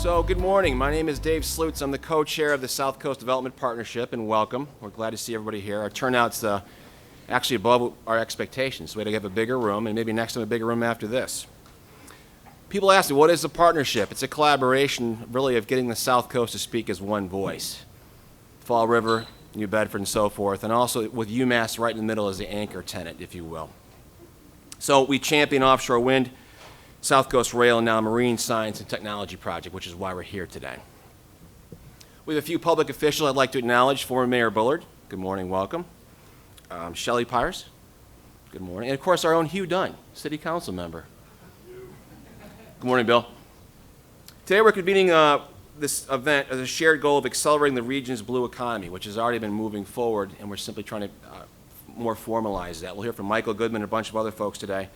So good morning. My name is Dave Slutz. I'm the co-chair of the SouthCoast Development Partnership, and welcome. We're glad to see everybody here. Our turnout's actually above our expectations. We had to have a bigger room, and maybe next time a bigger room after this. People ask me, what is a partnership? It's a collaboration, really, of getting the South Coast to speak as one voice. Fall River, New Bedford, and so forth, and also with UMass right in the middle as the anchor tenant, if you will. So we champion offshore wind, South Coast Rail, and now Marine Science and Technology Project, which is why we're here today. We have a few public officials I'd like to acknowledge. Former Mayor Bullard, good morning, welcome. Shelley Pires, good morning. And of course, our own Hugh Dunn, City Council member. Good morning, Bill. Today we're convening this event as a shared goal of accelerating the region's blue economy, which has already been moving forward, and we're simply trying to more formalize that. We'll hear from Michael Goodman and a bunch of other folks today.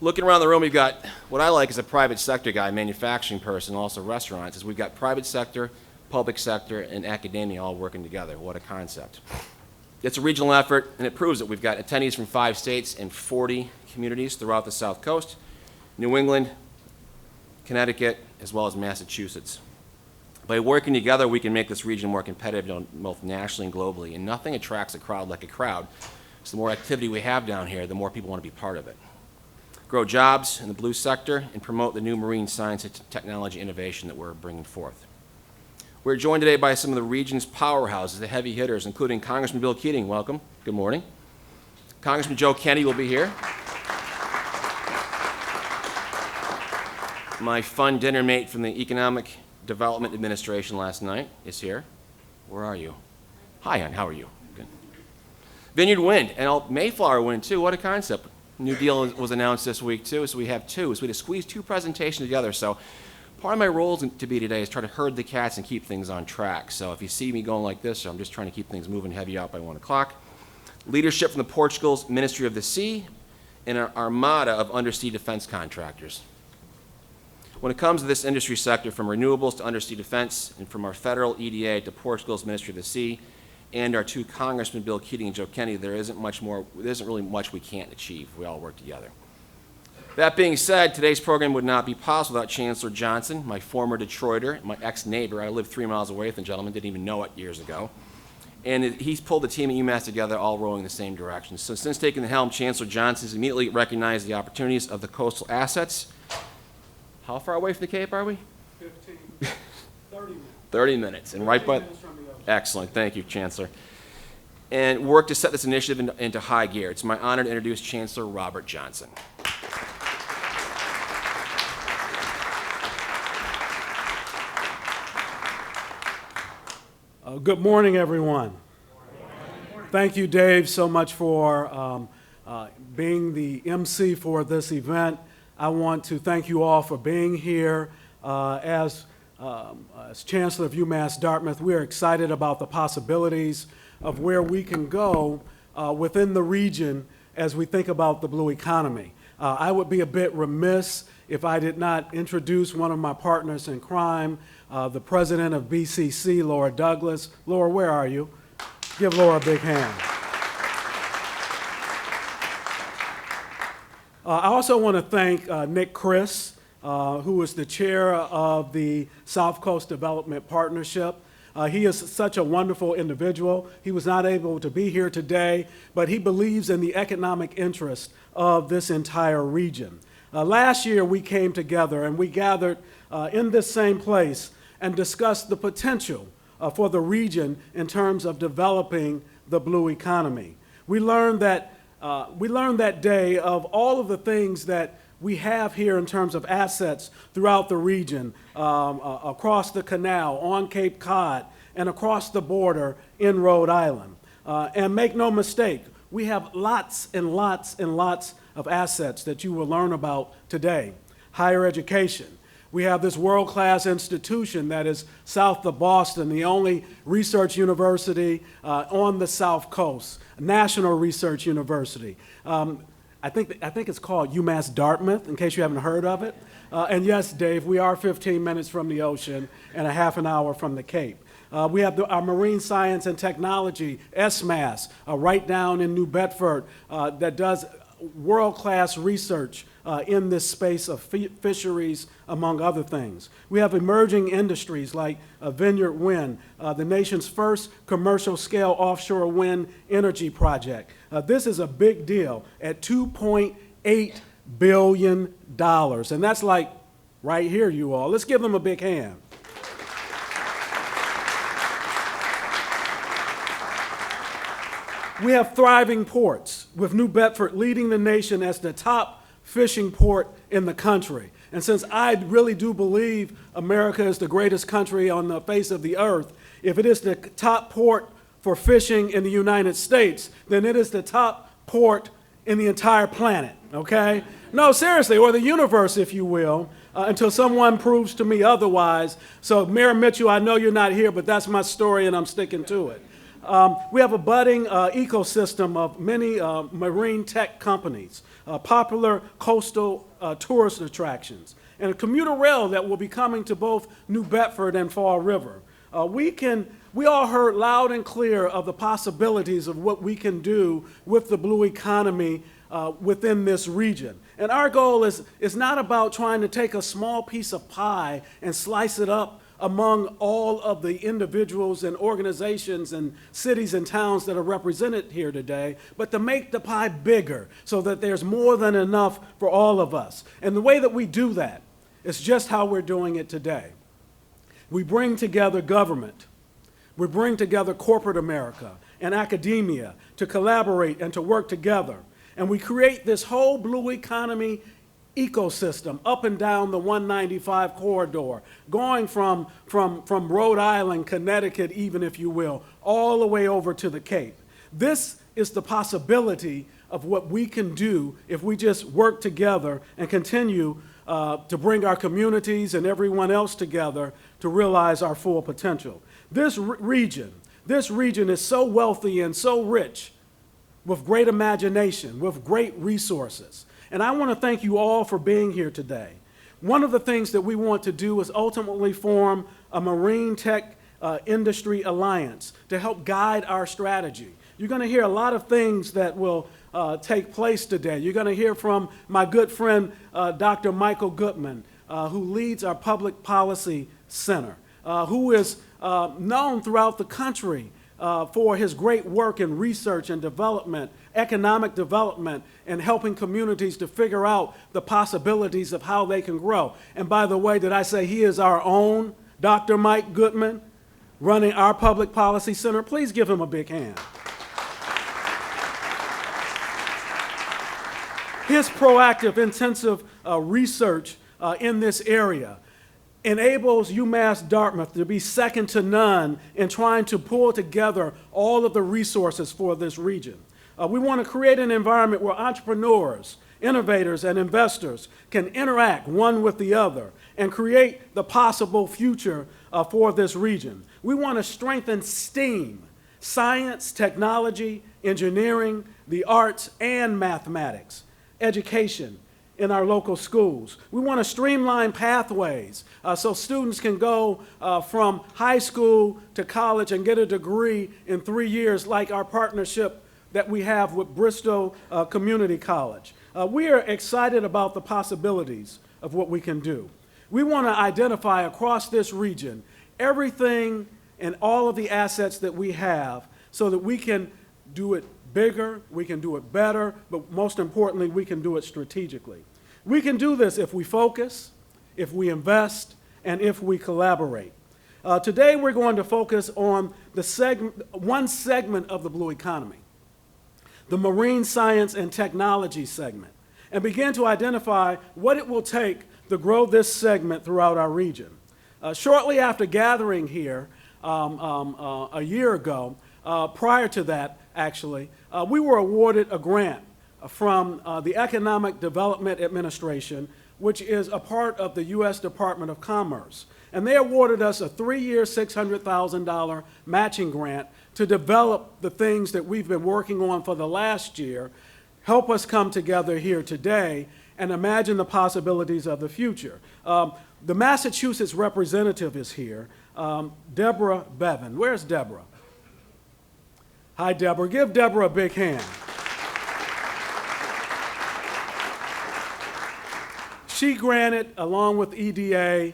Looking around the room, we've got what I like is a private sector guy, manufacturing person, also restaurants, is we've got private sector, public sector, and academia all working together. What a concept. It's a regional effort, and it proves it. We've got attendees from 5 states and 40 communities throughout the South Coast, New England, Connecticut, as well as Massachusetts. By working together, we can make this region more competitive both nationally and globally, and nothing attracts a crowd like a crowd. So the more activity we have down here, the more people want to be part of it. Grow jobs in the blue sector, and promote the new marine science and technology innovation that we're bringing forth. We're joined today by some of the region's powerhouses, the heavy hitters, including Congressman Bill Keating, welcome, good morning. Congressman Joe Kennedy will be here. My fun dinner mate from the Economic Development Administration last night is here. Where are you? Hi, hon, how are you? Good. Vineyard Wind, and Mayflower Wind too, what a concept. New deal was announced this week too, so we have two. So we had to squeeze 2 presentations together. So part of my role to be today is try to herd the cats and keep things on track. So if you see me going like this, I'm just trying to keep things moving, have you out by 1 o'clock. Leadership from the Portugal's Ministry of the Sea, and our armada of undersea defense contractors. When it comes to this industry sector, from renewables to undersea defense, and from our federal EDA to Portugal's Ministry of the Sea, and our 2 Congressmen, Bill Keating and Joe Kennedy, there isn't really much we can't achieve. We all work together. That being said, today's program would not be possible without Chancellor Johnson, my former Detroiter, my ex-neighbor. I lived 3 miles away from the gentleman, didn't even know it years ago. And he's pulled the team at UMass together, all rowing in the same direction. So since taking the helm, Chancellor Johnson has immediately recognized the opportunities of the coastal assets. How far away from the Cape are we? 15, 30 minutes. 30 minutes. And right by... Excellent. Thank you, Chancellor. And work to set this initiative into high gear. It's my honor to introduce Chancellor Robert Johnson. Good morning, everyone. Good morning. Thank you, Dave, so much for being the MC for this event. I want to thank you all for being here. As Chancellor of UMass Dartmouth, we are excited about the possibilities of where we can go within the region as we think about the blue economy. I would be a bit remiss if I did not introduce one of my partners in crime, the president of BCC, Laura Douglas. Laura, where are you? Give Laura a big hand. I also want to thank Nick Chris, who is the chair of the SouthCoast Development Partnership. He is such a wonderful individual. He was not able to be here today, but he believes in the economic interest of this entire region. Last year, we came together and we gathered in this same place and discussed the potential for the region in terms of developing the blue economy. We learned that day of all of the things that we have here in terms of assets throughout the region, across the canal, on Cape Cod, and across the border in Rhode Island. And make no mistake, we have lots and lots and lots of assets that you will learn about today. Higher education. We have this world-class institution that is south of Boston, the only research university on the South Coast, National Research University. I think it's called UMass Dartmouth, in case you haven't heard of it. And yes, Dave, we are 15 minutes from the ocean and a half an hour from the Cape. We have our Marine Science and Technology, SMAS, right down in New Bedford, that does world-class research in this space of fisheries, among other things. We have emerging industries like Vineyard Wind, the nation's first commercial-scale offshore wind energy project. This is a big deal at $2.8 billion, and that's like right here, you all. Let's give them a big hand. We have thriving ports, with New Bedford leading the nation as the top fishing port in the country. And since I really do believe America is the greatest country on the face of the earth, if it is the top port for fishing in the United States, then it is the top port in the entire planet, okay? No, seriously, or the universe, if you will, until someone proves to me otherwise. So, Mayor Mitchell, I know you're not here, but that's my story and I'm sticking to it. We have a budding ecosystem of many marine tech companies, popular coastal tourist attractions, and a commuter rail that will be coming to both New Bedford and Fall River. We all heard loud and clear of the possibilities of what we can do with the blue economy within this region. And our goal is not about trying to take a small piece of pie and slice it up among all of the individuals and organizations and cities and towns that are represented here today, but to make the pie bigger so that there's more than enough for all of us. And the way that we do that is just how we're doing it today. We bring together government, we bring together corporate America and academia to collaborate and to work together. And we create this whole blue economy ecosystem up and down the 195 corridor, going from Rhode Island, Connecticut even, if you will, all the way over to the Cape. This is the possibility of what we can do if we just work together and continue to bring our communities and everyone else together to realize our full potential. This region is so wealthy and so rich with great imagination, with great resources. And I want to thank you all for being here today. One of the things that we want to do is ultimately form a marine tech industry alliance to help guide our strategy. You're going to hear a lot of things that will take place today. You're going to hear from my good friend, Dr. Michael Goodman, who leads our Public Policy Center, who is known throughout the country for his great work in research and development, economic development, and helping communities to figure out the possibilities of how they can grow. And by the way, did I say he is our own Dr. Mike Goodman, running our Public Policy Center? Please give him a big hand. His proactive, intensive research in this area enables UMass Dartmouth to be second to none in trying to pull together all of the resources for this region. We want to create an environment where entrepreneurs, innovators, and investors can interact one with the other and create the possible future for this region. We want to strengthen STEAM, science, technology, engineering, the arts, and mathematics, education in our local schools. We want to streamline pathways so students can go from high school to college and get a degree in 3 years, like our partnership that we have with Bristol Community College. We are excited about the possibilities of what we can do. We want to identify across this region everything and all of the assets that we have so that we can do it bigger, we can do it better, but most importantly, we can do it strategically. We can do this if we focus, if we invest, and if we collaborate. Today, we're going to focus on one segment of the blue economy, the marine science and technology segment, and begin to identify what it will take to grow this segment throughout our region. Shortly after gathering here a year ago, prior to that, actually, we were awarded a grant from the Economic Development Administration, which is a part of the U.S. Department of Commerce. And they awarded us a 3-year, $600,000 matching grant to develop the things that we've been working on for the last year, help us come together here today and imagine the possibilities of the future. The Massachusetts representative is here, Debra Beavin. Where's Debra? Hi, Debra. Give Debra a big hand. She granted, along with EDA,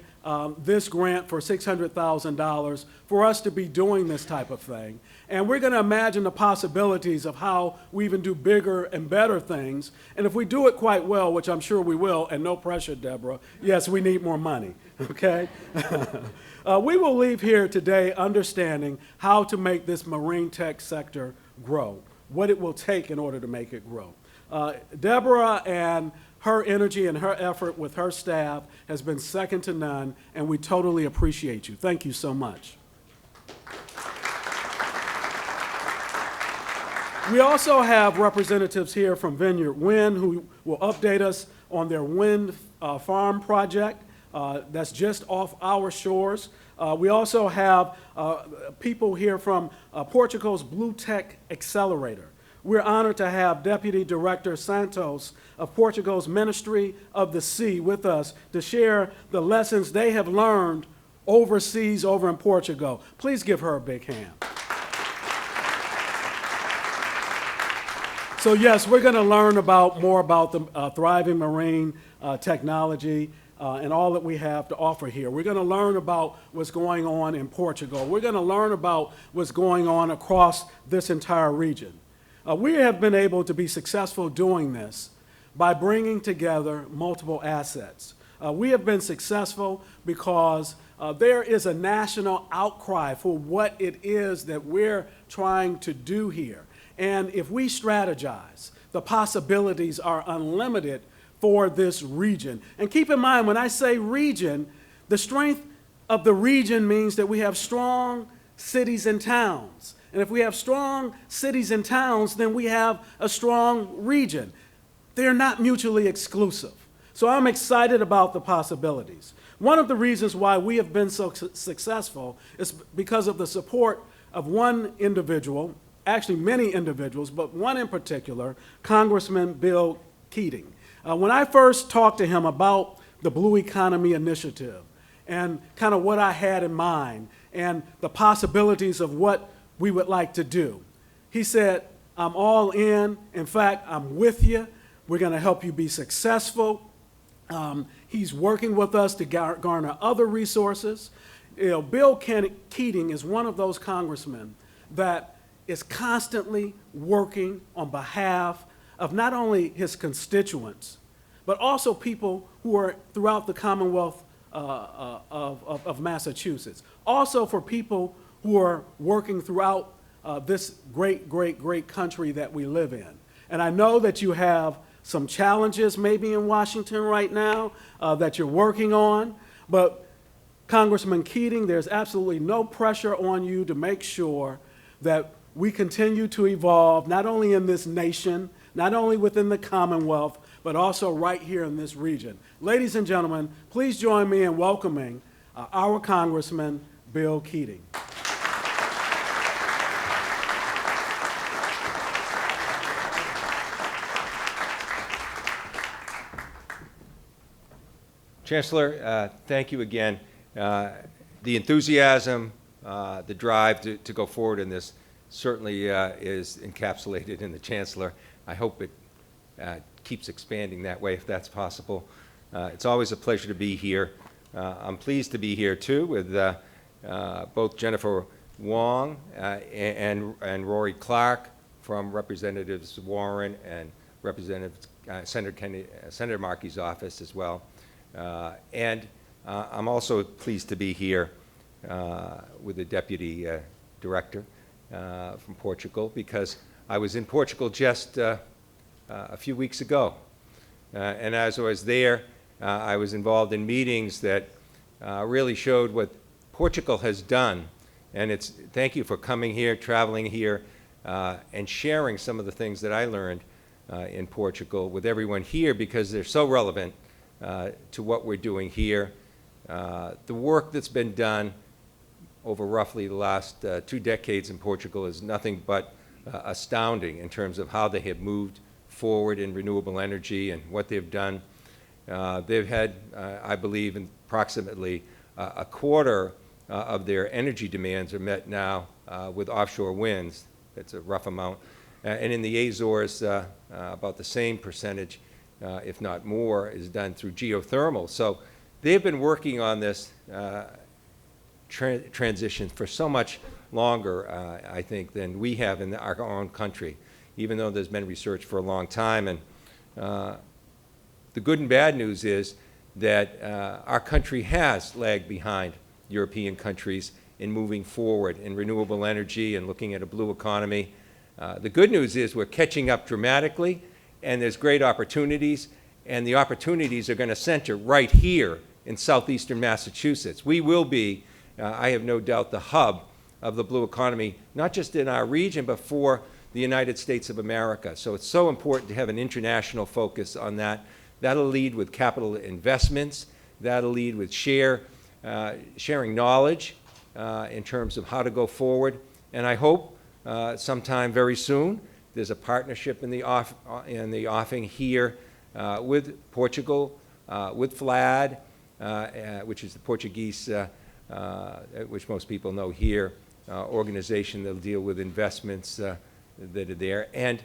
this grant for $600,000 for us to be doing this type of thing. And we're going to imagine the possibilities of how we even do bigger and better things. And if we do it quite well, which I'm sure we will, and no pressure, Debra, yes, we need more money, okay? We will leave here today understanding how to make this marine tech sector grow, what it will take in order to make it grow. Debra and her energy and her effort with her staff has been second to none, and we totally appreciate you. Thank you so much. We also have representatives here from Vineyard Wind who will update us on their wind farm project that's just off our shores. We also have people here from Portugal's Blue Tech Accelerator. We're honored to have Deputy Director Santos of Portugal's Ministry of the Sea with us to share the lessons they have learned overseas over in Portugal. Please give her a big hand. So yes, we're going to learn more about the thriving marine technology and all that we have to offer here. We're going to learn about what's going on in Portugal. We're going to learn about what's going on across this entire region. We have been able to be successful doing this by bringing together multiple assets. We have been successful because there is a national outcry for what it is that we're trying to do here. And if we strategize, the possibilities are unlimited for this region. And keep in mind, when I say region, the strength of the region means that we have strong cities and towns. And if we have strong cities and towns, then we have a strong region. They're not mutually exclusive. So I'm excited about the possibilities. One of the reasons why we have been so successful is because of the support of one individual, actually many individuals, but one in particular, Congressman Bill Keating. When I first talked to him about the Blue Economy Initiative and kind of what I had in mind and the possibilities of what we would like to do, he said, I'm all in. In fact, I'm with you. We're going to help you be successful. He's working with us to garner other resources. Bill Keating is one of those congressmen that is constantly working on behalf of not only his constituents, but also people who are throughout the Commonwealth of Massachusetts. Also for people who are working throughout this great country that we live in. And I know that you have some challenges maybe in Washington right now that you're working on, but Congressman Keating, there's absolutely no pressure on you to make sure that we continue to evolve, not only in this nation, not only within the Commonwealth, but also right here in this region. Ladies and gentlemen, please join me in welcoming our Congressman, Bill Keating. Chancellor, thank you again. The enthusiasm, the drive to go forward in this certainly is encapsulated in the Chancellor. I hope it keeps expanding that way if that's possible. It's always a pleasure to be here. I'm pleased to be here too with both Jennifer Wong and Rory Clark from Representatives Warren and Representative Senator Markey's office as well. And I'm also pleased to be here with the Deputy Director from Portugal, because I was in Portugal just a few weeks ago. And as I was there, I was involved in meetings that really showed what Portugal has done. And thank you for coming here, traveling here, and sharing some of the things that I learned in Portugal with everyone here, because they're so relevant to what we're doing here. The work that's been done over roughly the last 2 decades in Portugal is nothing but astounding in terms of how they have moved forward in renewable energy and what they've done. They've had, I believe, approximately a quarter of their energy demands are met now with offshore winds. That's a rough amount. And in the Azores, about the same percentage. if not more, is done through geothermal. So they've been working on this transition for so much longer, I think, than we have in our own country, even though there's been research for a long time. And the good and bad news is that our country has lagged behind European countries in moving forward in renewable energy and looking at a blue economy. The good news is we're catching up dramatically, and there's great opportunities, and the opportunities are going to center right here in southeastern Massachusetts. We will be, I have no doubt, the hub of the blue economy, not just in our region, but for the United States of America. So it's so important to have an international focus on that. That'll lead with capital investments. That'll lead with sharing knowledge in terms of how to go forward. And I hope sometime very soon there's a partnership in the offing here with Portugal, with FLAD, which is the Portuguese, which most people know here, organization that'll deal with investments that are there. And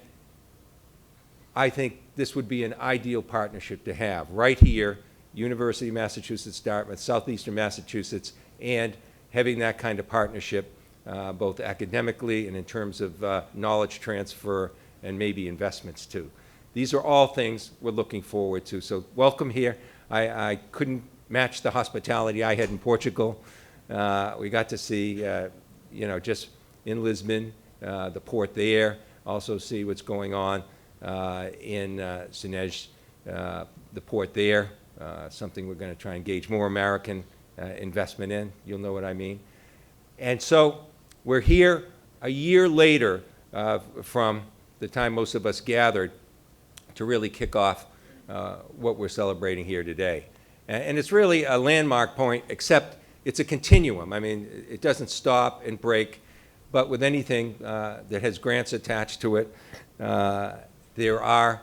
I think this would be an ideal partnership to have right here, University of Massachusetts, Dartmouth, southeastern Massachusetts, and having that kind of partnership both academically and in terms of knowledge transfer and maybe investments too. These are all things we're looking forward to. So welcome here. I couldn't match the hospitality I had in Portugal. We got to see, just in Lisbon, the port there, also see what's going on in Sines, the port there, something we're going to try and engage more American investment in. You'll know what I mean. And so we're here a year later from the time most of us gathered to really kick off what we're celebrating here today. And it's really a landmark point, except it's a continuum. I mean, it doesn't stop and break, but with anything that has grants attached to it, there are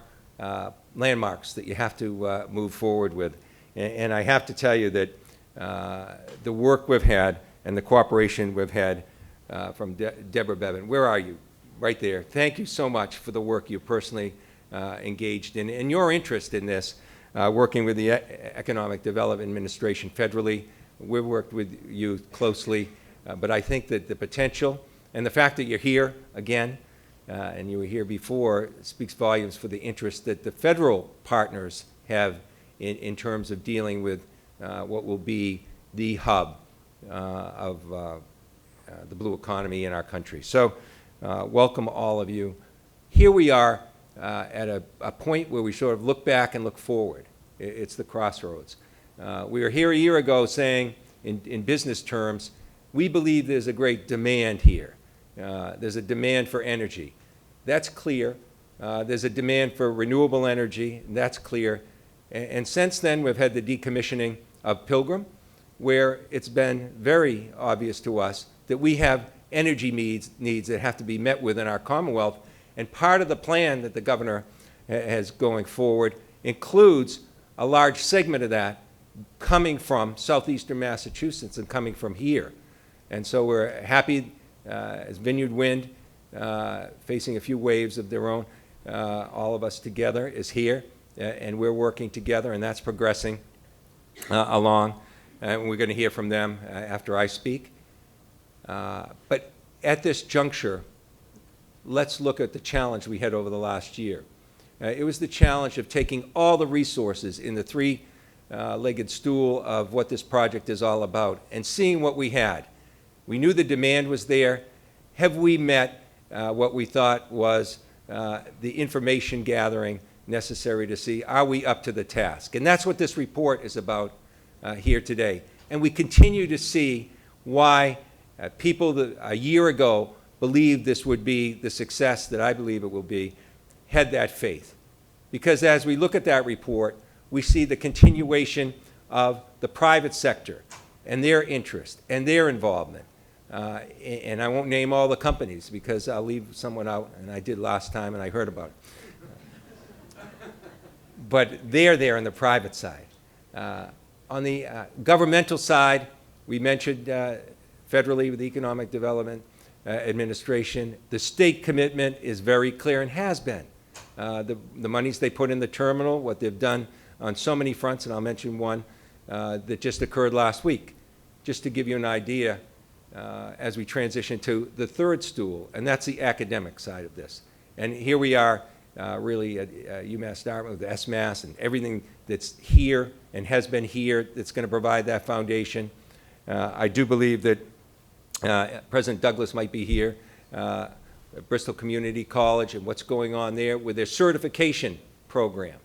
landmarks that you have to move forward with. And I have to tell you that the work we've had and the cooperation we've had from Debra Beavin, where are you? Right there. Thank you so much for the work you personally engaged in and your interest in this, working with the Economic Development Administration federally. We've worked with you closely, but I think that the potential and the fact that you're here again, and you were here before, speaks volumes for the interest that the federal partners have in terms of dealing with what will be the hub of the blue economy in our country. So welcome all of you. Here we are at a point where we sort of look back and look forward. It's the crossroads. We were here a year ago saying, in business terms, we believe there's a great demand here. There's a demand for energy. That's clear. There's a demand for renewable energy. That's clear. And since then, we've had the decommissioning of Pilgrim, where it's been very obvious to us that we have energy needs that have to be met with in our Commonwealth. And part of the plan that the governor has going forward includes a large segment of that coming from southeastern Massachusetts and coming from here. And so we're happy as Vineyard Wind, facing a few waves of their own, all of us together is here, and we're working together, and that's progressing along. And we're going to hear from them after I speak. But at this juncture, let's look at the challenge we had over the last year. It was the challenge of taking all the resources in the three-legged stool of what this project is all about and seeing what we had. We knew the demand was there. Have we met what we thought was the information gathering necessary to see, are we up to the task? And that's what this report is about here today. And we continue to see why people that a year ago believed this would be the success that I believe it will be, had that faith. Because as we look at that report, we see the continuation of the private sector and their interest and their involvement. And I won't name all the companies because I'll leave someone out, and I did last time and I heard about it. But they're there on the private side. On the governmental side, we mentioned federally with the Economic Development Administration, the state commitment is very clear and has been the monies they put in the terminal, what they've done on so many fronts, and I'll mention one that just occurred last week, just to give you an idea as we transition to the third stool, and that's the academic side of this. And here we are really at UMass Dartmouth, the SMAS, and everything that's here and has been here that's going to provide that foundation. I do believe that President Douglas might be here, at Bristol Community College, and what's going on there with their certification program.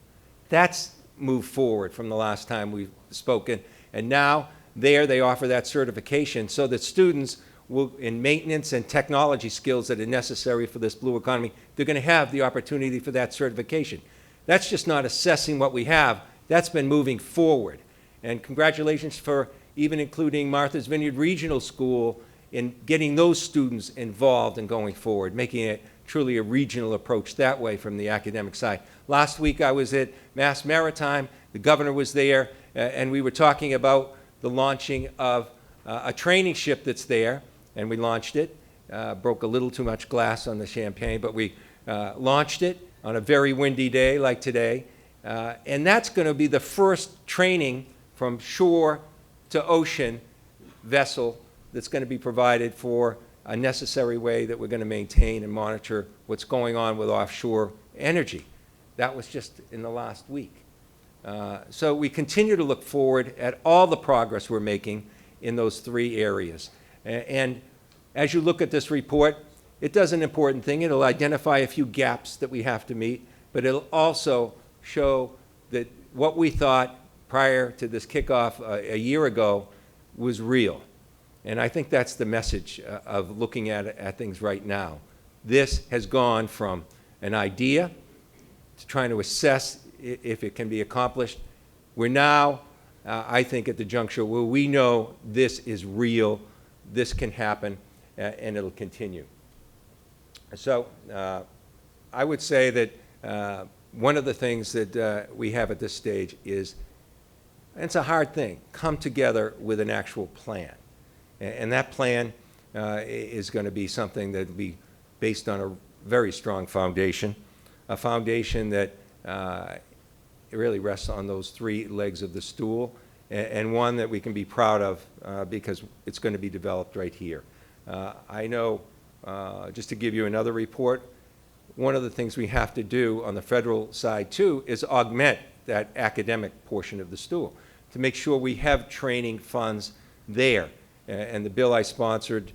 That's moved forward from the last time we've spoken, and now there they offer that certification so that students will, in maintenance and technology skills that are necessary for this blue economy, they're going to have the opportunity for that certification. That's just not assessing what we have. That's been moving forward. And congratulations for even including Martha's Vineyard Regional School in getting those students involved and going forward, making it truly a regional approach that way from the academic side. Last week I was at Mass Maritime. The governor was there, and we were talking about the launching of a training ship that's there, and we launched it. Broke a little too much glass on the champagne, but we launched it on a very windy day like today. And that's going to be the first training from shore to ocean vessel that's going to be provided for a necessary way that we're going to maintain and monitor what's going on with offshore energy. That was just in the last week. So we continue to look forward at all the progress we're making in those three areas. And as you look at this report, it does an important thing. It'll identify a few gaps that we have to meet, but it'll also show that what we thought prior to this kickoff a year ago was real. And I think that's the message of looking at things right now. This has gone from an idea to trying to assess if it can be accomplished. We're now, I think, at the juncture where we know this is real, this can happen, and it'll continue. So I would say that one of the things that we have at this stage is, and it's a hard thing, come together with an actual plan. And that plan is going to be something that will be based on a very strong foundation, a foundation that really rests on those three legs of the stool, and one that we can be proud of because it's going to be developed right here. I know, just to give you another report, one of the things we have to do on the federal side too is augment that academic portion of the stool to make sure we have training funds there. And the bill I sponsored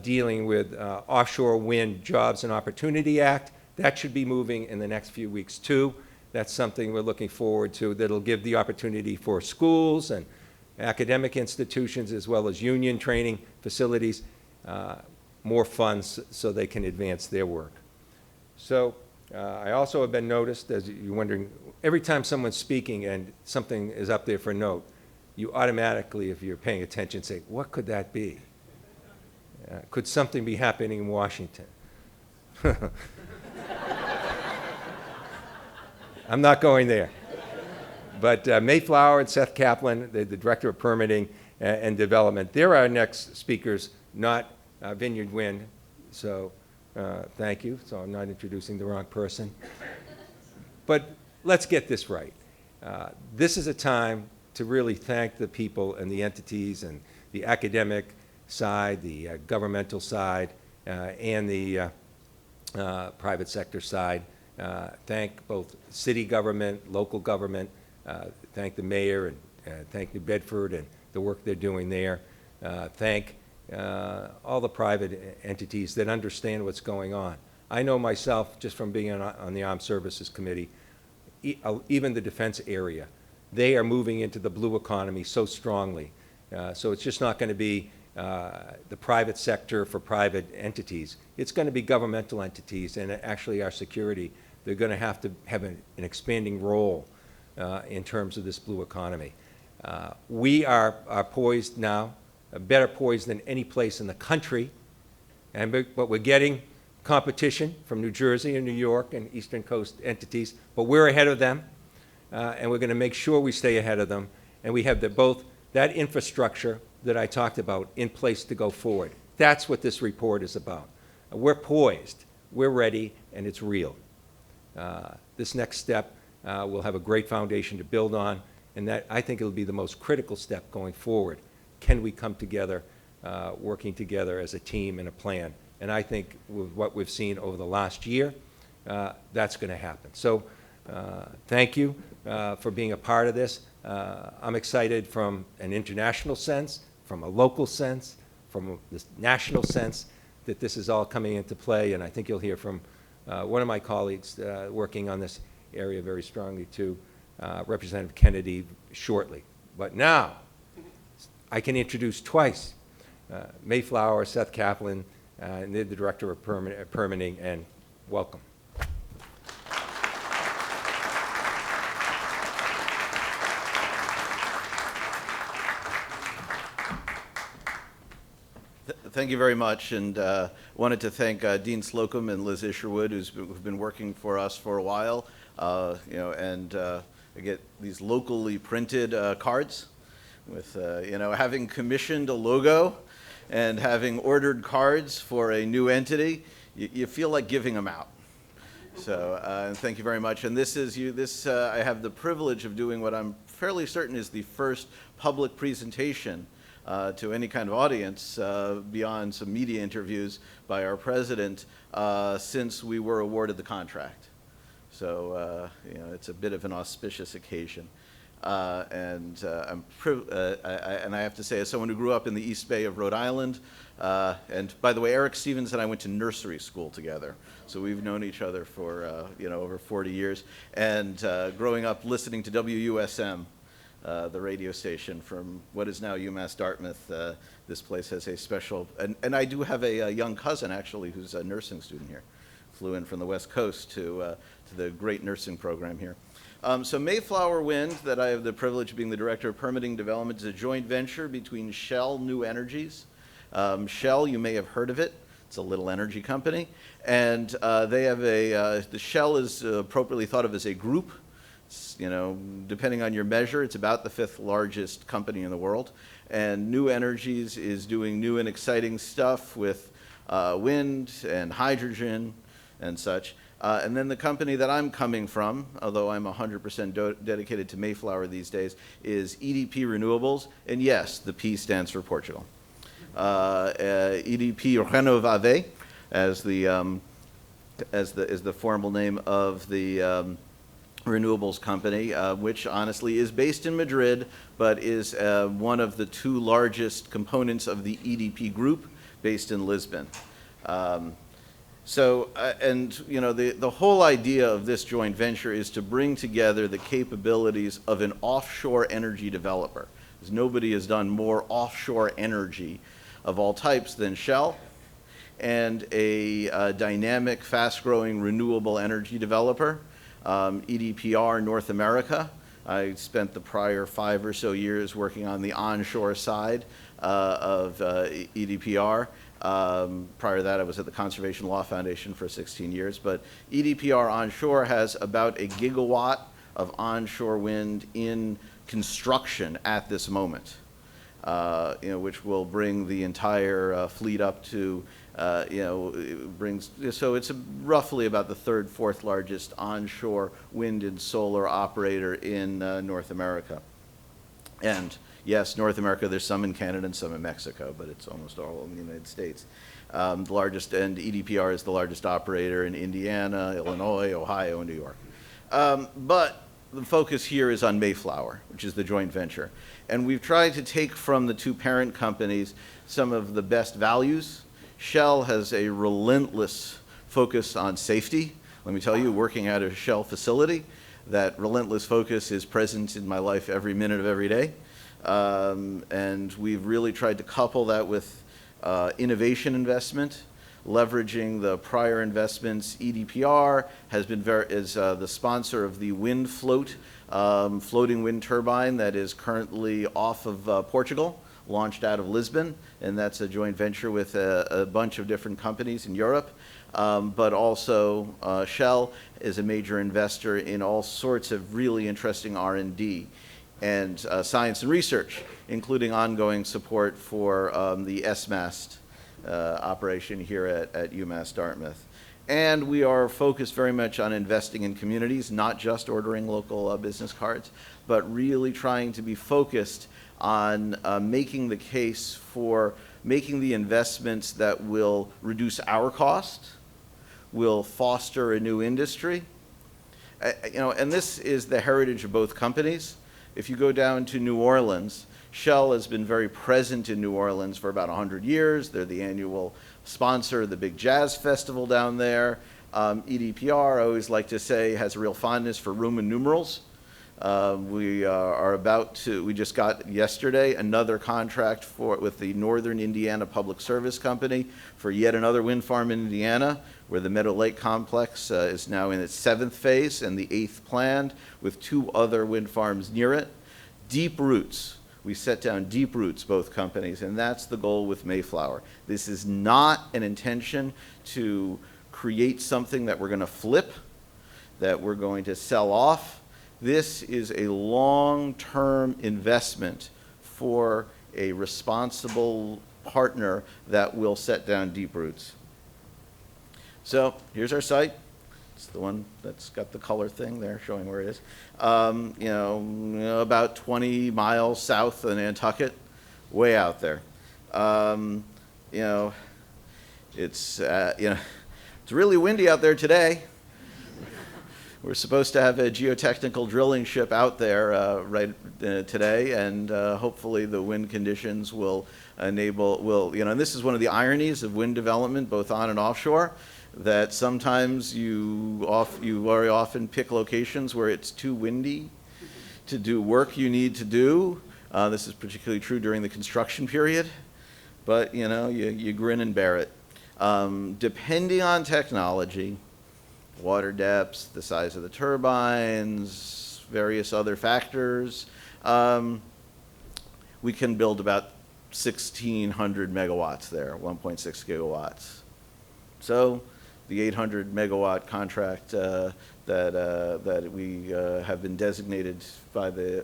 dealing with Offshore Wind Jobs and Opportunity Act, that should be moving in the next few weeks too. That's something we're looking forward to that'll give the opportunity for schools and academic institutions as well as union training facilities more funds so they can advance their work. So I also have been noticed, as you're wondering, every time someone's speaking and something is up there for note, you automatically, if you're paying attention, say, what could that be? Could something be happening in Washington? I'm not going there. But Mayflower and Seth Kaplan, the Director of Permitting and Development, they're our next speakers, not Vineyard Wind. So thank you. So I'm not introducing the wrong person. But let's get this right. This is a time to really thank the people and the entities and the academic side, the governmental side, and the private sector side. Thank both city government, local government, thank the mayor, and thank New Bedford and the work they're doing there. Thank all the private entities that understand what's going on. I know myself, just from being on the Armed Services Committee, even the defense area, they are moving into the blue economy so strongly. So it's just not going to be the private sector for private entities. It's going to be governmental entities, and actually our security. They're going to have an expanding role in terms of this blue economy. We are poised now, better poised than any place in the country, but we're getting competition from New Jersey and New York and Eastern Coast entities, but we're ahead of them. And we're going to make sure we stay ahead of them, and we have both that infrastructure that I talked about in place to go forward. That's what this report is about. We're poised, we're ready, and it's real. This next step will have a great foundation to build on, and that I think it'll be the most critical step going forward. Can we come together, working together as a team and a plan? And I think with what we've seen over the last year, that's going to happen. So thank you for being a part of this. I'm excited from an international sense, from a local sense, from this national sense, that this is all coming into play, and I think you'll hear from one of my colleagues working on this area very strongly too, Representative Kennedy, shortly. But now, I can introduce twice Mayflower, Seth Kaplan, and they're the Director of Permitting, and welcome. Thank you very much, and wanted to thank Dean Slocum and Liz Isherwood, who've been working for us for a while. And I get these locally printed cards with, having commissioned a logo and having ordered cards for a new entity, you feel like giving them out. So thank you very much. And this is I have the privilege of doing what I'm fairly certain is the first public presentation to any kind of audience beyond some media interviews by our president since we were awarded the contract. So it's a bit of an auspicious occasion. And I have to say, as someone who grew up in the East Bay of Rhode Island, and by the way, Eric Stevens and I went to nursery school together, so we've known each other for over 40 years. And growing up listening to WUSM, the radio station from what is now UMass Dartmouth, this place has a special, and I do have a young cousin actually who's a nursing student here, flew in from the West Coast to the great nursing program here. So Mayflower Wind, that I have the privilege of being the Director of Permitting Development, is a joint venture between Shell New Energies. Shell, you may have heard of it. It's a little energy company. And they have the Shell is appropriately thought of as a group. It's, depending on your measure, it's about the 5th largest company in the world. And New Energies is doing new and exciting stuff with wind and hydrogen and such. And then the company that I'm coming from, although I'm 100% dedicated to Mayflower these days, is EDP Renewables. And yes, the P stands for Portugal. EDP Renováveis as the formal name of the renewables company, which honestly is based in Madrid, but is one of the 2 largest components of the EDP group based in Lisbon. The whole idea of this joint venture is to bring together the capabilities of an offshore energy developer. Because nobody has done more offshore energy of all types than Shell, and a dynamic, fast-growing renewable energy developer, EDPR North America. I spent the prior 5 or so years working on the onshore side of EDPR. Prior to that, I was at the Conservation Law Foundation for 16 years. But EDPR onshore has about 1 gigawatt of onshore wind in construction at this moment, which will bring the entire fleet up to, so it's roughly about the 3rd, 4th largest onshore wind and solar operator in North America. And yes, North America, there's some in Canada and some in Mexico, but it's almost all in the United States. The largest, and EDPR is the largest operator in Indiana, Illinois, Ohio, and New York. But the focus here is on Mayflower, which is the joint venture. And we've tried to take from the 2 parent companies some of the best values. Shell has a relentless focus on safety. Let me tell you, working at a Shell facility, that relentless focus is present in my life every minute of every day. And we've really tried to couple that with innovation investment, leveraging the prior investments. EDPR has been is the sponsor of the Wind Float floating wind turbine that is currently off of Portugal, launched out of Lisbon, and that's a joint venture with a bunch of different companies in Europe. But also Shell is a major investor in all sorts of really interesting R&D and science and research, including ongoing support for the SMAST operation here at UMass Dartmouth. And we are focused very much on investing in communities, not just ordering local business cards, but really trying to be focused on making the case for making the investments that will reduce our cost, will foster a new industry. And this is the heritage of both companies. If you go down to New Orleans, Shell has been very present in New Orleans for about 100 years. They're the annual sponsor of the big jazz festival down there. EDPR, I always like to say, has a real fondness for Roman numerals. We just got yesterday another contract with the Northern Indiana Public Service Company for yet another wind farm in Indiana, where the Meadow Lake Complex is now in its 7th phase and the 8th planned, with 2 other wind farms near it. Deep roots. We set down deep roots, both companies, and that's the goal with Mayflower. This is not an intention to create something that we're going to flip, that we're going to sell off. This is a long-term investment for a responsible partner that will set down deep roots. So here's our site. It's the one that's got the color thing there showing where it is. About 20 miles south of Nantucket, way out there. It's really windy out there today. We're supposed to have a geotechnical drilling ship out there today, and hopefully the wind conditions will enable, and this is one of the ironies of wind development, both on and offshore, that sometimes you very often pick locations where it's too windy to do work you need to do. This is particularly true during the construction period, but you grin and bear it. Depending on technology, water depths, the size of the turbines, various other factors, we can build about 1,600 megawatts there, 1.6 gigawatts. So the 800 megawatt contract that we have been designated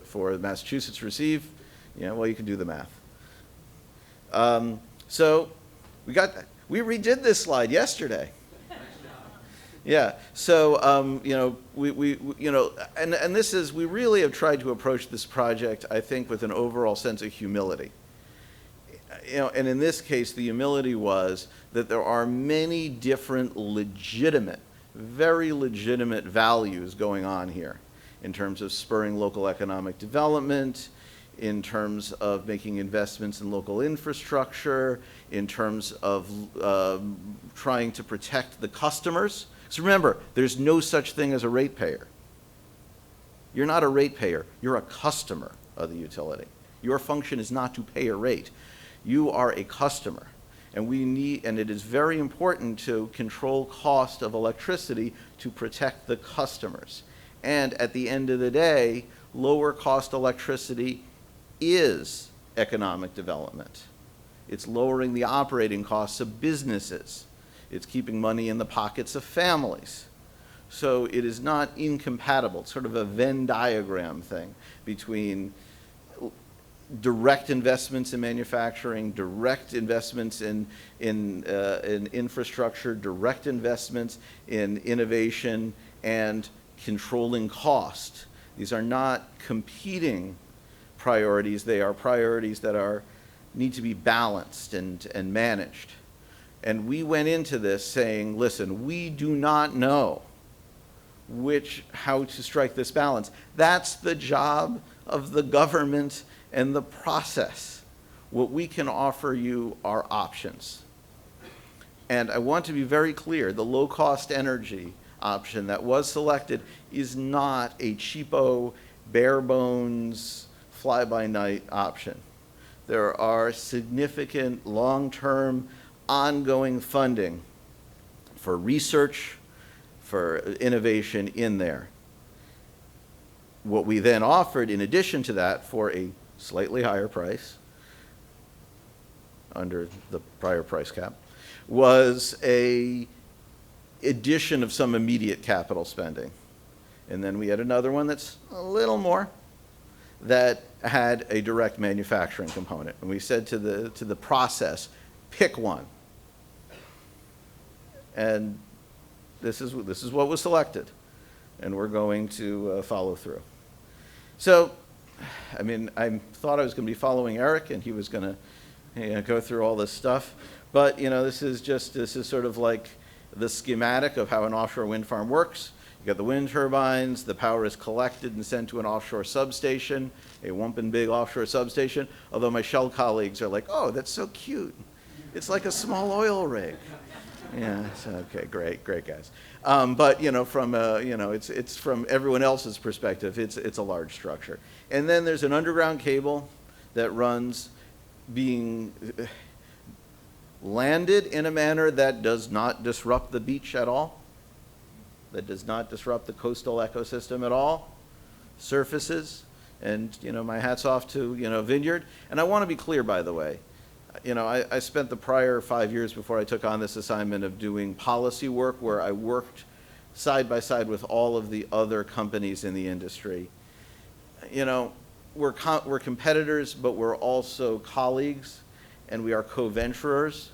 for Massachusetts receive, you can do the math. So we redid this slide yesterday. Yeah. So and this is, we really have tried to approach this project, I think, with an overall sense of humility. And in this case, the humility was that there are many different legitimate, very legitimate values going on here in terms of spurring local economic development, in terms of making investments in local infrastructure, in terms of trying to protect the customers. So remember, there's no such thing as a ratepayer. You're not a ratepayer, you're a customer of the utility. Your function is not to pay a rate. You are a customer. And it is very important to control cost of electricity to protect the customers. And at the end of the day, lower cost electricity is economic development. It's lowering the operating costs of businesses. It's keeping money in the pockets of families. So it is not incompatible. It's sort of a Venn diagram thing between direct investments in manufacturing, direct investments in infrastructure, direct investments in innovation, and controlling cost. These are not competing priorities. They are priorities that need to be balanced and managed. And we went into this saying, listen, we do not know how to strike this balance. That's the job of the government and the process. What we can offer you are options. And I want to be very clear, the low-cost energy option that was selected is not a cheapo, bare-bones, fly-by-night option. There are significant long-term ongoing funding for research, for innovation in there. What we then offered in addition to that for a slightly higher price, under the prior price cap, was a addition of some immediate capital spending. And then we had another one that's a little more, that had a direct manufacturing component. And we said to the process, pick one. And this is what was selected, and we're going to follow through. So, I mean, I thought I was going to be following Eric, and he was going to go through all this stuff. But, this is sort of like the schematic of how an offshore wind farm works. You got the wind turbines, the power is collected and sent to an offshore substation, a whomping big offshore substation, although my Shell colleagues are like, oh, that's so cute. It's like a small oil rig. Yeah, so, okay, great guys. But, from, it's from everyone else's perspective, it's a large structure. And then there's an underground cable that runs being landed in a manner that does not disrupt the beach at all, that does not disrupt the coastal ecosystem at all, surfaces, and, my hat's off to, Vineyard. And I want to be clear, by the way, I spent the prior 5 years before I took on this assignment of doing policy work where I worked side by side with all of the other companies in the industry. We're competitors, but we're also colleagues, and we are co-venturers.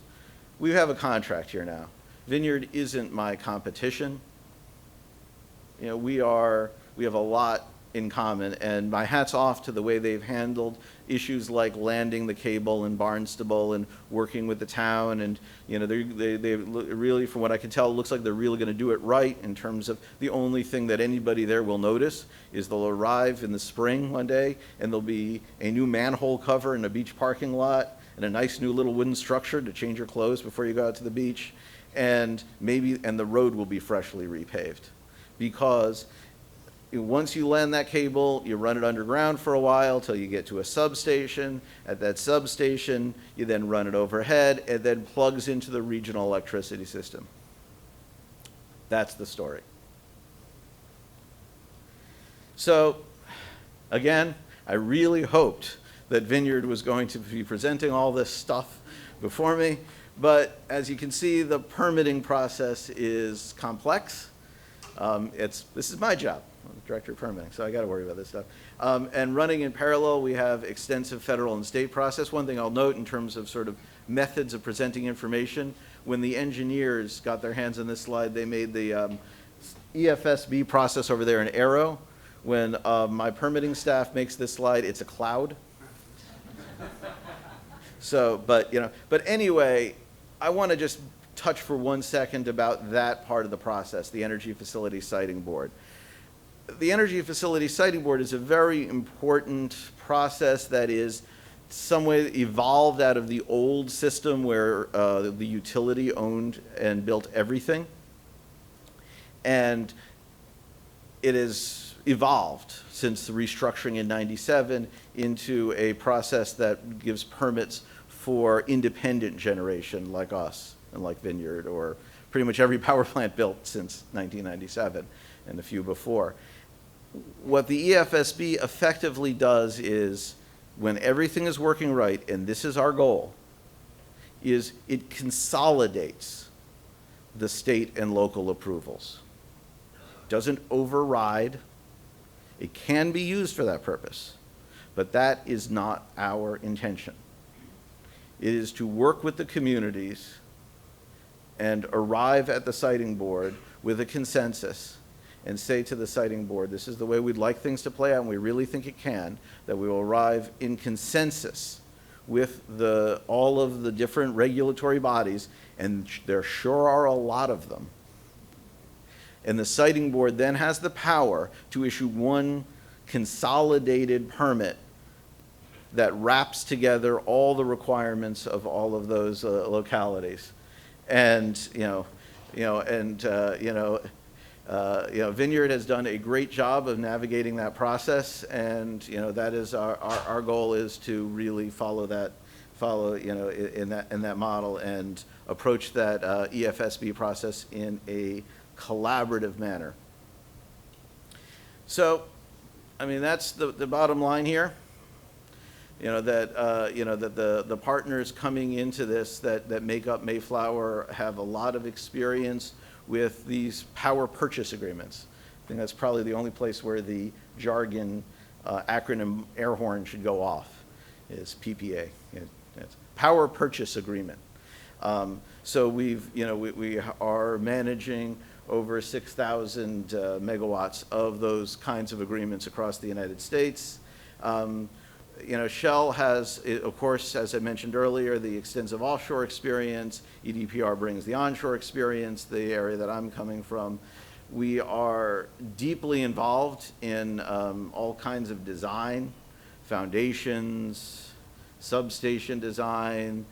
We have a contract here now. Vineyard isn't my competition. We have a lot in common, and my hat's off to the way they've handled issues like landing the cable in Barnstable and working with the town, and they really, from what I can tell, it looks like they're really going to do it right in terms of the only thing that anybody there will notice is they'll arrive in the spring one day and there'll be a new manhole cover in a beach parking lot and a nice new little wooden structure to change your clothes before you go out to the beach, and the road will be freshly repaved, because once you land that cable, you run it underground for a while till you get to a substation. At that substation, you then run it overhead and then plugs into the regional electricity system. That's the story. So, again, I really hoped that Vineyard was going to be presenting all this stuff before me, but as you can see, the permitting process is complex. This is my job. I'm the director of permitting, so I got to worry about this stuff. And running in parallel, we have extensive federal and state process. One thing I'll note in terms of sort of methods of presenting information, when the engineers got their hands on this slide, they made the EFSB process over there an arrow. When my permitting staff makes this slide, it's a cloud. So, but anyway, I want to just touch for 1 second about that part of the process, the Energy Facility Siting Board. The Energy Facility Siting Board is a very important process that is some way evolved out of the old system where the utility owned and built everything. And it has evolved since the restructuring in '97 into a process that gives permits for independent generation like us and like Vineyard, or pretty much every power plant built since 1997 and a few before. What the EFSB effectively does is, when everything is working right, and this is our goal, is it consolidates the state and local approvals. Doesn't override. It can be used for that purpose, but that is not our intention. It is to work with the communities and arrive at the siting board with a consensus and say to the siting board, this is the way we'd like things to play out, and we really think it can, that we will arrive in consensus with all of the different regulatory bodies, and there sure are a lot of them. And the siting board then has the power to issue one consolidated permit that wraps together all the requirements of all of those localities. And Vineyard has done a great job of navigating that process, and that is our goal, is to really follow in that model and approach that EFSB process in a collaborative manner. So, I mean, that's the bottom line here. That the partners coming into this that make up Mayflower have a lot of experience with these power purchase agreements. I think that's probably the only place where the jargon acronym air horn should go off, is PPA. It's power purchase agreement. So we are managing over 6,000 megawatts of those kinds of agreements across the United States. Shell has, of course, as I mentioned earlier, the extensive offshore experience. EDPR brings the onshore experience, the area that I'm coming from. We are deeply involved in all kinds of design, foundations, substation design.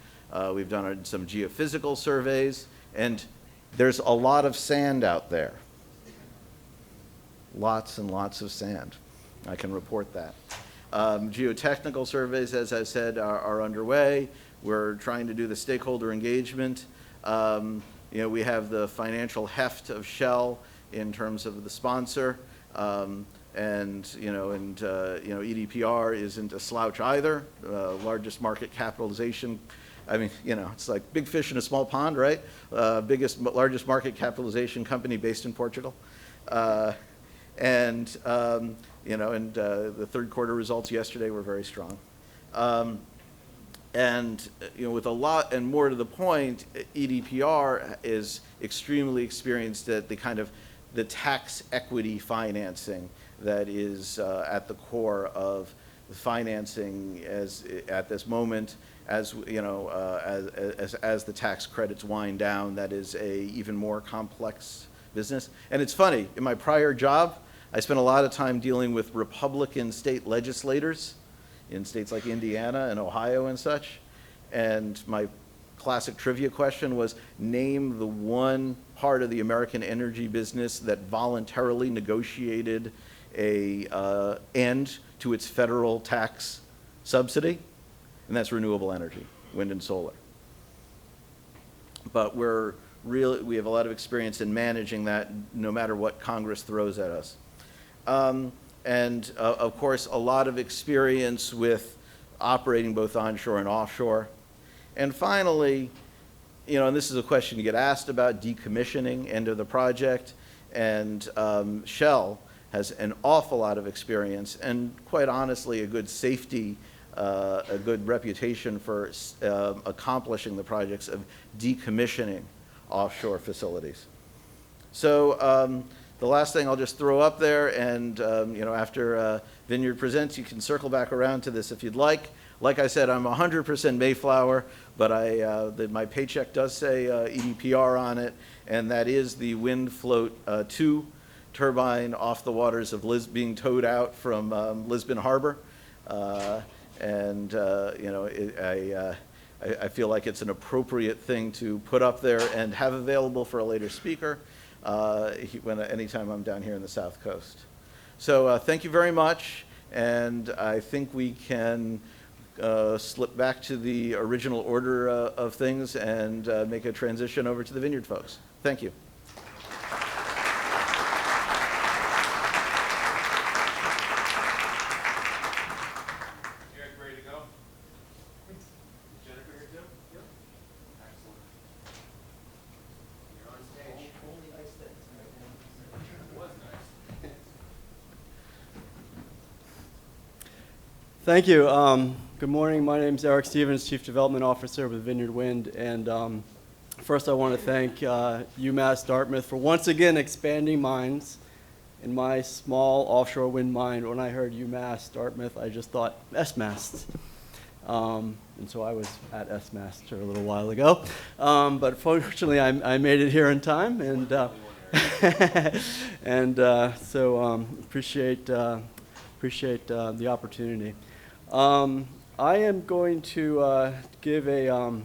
We've done some geophysical surveys, and there's a lot of sand out there. Lots and lots of sand. I can report that. Geotechnical surveys, as I said, are underway. We're trying to do the stakeholder engagement. We have the financial heft of Shell in terms of the sponsor, EDPR isn't a slouch either. Largest market capitalization. I mean, it's like big fish in a small pond, right? Largest market capitalization company based in Portugal. The third quarter results yesterday were very strong. With a lot, and more to the point, EDPR is extremely experienced at the tax equity financing that is at the core of the financing at this moment. As the tax credits wind down, that is a even more complex business. And it's funny, in my prior job, I spent a lot of time dealing with Republican state legislators in states like Indiana and Ohio and such. And my classic trivia question was, name the one part of the American energy business that voluntarily negotiated a end to its federal tax subsidy. And that's renewable energy, wind and solar. But we have a lot of experience in managing that no matter what Congress throws at us. Of course, a lot of experience with operating both onshore and offshore. And finally, and this is a question you get asked about, decommissioning, end of the project. And Shell has an awful lot of experience and, quite honestly, a good reputation for accomplishing the projects of decommissioning offshore facilities. So the last thing I'll just throw up there, and after Vineyard presents, you can circle back around to this if you'd like. Like I said, I'm 100% Mayflower, but my paycheck does say EDPR on it, and that is the Wind Float 2 turbine off the waters of being towed out from Lisbon Harbor. I feel like it's an appropriate thing to put up there and have available for a later speaker anytime I'm down here in the South Coast. So thank you very much, and I think we can slip back to the original order of things and make a transition over to the Vineyard folks. Thank you. Thank you. Good morning. My name is Eric Stevens, Chief Development Officer with Vineyard Wind. And first I want to thank UMass Dartmouth for once again expanding mines. In my small offshore wind mine, when I heard UMass Dartmouth, I just thought S-mast. And so I was at S-mast a little while ago. But fortunately, I made it here in time. And, appreciate the opportunity. I am going to give a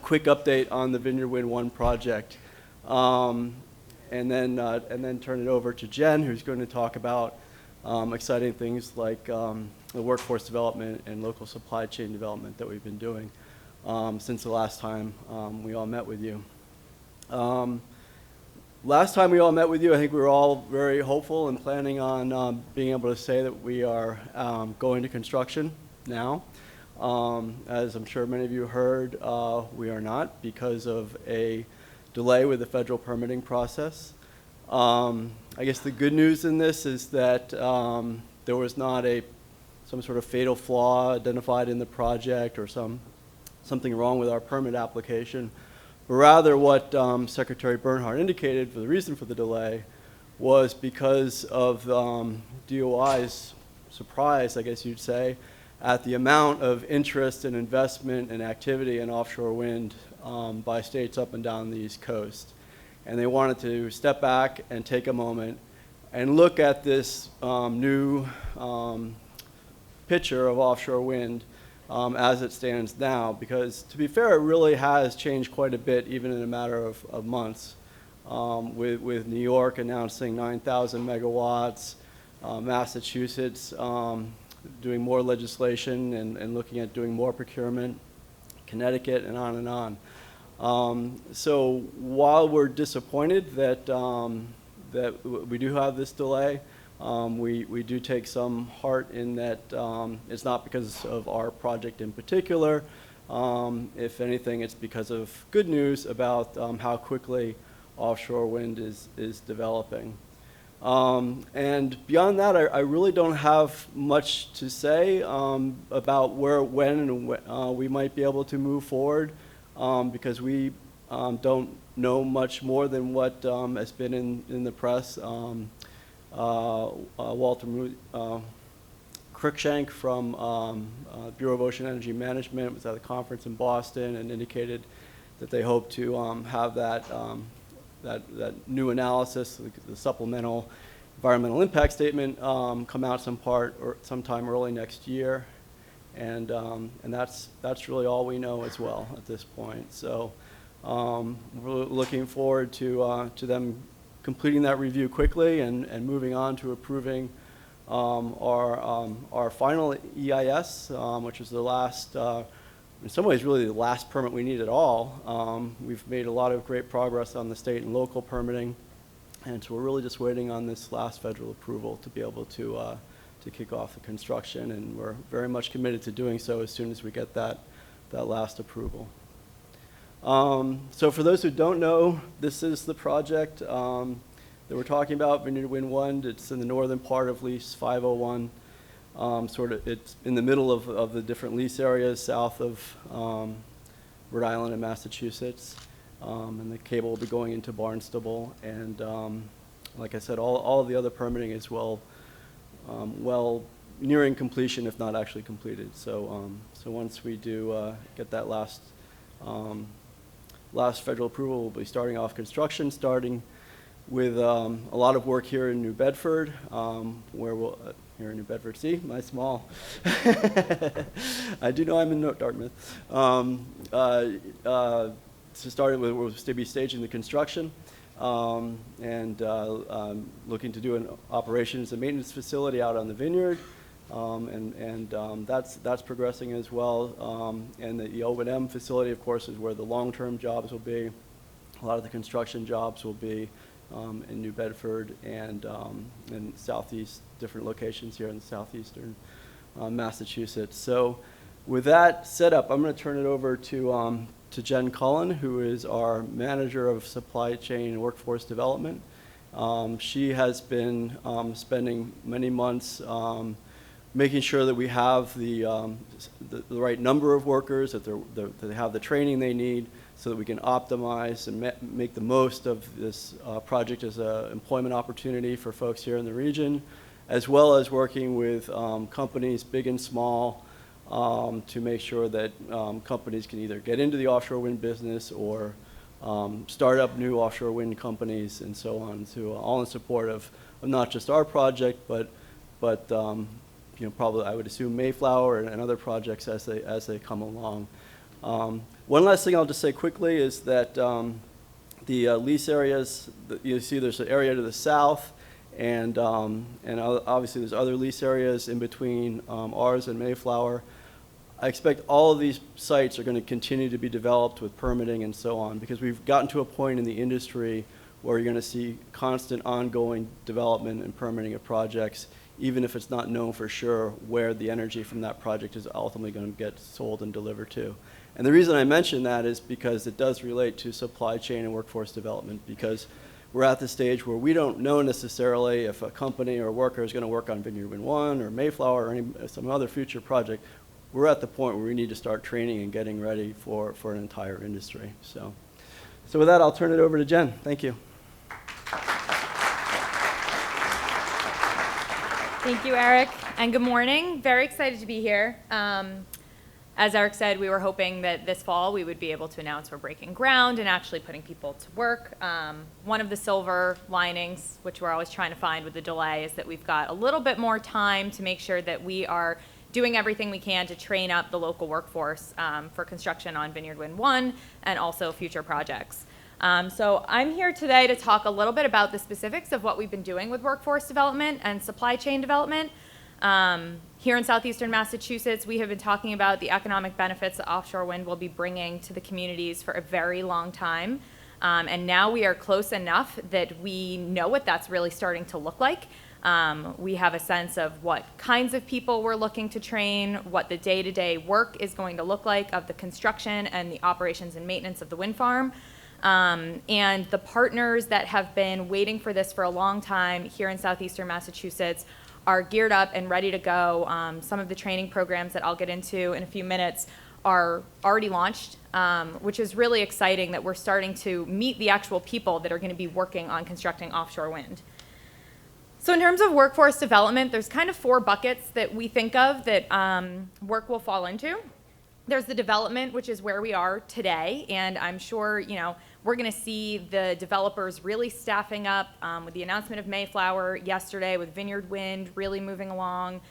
quick update on the Vineyard Wind 1 project, and then turn it over to Jen, who's going to talk about exciting things like the workforce development and local supply chain development that we've been doing since the last time we all met with you. Last time we all met with you, I think we were all very hopeful and planning on being able to say that we are going to construction now. As I'm sure many of you heard, we are not because of a delay with the federal permitting process. I guess the good news in this is that there was not some sort of fatal flaw identified in the project or something wrong with our permit application. but rather what Secretary Bernhardt indicated for the reason for the delay was because of DOI's surprise, I guess you'd say, at the amount of interest and investment and activity in offshore wind by states up and down the East Coast. And they wanted to step back and take a moment and look at this new picture of offshore wind as it stands now, because to be fair, it really has changed quite a bit, even in a matter of months, with New York announcing 9,000 megawatts, Massachusetts doing more legislation and looking at doing more procurement, Connecticut, and on and on. So while we're disappointed that that we do have this delay, we do take some heart in that it's not because of our project in particular. If anything, it's because of good news about how quickly offshore wind is developing. And beyond that, I really don't have much to say about when we might be able to move forward, because we don't know much more than what has been in the press. Walter Cruikshank from Bureau of Ocean Energy Management was at a conference in Boston and indicated that they hope to have that new analysis, the supplemental environmental impact statement, come out sometime early next year, and that's really all we know as well at this point. So we're looking forward to them completing that review quickly and moving on to approving our final EIS, which is the last. In some ways, really the last permit we need at all. We've made a lot of great progress on the state and local permitting, and so we're really just waiting on this last federal approval to be able to kick off the construction, and we're very much committed to doing so as soon as we get that last approval. So for those who don't know, this is the project that we're talking about, Vineyard Wind 1. It's in the northern part of Lease 501. It's in the middle of the different lease areas south of Rhode Island and Massachusetts, and the cable will be going into Barnstable. And like I said, all of the other permitting is well nearing completion, if not actually completed. So once we do get that last federal approval, we'll be starting off construction, starting with a lot of work here in New Bedford, where we'll. Here in New Bedford, see, my small. I do know I'm in Dartmouth. To start with, we'll be staging the construction and looking to do an operations and maintenance facility out on the vineyard, and that's progressing as well. And the O&M facility, of course, is where the long-term jobs will be. A lot of the construction jobs will be in New Bedford and in southeast, different locations here in the southeastern Massachusetts. So with that set up, I'm going to turn it over to Jen Cullen, who is our manager of supply chain and workforce development. She has been spending many months making sure that we have the right number of workers, that they have the training they need, so that we can optimize and make the most of this project as an employment opportunity for folks here in the region, as well as working with companies big and small to make sure that companies can either get into the offshore wind business or start up new offshore wind companies and so on, all in support of not just our project, but probably I would assume Mayflower and other projects as they come along. One last thing I'll just say quickly is that the lease areas, you see there's an area to the south, and obviously there's other lease areas in between ours and Mayflower. I expect all of these sites are going to continue to be developed with permitting and so on, because we've gotten to a point in the industry where you're going to see constant ongoing development and permitting of projects, even if it's not known for sure where the energy from that project is ultimately going to get sold and delivered to. And the reason I mention that is because it does relate to supply chain and workforce development, because we're at the stage where we don't know necessarily if a company or a worker is going to work on Vineyard Wind 1 or Mayflower or some other future project. We're at the point where we need to start training and getting ready for an entire industry. So So with that, I'll turn it over to Jen. Thank you. Thank you, Eric, and good morning. Very excited to be here. As Eric said, we were hoping that this fall we would be able to announce we're breaking ground and actually putting people to work. One of the silver linings, which we're always trying to find with the delay, is that we've got a little bit more time to make sure that we are doing everything we can to train up the local workforce for construction on Vineyard Wind 1 and also future projects. So I'm here today to talk a little bit about the specifics of what we've been doing with workforce development and supply chain development. Here in southeastern Massachusetts, we have been talking about the economic benefits that offshore wind will be bringing to the communities for a very long time. And now we are close enough that we know what that's really starting to look like. We have a sense of what kinds of people we're looking to train, what the day-to-day work is going to look like of the construction and the operations and maintenance of the wind farm. And the partners that have been waiting for this for a long time here in southeastern Massachusetts are geared up and ready to go. Some of the training programs that I'll get into in a few minutes are already launched, which is really exciting that we're starting to meet the actual people that are going to be working on constructing offshore wind. So in terms of workforce development, there's kind of 4 buckets that we think of that work will fall into. There's the development, which is where we are today, and I'm sure, we're going to see the developers really staffing up with the announcement of Mayflower yesterday, with Vineyard Wind really moving along.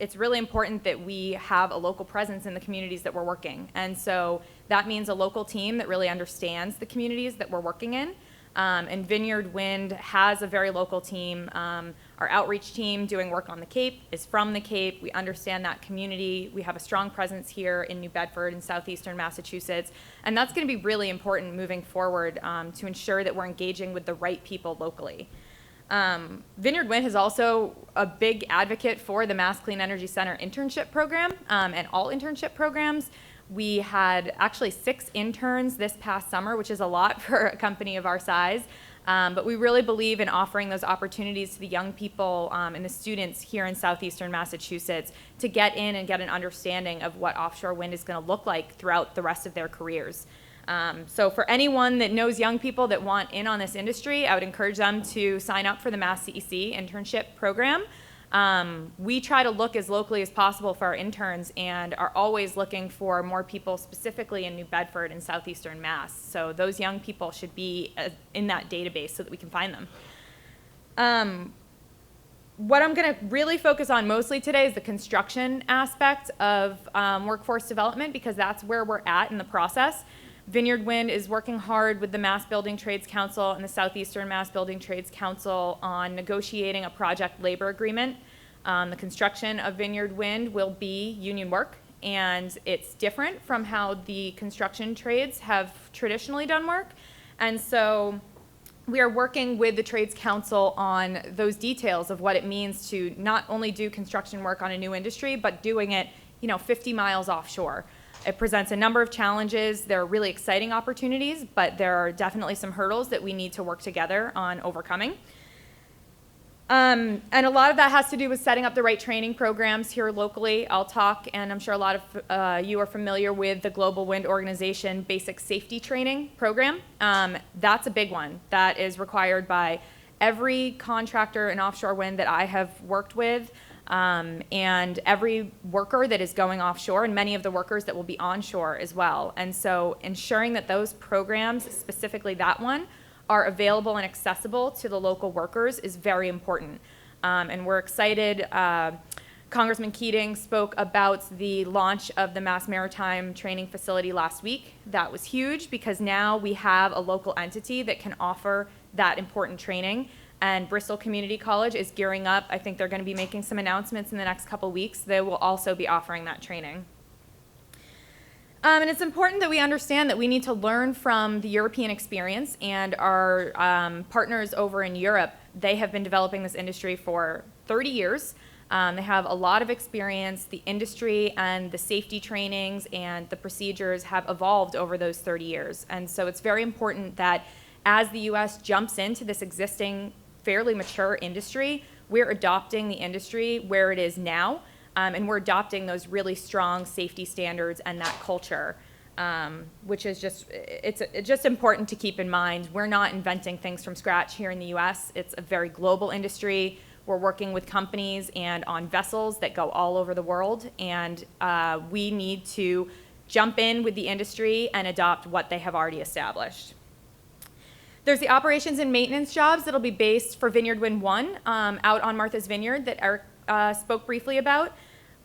It's really important that we have a local presence in the communities that we're working, and so that means a local team that really understands the communities that we're working in. And Vineyard Wind has a very local team. Our outreach team doing work on the Cape is from the Cape. We understand that community. We have a strong presence here in New Bedford and southeastern Massachusetts. And that's going to be really important moving forward to ensure that we're engaging with the right people locally. Vineyard Wind is also a big advocate for the Mass Clean Energy Center internship program and all internship programs. We had actually 6 interns this past summer, which is a lot for a company of our size. But we really believe in offering those opportunities to the young people and the students here in southeastern Massachusetts to get in and get an understanding of what offshore wind is going to look like throughout the rest of their careers. So for anyone that knows young people that want in on this industry, I would encourage them to sign up for the Mass CEC internship program. We try to look as locally as possible for our interns and are always looking for more people specifically in New Bedford and southeastern Mass. So those young people should be in that database so that we can find them. What I'm going to really focus on mostly today is the construction aspect of workforce development, because that's where we're at in the process. Vineyard Wind is working hard with the Mass Building Trades Council and the Southeastern Mass Building Trades Council on negotiating a project labor agreement. The construction of Vineyard Wind will be union work, and it's different from how the construction trades have traditionally done work. And so we are working with the Trades Council on those details of what it means to not only do construction work on a new industry, but doing it, 50 miles offshore. It presents a number of challenges. There are really exciting opportunities, but there are definitely some hurdles that we need to work together on overcoming. And a lot of that has to do with setting up the right training programs here locally. I'll talk, and I'm sure a lot of you are familiar with the Global Wind Organization Basic Safety Training Program. That's a big one that is required by every contractor in offshore wind that I have worked with. And every worker that is going offshore, and many of the workers that will be onshore as well. And so ensuring that those programs, specifically that one, are available and accessible to the local workers is very important. And we're excited. Congressman Keating spoke about the launch of the Mass Maritime Training Facility last week. That was huge because now we have a local entity that can offer that important training. And Bristol Community College is gearing up. I think they're going to be making some announcements in the next couple weeks. They will also be offering that training. And it's important that we understand that we need to learn from the European experience, and our partners over in Europe, they have been developing this industry for 30 years. They have a lot of experience. The industry and the safety trainings and the procedures have evolved over those 30 years. And so it's very important that as the U.S. jumps into this existing fairly mature industry, we're adopting the industry where it is now, and we're adopting those really strong safety standards and that culture. which is it's just important to keep in mind. We're not inventing things from scratch here in the U.S. It's a very global industry. We're working with companies and on vessels that go all over the world, and we need to jump in with the industry and adopt what they have already established. There's the operations and maintenance jobs that'll be based for Vineyard Wind 1 out on Martha's Vineyard that Eric spoke briefly about.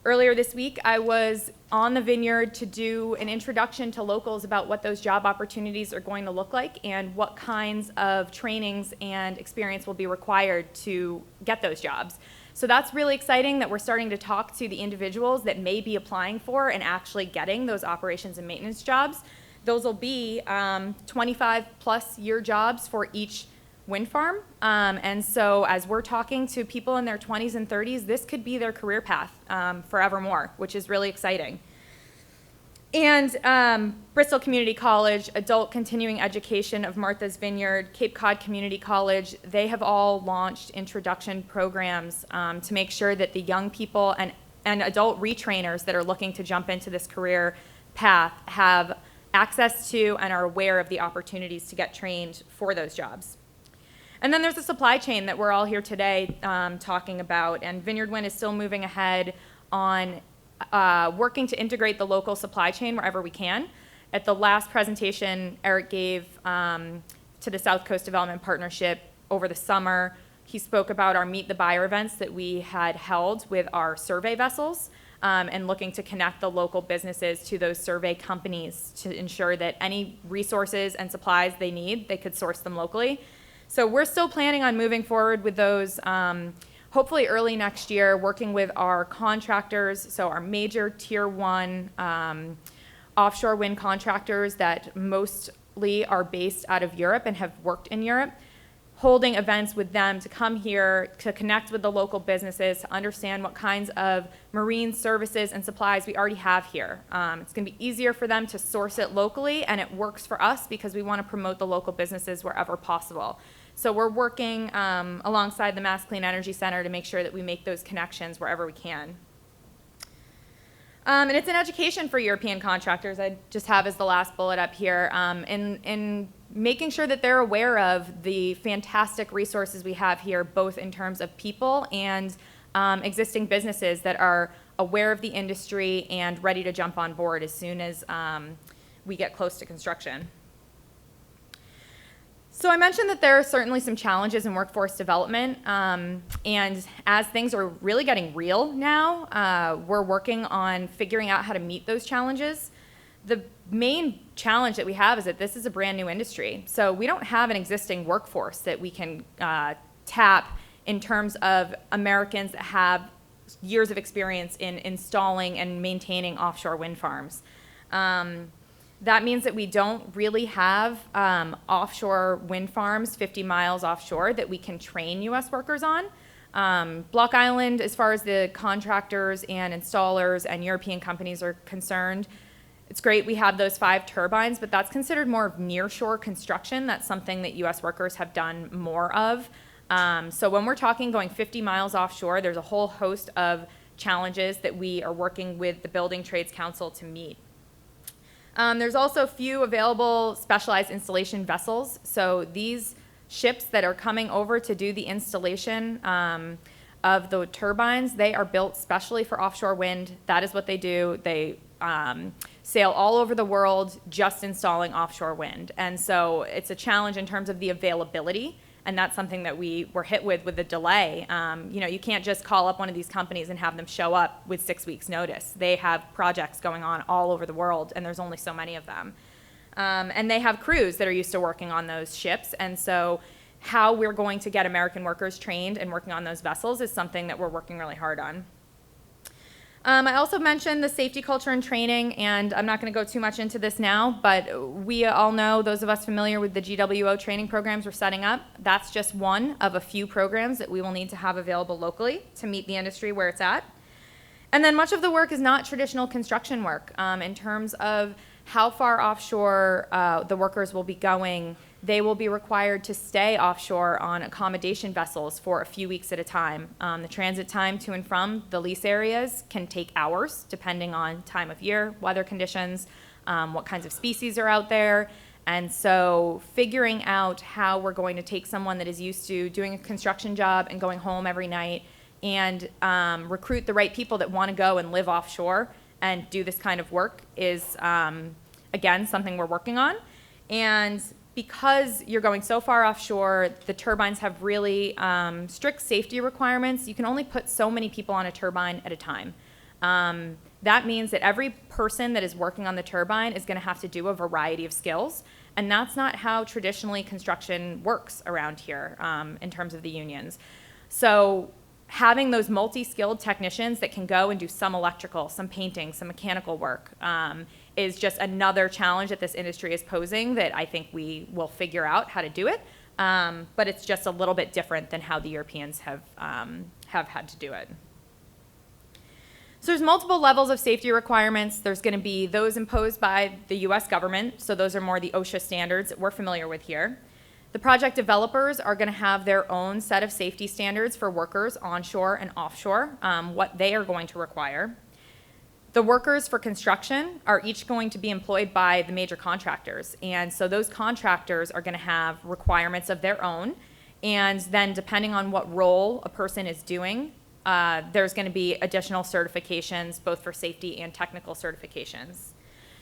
Earlier this week, I was on the vineyard to do an introduction to locals about what those job opportunities are going to look like and what kinds of trainings and experience will be required to get those jobs. So that's really exciting that we're starting to talk to the individuals that may be applying for and actually getting those operations and maintenance jobs. Those will be 25-plus year jobs for each wind farm. And so as we're talking to people in their 20s and 30s, this could be their career path forevermore, which is really exciting. And Bristol Community College, Adult Continuing Education of Martha's Vineyard, Cape Cod Community College, they have all launched introduction programs to make sure that the young people and adult retrainers that are looking to jump into this career path have access to and are aware of the opportunities to get trained for those jobs. And then there's the supply chain that we're all here today talking about, and Vineyard Wind is still moving ahead on working to integrate the local supply chain wherever we can. At the last presentation Eric gave to the SouthCoast Development Partnership over the summer, he spoke about our Meet the Buyer events that we had held with our survey vessels and looking to connect the local businesses to those survey companies to ensure that any resources and supplies they need, they could source them locally. So we're still planning on moving forward with those hopefully early next year, working with our contractors, so our major tier 1 offshore wind contractors that mostly are based out of Europe and have worked in Europe, holding events with them to come here to connect with the local businesses, to understand what kinds of marine services and supplies we already have here. It's going to be easier for them to source it locally, and it works for us because we want to promote the local businesses wherever possible. So we're working alongside the Mass Clean Energy Center to make sure that we make those connections wherever we can. And it's an education for European contractors. I just have as the last bullet up here in making sure that they're aware of the fantastic resources we have here, both in terms of people and existing businesses that are aware of the industry and ready to jump on board as soon as we get close to construction. So I mentioned that there are certainly some challenges in workforce development, and as things are really getting real now, we're working on figuring out how to meet those challenges. The main challenge that we have is that this is a brand new industry, so we don't have an existing workforce that we can tap in terms of Americans that have years of experience in installing and maintaining offshore wind farms. That means that we don't really have offshore wind farms 50 miles offshore that we can train U.S. workers on. Block Island, as far as the contractors and installers and European companies are concerned, it's great we have those 5 turbines, but that's considered more of nearshore construction. That's something that U.S. workers have done more of. So when we're talking going 50 miles offshore, there's a whole host of challenges that we are working with the Building Trades Council to meet. There's also few available specialized installation vessels. So these ships that are coming over to do the installation of the turbines, they are built specially for offshore wind. That is what they do. They sail all over the world just installing offshore wind. And so it's a challenge in terms of the availability. And that's something that we were hit with the delay. You can't just call up one of these companies and have them show up with 6 weeks notice. They have projects going on all over the world, and there's only so many of them. And they have crews that are used to working on those ships. And so how we're going to get American workers trained and working on those vessels is something that we're working really hard on. I also mentioned the safety culture and training, and I'm not going to go too much into this now, but we all know, those of us familiar with the GWO training programs we're setting up, that's just one of a few programs that we will need to have available locally to meet the industry where it's at. And then much of the work is not traditional construction work. In terms of how far offshore the workers will be going, they will be required to stay offshore on accommodation vessels for a few weeks at a time. The transit time to and from the lease areas can take hours, depending on time of year, weather conditions. what kinds of species are out there. And so figuring out how we're going to take someone that is used to doing a construction job and going home every night and recruit the right people that want to go and live offshore and do this kind of work is, again, something we're working on. And because you're going so far offshore, the turbines have really strict safety requirements. You can only put so many people on a turbine at a time. That means that every person that is working on the turbine is going to have to do a variety of skills. And that's not how traditionally construction works around here in terms of the unions. So having those multi-skilled technicians that can go and do some electrical, some painting, some mechanical work is just another challenge that this industry is posing that I think we will figure out how to do it. But it's just a little bit different than how the Europeans have had to do it. So there's multiple levels of safety requirements. There's going to be those imposed by the US government. So those are more the OSHA standards that we're familiar with here. The project developers are going to have their own set of safety standards for workers onshore and offshore, what they are going to require. The workers for construction are each going to be employed by the major contractors. And so those contractors are going to have requirements of their own. And then depending on what role a person is doing, there's going to be additional certifications, both for safety and technical certifications.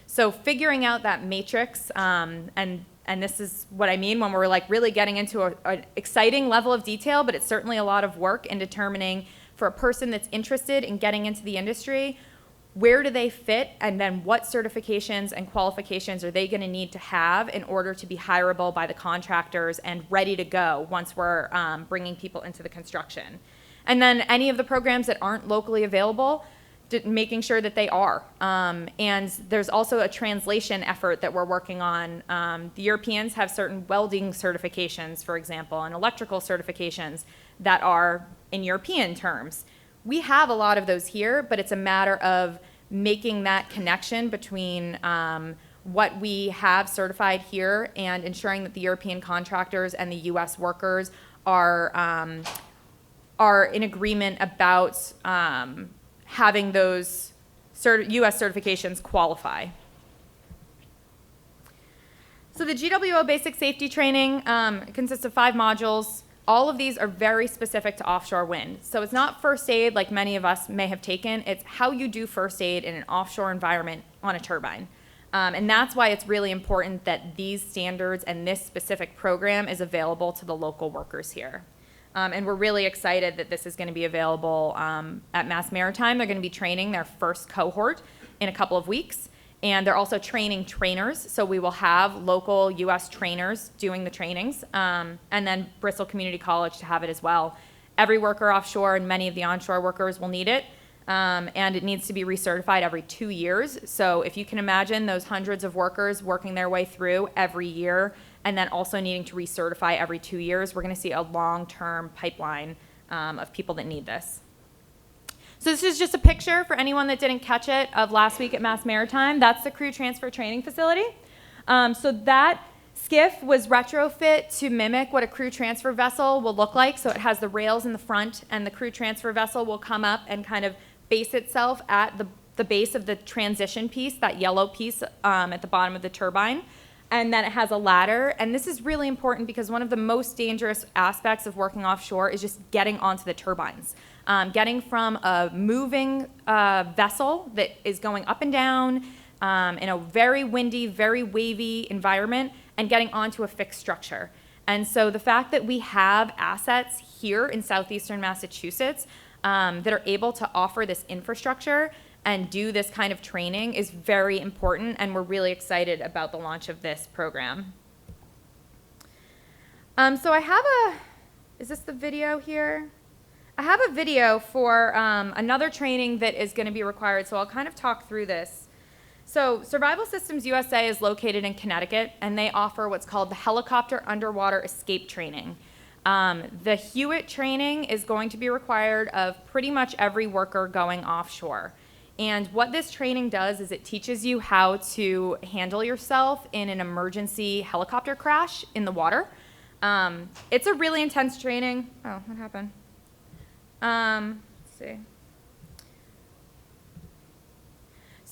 So figuring out that matrix, and this is what I mean when we're like really getting into an exciting level of detail, but it's certainly a lot of work in determining for a person that's interested in getting into the industry, where do they fit, and then what certifications and qualifications are they going to need to have in order to be hireable by the contractors and ready to go once we're bringing people into the construction. And then any of the programs that aren't locally available, making sure that they are. And there's also a translation effort that we're working on. The Europeans have certain welding certifications, for example, and electrical certifications that are in European terms. We have a lot of those here, but it's a matter of making that connection between what we have certified here and ensuring that the European contractors and the US workers are in agreement about having those US certifications qualify. So the GWO Basic Safety Training consists of 5 modules. All of these are very specific to offshore wind. So it's not first aid like many of us may have taken. It's how you do first aid in an offshore environment on a turbine. And that's why it's really important that these standards and this specific program is available to the local workers here. And we're really excited that this is going to be available at Mass Maritime. They're going to be training their first cohort in a couple of weeks. And they're also training trainers. So we will have local US trainers doing the trainings. And then Bristol Community College to have it as well. Every worker offshore and many of the onshore workers will need it. And it needs to be recertified every 2 years. So if you can imagine those hundreds of workers working their way through every year and then also needing to recertify every 2 years, we're going to see a long-term pipeline of people that need this. So this is just a picture for anyone that didn't catch it of last week at Mass Maritime. That's the crew transfer training facility. So that skiff was retrofit to mimic what a crew transfer vessel will look like. So it has the rails in the front, and the crew transfer vessel will come up and kind of base itself at the base of the transition piece, that yellow piece at the bottom of the turbine. And then it has a ladder. And this is really important because one of the most dangerous aspects of working offshore is just getting onto the turbines. Getting from a moving vessel that is going up and down in a very windy, very wavy environment and getting onto a fixed structure. And so the fact that we have assets here in southeastern Massachusetts that are able to offer this infrastructure and do this kind of training is very important, and we're really excited about the launch of this program. So I have is this the video here? I have a video for another training that is going to be required, so I'll kind of talk through this. So Survival Systems USA is located in Connecticut, and they offer what's called the Helicopter Underwater Escape Training. The Hewitt training is going to be required of pretty much every worker going offshore. And what this training does is it teaches you how to handle yourself in an emergency helicopter crash in the water. It's a really intense training. Oh, what happened? Let's see.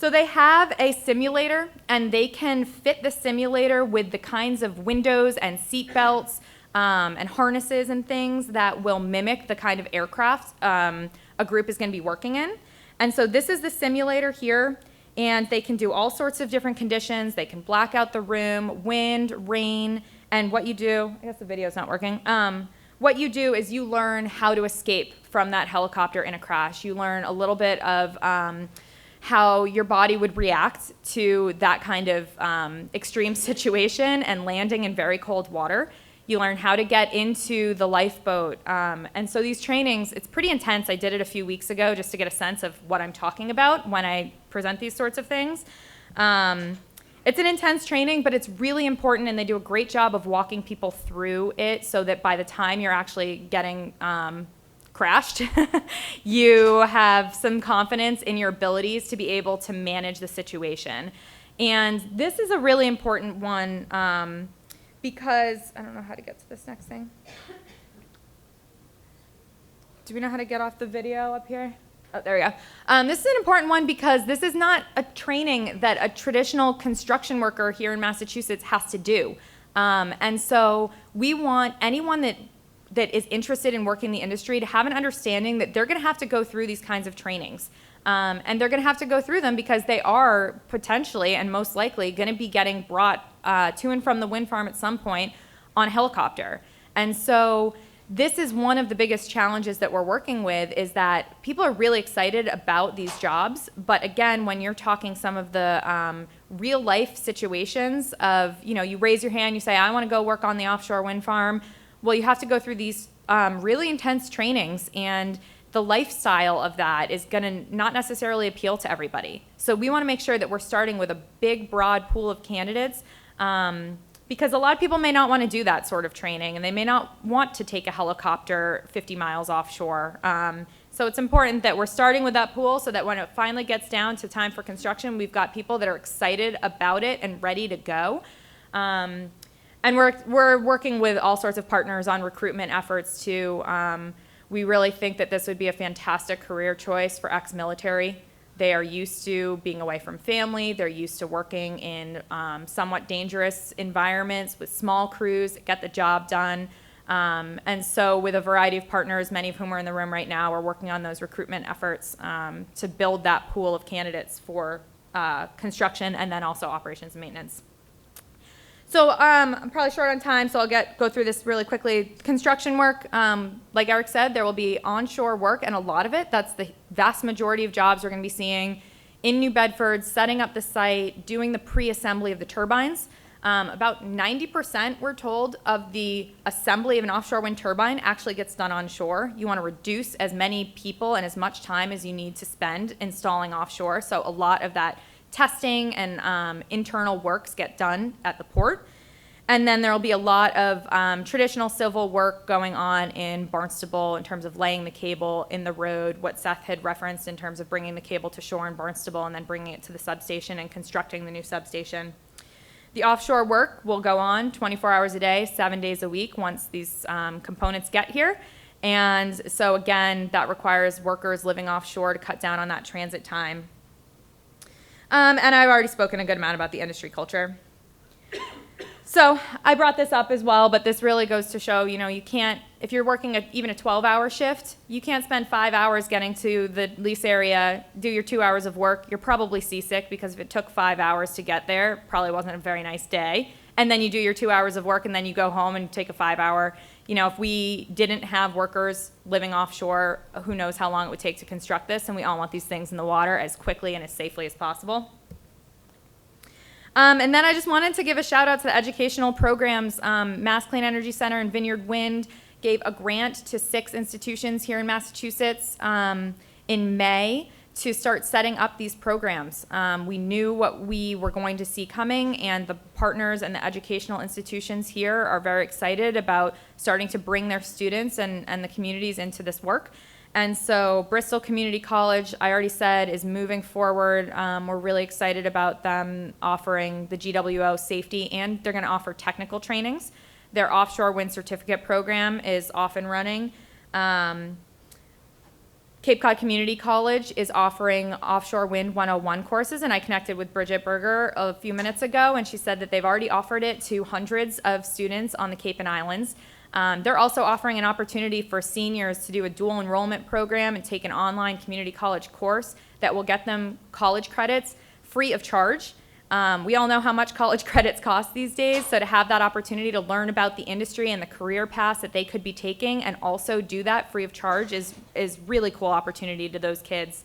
So they have a simulator, and they can fit the simulator with the kinds of windows and seat belts and harnesses and things that will mimic the kind of aircraft a group is going to be working in. And so this is the simulator here, and they can do all sorts of different conditions. They can black out the room, wind, rain, and what you do, I guess the video's not working. What you do is you learn how to escape from that helicopter in a crash. You learn a little bit of how your body would react to that kind of extreme situation and landing in very cold water. You learn how to get into the lifeboat. And so these trainings, it's pretty intense. I did it a few weeks ago just to get a sense of what I'm talking about when I present these sorts of things. It's an intense training, but it's really important, and they do a great job of walking people through it so that by the time you're actually getting crashed, you have some confidence in your abilities to be able to manage the situation. And this is a really important one because, I don't know how to get to this next thing. Do we know how to get off the video up here? Oh, there we go. This is an important one because this is not a training that a traditional construction worker here in Massachusetts has to do. And so we want anyone that is interested in working in the industry to have an understanding that they're going to have to go through these kinds of trainings. And they're going to have to go through them because they are potentially and most likely going to be getting brought to and from the wind farm at some point on a helicopter. And so this is one of the biggest challenges that we're working with, is that people are really excited about these jobs. But again, when you're talking some of the real life situations of, you raise your hand, you say, I want to go work on the offshore wind farm. Well, you have to go through these really intense trainings, and the lifestyle of that is going to not necessarily appeal to everybody. So we want to make sure that we're starting with a big, broad pool of candidates, because a lot of people may not want to do that sort of training, and they may not want to take a helicopter 50 miles offshore. So it's important that we're starting with that pool so that when it finally gets down to time for construction, we've got people that are excited about it and ready to go. And we're working with all sorts of partners on recruitment efforts too. We really think that this would be a fantastic career choice for ex-military. They are used to being away from family. They're used to working in somewhat dangerous environments with small crews that get the job done. And so with a variety of partners, many of whom are in the room right now, we're working on those recruitment efforts to build that pool of candidates for construction and then also operations and maintenance. So I'm probably short on time, so I'll go through this really quickly. Construction work, like Eric said, there will be onshore work, and a lot of it, that's the vast majority of jobs we're going to be seeing in New Bedford, setting up the site, doing the pre-assembly of the turbines. About 90%, we're told, of the assembly of an offshore wind turbine actually gets done onshore. You want to reduce as many people and as much time as you need to spend installing offshore, so a lot of that testing and internal works get done at the port. And then there will be a lot of traditional civil work going on in Barnstable in terms of laying the cable in the road, what Seth had referenced in terms of bringing the cable to shore in Barnstable and then bringing it to the substation and constructing the new substation. The offshore work will go on 24 hours a day, 7 days a week once these components get here. And so again, that requires workers living offshore to cut down on that transit time. And I've already spoken a good amount about the industry culture. So I brought this up as well, but this really goes to show, you can't, if you're working even a 12-hour shift, you can't spend 5 hours getting to the lease area, do your 2 hours of work. You're probably seasick because if it took 5 hours to get there, it probably wasn't a very nice day. And then you do your 2 hours of work and then you go home and take a 5 hour. If we didn't have workers living offshore, who knows how long it would take to construct this, and we all want these things in the water as quickly and as safely as possible. And then I just wanted to give a shout out to the educational programs. Mass Clean Energy Center and Vineyard Wind gave a grant to 6 institutions here in Massachusetts in May to start setting up these programs. We knew what we were going to see coming, and the partners and the educational institutions here are very excited about starting to bring their students and the communities into this work. And so Bristol Community College, I already said, is moving forward. We're really excited about them offering the GWO safety, and they're going to offer technical trainings. Their offshore wind certificate program is off and running. Cape Cod Community College is offering Offshore Wind 101 courses, and I connected with Bridget Berger a few minutes ago, and she said that they've already offered it to hundreds of students on the Cape and Islands. They're also offering an opportunity for seniors to do a dual enrollment program and take an online community college course that will get them college credits free of charge. We all know how much college credits cost these days, so to have that opportunity to learn about the industry and the career paths that they could be taking and also do that free of charge is really cool opportunity to those kids.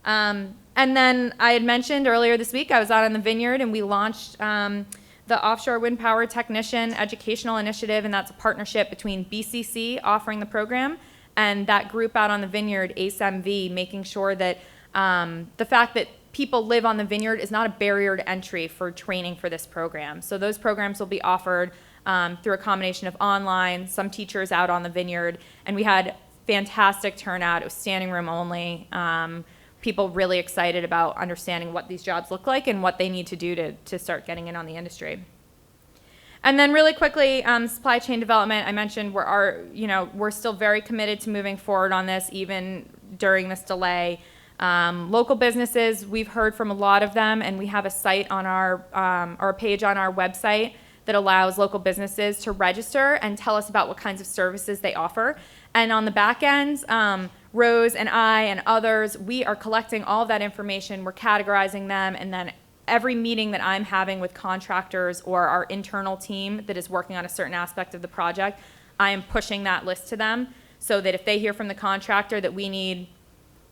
And then I had mentioned earlier this week I was out on the vineyard and we launched the Offshore Wind Power Technician Educational Initiative, and that's a partnership between BCC offering the program and that group out on the vineyard, ASMV, making sure that the fact that people live on the vineyard is not a barrier to entry for training for this program. So those programs will be offered through a combination of online, some teachers out on the vineyard, and we had fantastic turnout. It was standing room only. People really excited about understanding what these jobs look like and what they need to do to start getting in on the industry. And then really quickly, supply chain development. I mentioned we're still very committed to moving forward on this even during this delay. Local businesses, we've heard from a lot of them, and we have a site on our page on our website that allows local businesses to register and tell us about what kinds of services they offer. And on the back end, Rose and I and others, we are collecting all of that information, we're categorizing them, and then every meeting that I'm having with contractors or our internal team that is working on a certain aspect of the project, I am pushing that list to them so that if they hear from the contractor that we need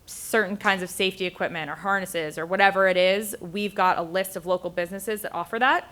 certain kinds of safety equipment or harnesses or whatever it is, we've got a list of local businesses that offer that.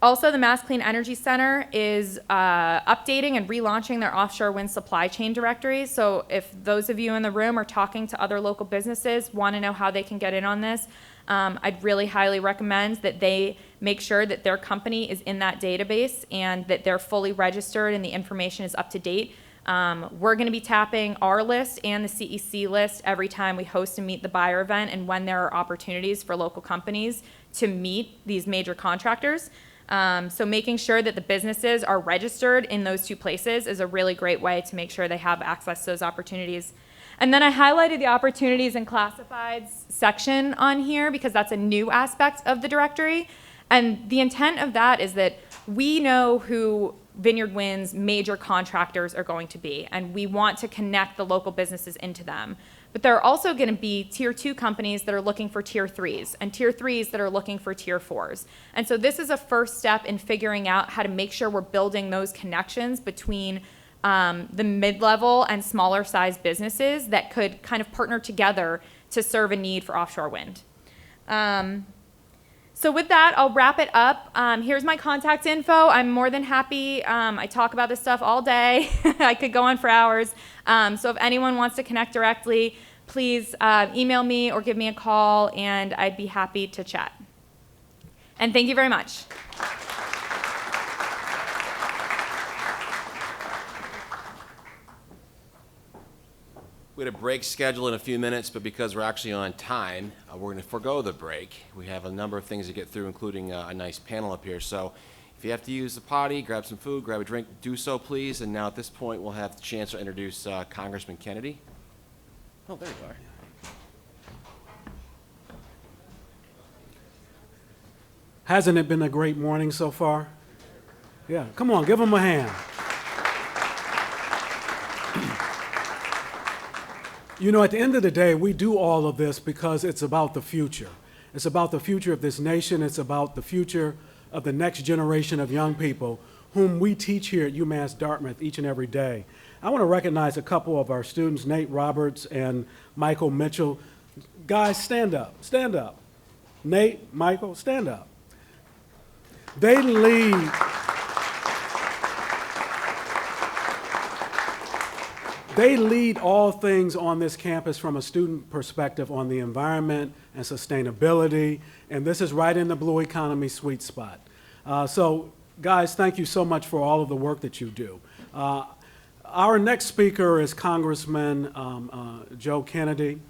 Also, the Mass Clean Energy Center is updating and relaunching their offshore wind supply chain directory. So if those of you in the room are talking to other local businesses, want to know how they can get in on this, I'd really highly recommend that they make sure that their company is in that database and that they're fully registered and the information is up to date. We're going to be tapping our list and the CEC list every time we host and meet the buyer event and when there are opportunities for local companies to meet these major contractors. So making sure that the businesses are registered in those two places is a really great way to make sure they have access to those opportunities. And then I highlighted the opportunities and classifieds section on here because that's a new aspect of the directory. And the intent of that is that we know who Vineyard Wind's major contractors are going to be, and we want to connect the local businesses into them. But there are also going to be tier 2 companies that are looking for tier 3s and tier 3s that are looking for tier 4s. And so this is a first step in figuring out how to make sure we're building those connections between the mid-level and smaller size businesses that could kind of partner together to serve a need for offshore wind. So with that, I'll wrap it up. Here's my contact info. I'm more than happy. I talk about this stuff all day. I could go on for hours. So if anyone wants to connect directly, please email me or give me a call, and I'd be happy to chat. And thank you very much. We had a break scheduled in a few minutes, but because we're actually on time, we're going to forego the break. We have a number of things to get through, including a nice panel up here. So if you have to use the potty, grab some food, grab a drink, do so, please. And now at this point, we'll have the Chancellor introduce Congressman Kennedy. Oh, there you are. Hasn't it been a great morning so far? Yeah, come on, give them a hand. You know, at the end of the day, we do all of this because it's about the future. It's about the future of this nation. It's about the future of the next generation of young people whom we teach here at UMass Dartmouth each and every day. I want to recognize a couple of our students, Nate Roberts and Michael Mitchell. Guys, stand up. Stand up. Nate, Michael, stand up. They lead. They lead all things on this campus from a student perspective on the environment and sustainability, and this is right in the blue economy sweet spot. So, guys, thank you so much for all of the work that you do. Our next speaker is Congressman Joe Kennedy.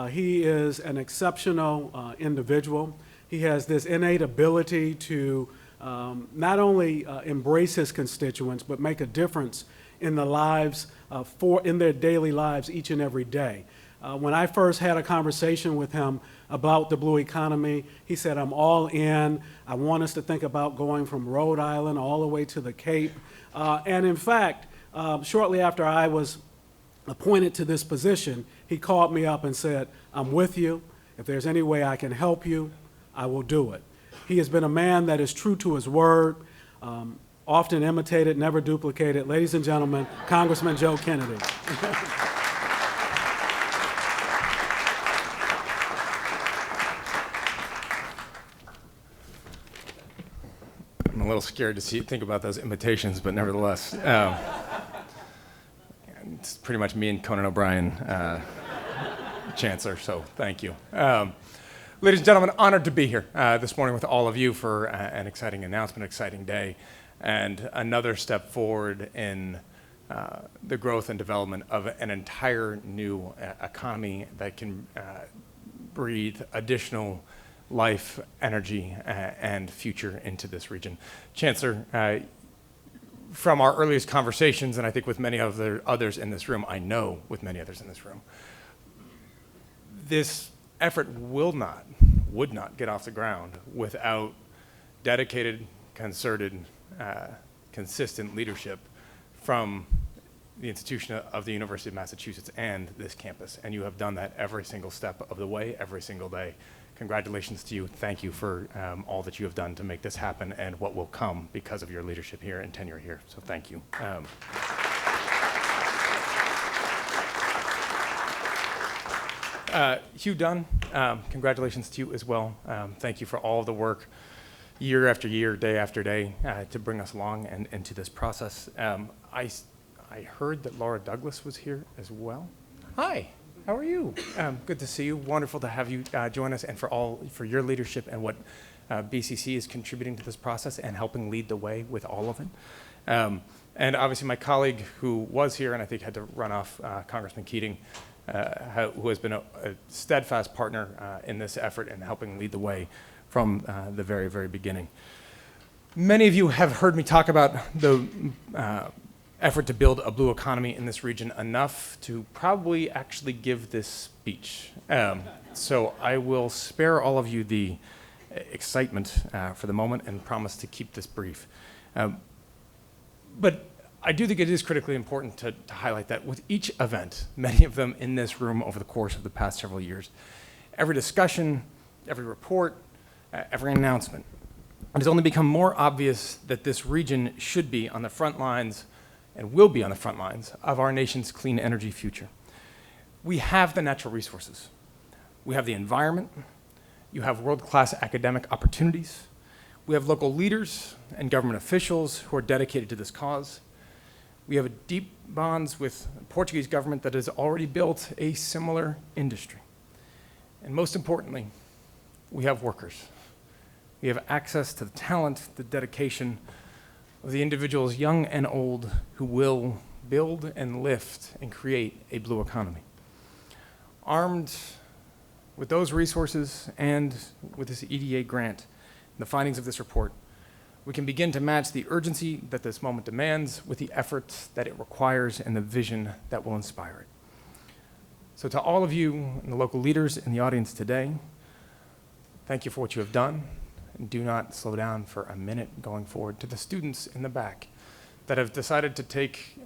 He is an exceptional individual. He has this innate ability to not only embrace his constituents, but make a difference in the lives, in their daily lives each and every day. When I first had a conversation with him about the blue economy, he said, I'm all in. I want us to think about going from Rhode Island all the way to the Cape. And in fact, shortly after I was appointed to this position, he called me up and said, I'm with you. If there's any way I can help you, I will do it. He has been a man that is true to his word, often imitated, never duplicated. Ladies and gentlemen, Congressman Joe Kennedy. I'm a little scared to think about those imitations, but nevertheless, it's pretty much me and Conan O'Brien, Chancellor, so thank you. Ladies and gentlemen, honored to be here this morning with all of you for an exciting announcement, exciting day, and another step forward in the growth and development of an entire new economy that can breathe additional life, energy, and future into this region. Chancellor, from our earliest conversations, and I think with many of the others in this room, I know with many others in this room, this effort would not get off the ground without dedicated, concerted, consistent leadership from the institution of the University of Massachusetts and this campus. And you have done that every single step of the way, every single day. Congratulations to you. Thank you for all that you have done to make this happen and what will come because of your leadership here and tenure here. So thank you. Hugh Dunn, congratulations to you as well. Thank you for all of the work year after year, day after day, to bring us along and into this process. I heard that Laura Douglas was here as well. Hi. How are you? Good to see you. Wonderful to have you join us, and for your leadership and what BCC is contributing to this process and helping lead the way with all of it. And obviously my colleague who was here and I think had to run off, Congressman Keating, who has been a steadfast partner in this effort and helping lead the way from the very, very beginning. Many of you have heard me talk about the effort to build a blue economy in this region enough to probably actually give this speech. So I will spare all of you the excitement for the moment and promise to keep this brief. But I do think it is critically important to highlight that with each event, many of them in this room over the course of the past several years, every discussion, every report, every announcement, it has only become more obvious that this region should be on the front lines and will be on the front lines of our nation's clean energy future. We have the natural resources. We have the environment. You have world-class academic opportunities. We have local leaders and government officials who are dedicated to this cause. We have deep bonds with the Portuguese government that has already built a similar industry. And most importantly, we have workers. We have access to the talent, the dedication of the individuals, young and old, who will build and lift and create a blue economy. Armed with those resources and with this EDA grant, and the findings of this report, we can begin to match the urgency that this moment demands with the efforts that it requires and the vision that will inspire it. So to all of you and the local leaders in the audience today, thank you for what you have done. And do not slow down for a minute going forward. To the students in the back that have decided to take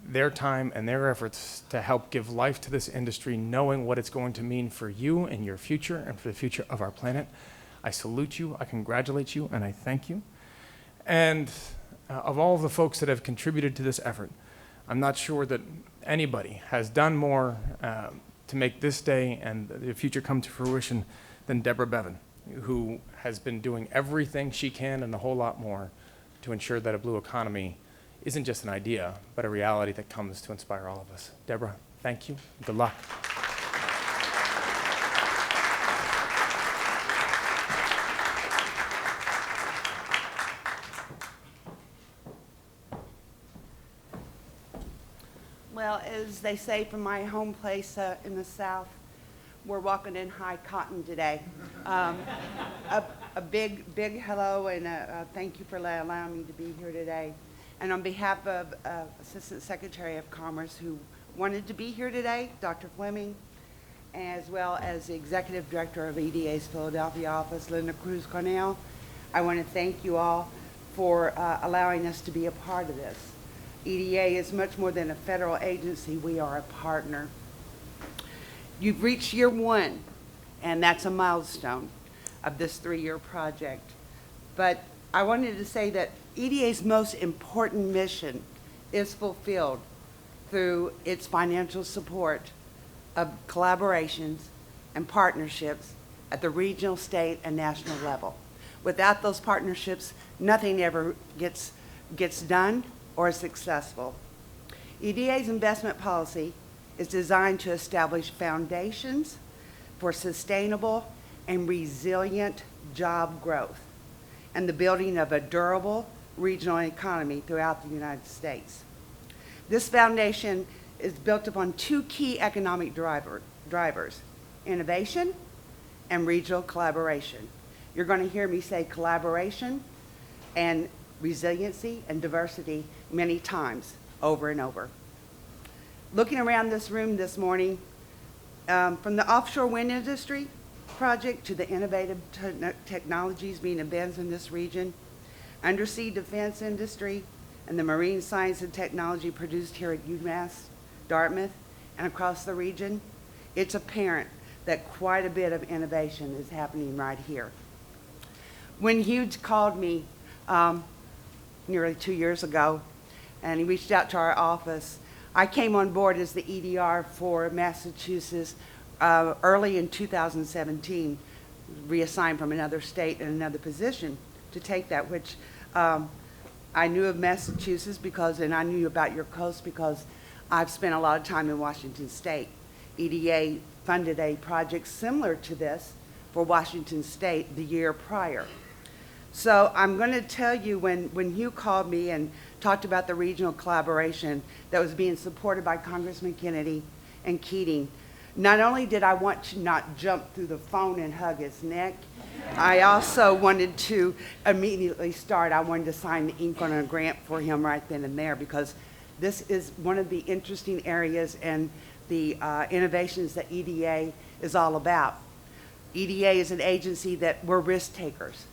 their time and their efforts to help give life to this industry, knowing what it's going to mean for you and your future and for the future of our planet, I salute you, I congratulate you, and I thank you. And of all of the folks that have contributed to this effort, I'm not sure that anybody has done more to make this day and the future come to fruition than Debra Beavin, who has been doing everything she can and a whole lot more to ensure that a blue economy isn't just an idea, but a reality that comes to inspire all of us. Debra, thank you. Good luck. Well, as they say from my home place in the South, we're walking in high cotton today. A big hello and thank you for allowing me to be here today. And on behalf of Assistant Secretary of Commerce, who wanted to be here today, Dr. Fleming, as well as the Executive Director of EDA's Philadelphia office, Linda Cruz Cornell, I want to thank you all for allowing us to be a part of this. EDA is much more than a federal agency. We are a partner. You've reached year 1, and that's a milestone of this 3-year project. But I wanted to say that EDA's most important mission is fulfilled through its financial support of collaborations and partnerships at the regional, state, and national level. Without those partnerships, nothing ever gets done or is successful. EDA's investment policy is designed to establish foundations for sustainable and resilient job growth and the building of a durable regional economy throughout the United States. This foundation is built upon 2 key economic drivers, innovation and regional collaboration. You're going to hear me say collaboration and resiliency and diversity many times, over and over. Looking around this room this morning, from the offshore wind industry project to the innovative technologies being advanced in this region, undersea defense industry, and the marine science and technology produced here at UMass Dartmouth and across the region, it's apparent that quite a bit of innovation is happening right here. When Hughes called me nearly 2 years ago, and he reached out to our office, I came on board as the EDR for Massachusetts early in 2017, reassigned from another state and another position to take that, which I knew of Massachusetts because, and I knew about your coast because I've spent a lot of time in Washington State. EDA funded a project similar to this for Washington State the year prior. So I'm going to tell you, when Hugh called me and talked about the regional collaboration that was being supported by Congressman Kennedy and Keating, not only did I want to not jump through the phone and hug his neck, I also wanted to immediately start. I wanted to sign the ink on a grant for him right then and there, because this is one of the interesting areas and the innovations that EDA is all about. EDA is an agency that we're risk takers.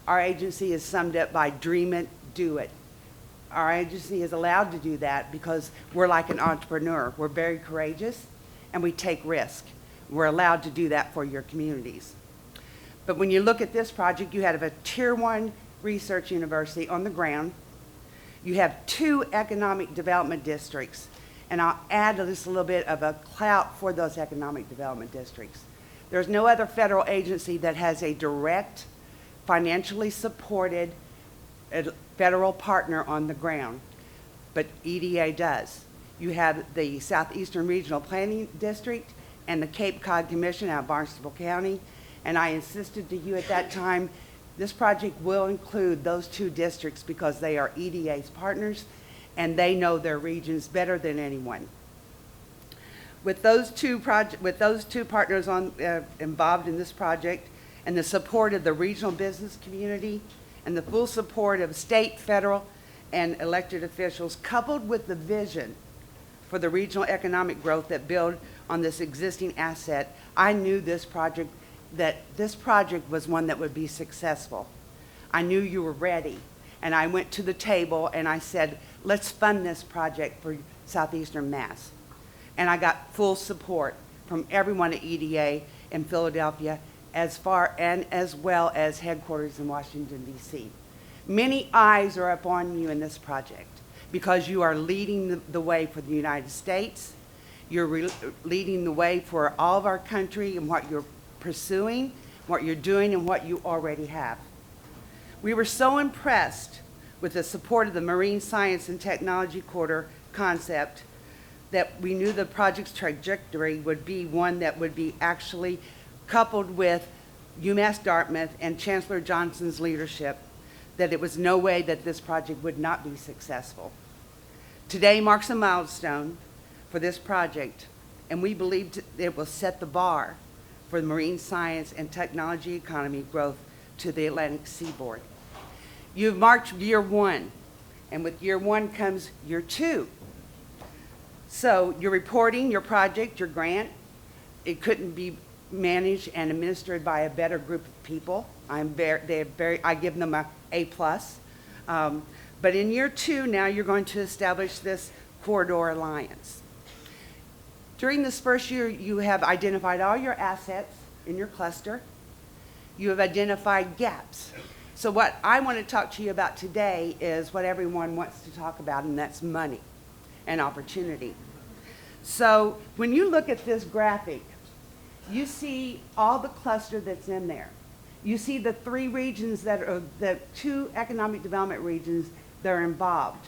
Our agency is summed up by dream it, do it. Our agency is allowed to do that because we're like an entrepreneur. We're very courageous and we take risk. We're allowed to do that for your communities. But when you look at this project, you have a Tier 1 research university on the ground. You have 2 economic development districts, and I'll add just a little bit of a clout for those economic development districts. There's no other federal agency that has a direct, financially supported federal partner on the ground, but EDA does. You have the Southeastern Regional Planning District and the Cape Cod Commission out of Barnstable County, and I insisted to you at that time, this project will include those 2 districts because they are EDA's partners and they know their regions better than anyone. With those two partners involved in this project, and the support of the regional business community, and the full support of state, federal, and elected officials, coupled with the vision for the regional economic growth that build on this existing asset, I knew that this project was one that would be successful. I knew you were ready, and I went to the table and I said, let's fund this project for Southeastern Mass. And I got full support from everyone at EDA in Philadelphia, as well as headquarters in Washington, D.C. Many eyes are upon you in this project because you are leading the way for the United States. You're leading the way for all of our country and what you're pursuing, what you're doing, and what you already have. We were so impressed with the support of the Marine Science and Technology Quarter concept that we knew the project's trajectory would be one that would be actually coupled with UMass Dartmouth and Chancellor Johnson's leadership, that it was no way that this project would not be successful. Today marks a milestone for this project, and we believe it will set the bar for the marine science and technology economy growth to the Atlantic seaboard. You've marked year 1, And with year 1 comes year 2. So you're reporting your project, your grant. It couldn't be managed and administered by a better group of people. I give them a A+. But in year 2, now you're going to establish this corridor alliance. During this first year, you have identified all your assets in your cluster. You have identified gaps. So what I want to talk to you about today is what everyone wants to talk about, and that's money and opportunity. So when you look at this graphic, you see all the cluster that's in there. You see the 3 regions that are the 2 economic development regions that are involved.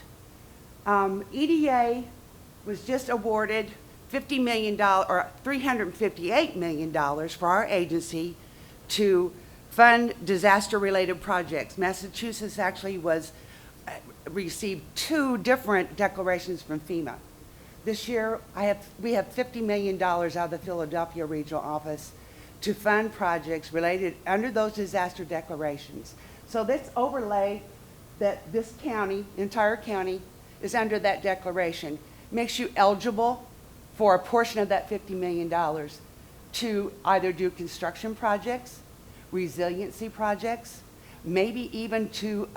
EDA was just awarded $50 million or $358 million for our agency to fund disaster-related projects. Massachusetts actually received 2 different declarations from FEMA. This year, we have $50 million out of the Philadelphia Regional Office to fund projects related under those disaster declarations. So let's overlay that this county, entire county, is under that declaration. Makes you eligible for a portion of that $50 million to either do construction projects, resiliency projects, maybe even to,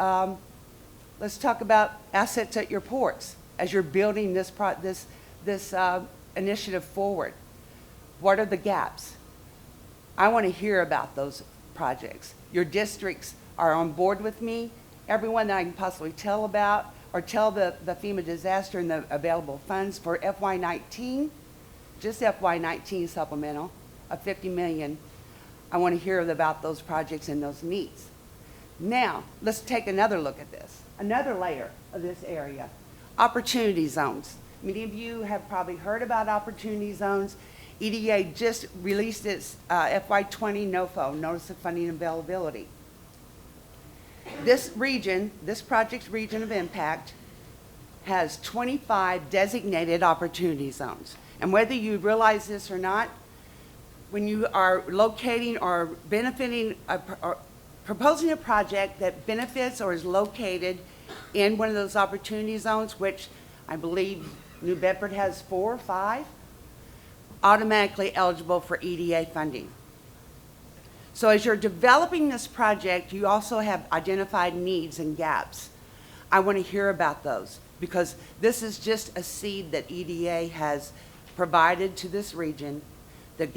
let's talk about assets at your ports as you're building this initiative forward. What are the gaps? I want to hear about those projects. Your districts are on board with me. Everyone that I can possibly tell about or tell the FEMA disaster and the available funds for FY19, just FY19 supplemental of $50 million. I want to hear about those projects and those needs. Now, let's take another look at this, another layer of this area. Opportunity zones. Many of you have probably heard about opportunity zones. EDA just released its FY20 NOFO, Notice of Funding Availability. This region, this project's region of impact, has 25 designated opportunity zones. And whether you realize this or not, when you are locating or benefiting, or proposing a project that benefits or is located in one of those opportunity zones, which I believe New Bedford has 4 or 5, automatically eligible for EDA funding. So as you're developing this project, you also have identified needs and gaps. I want to hear about those because this is just a seed that EDA has provided to this region that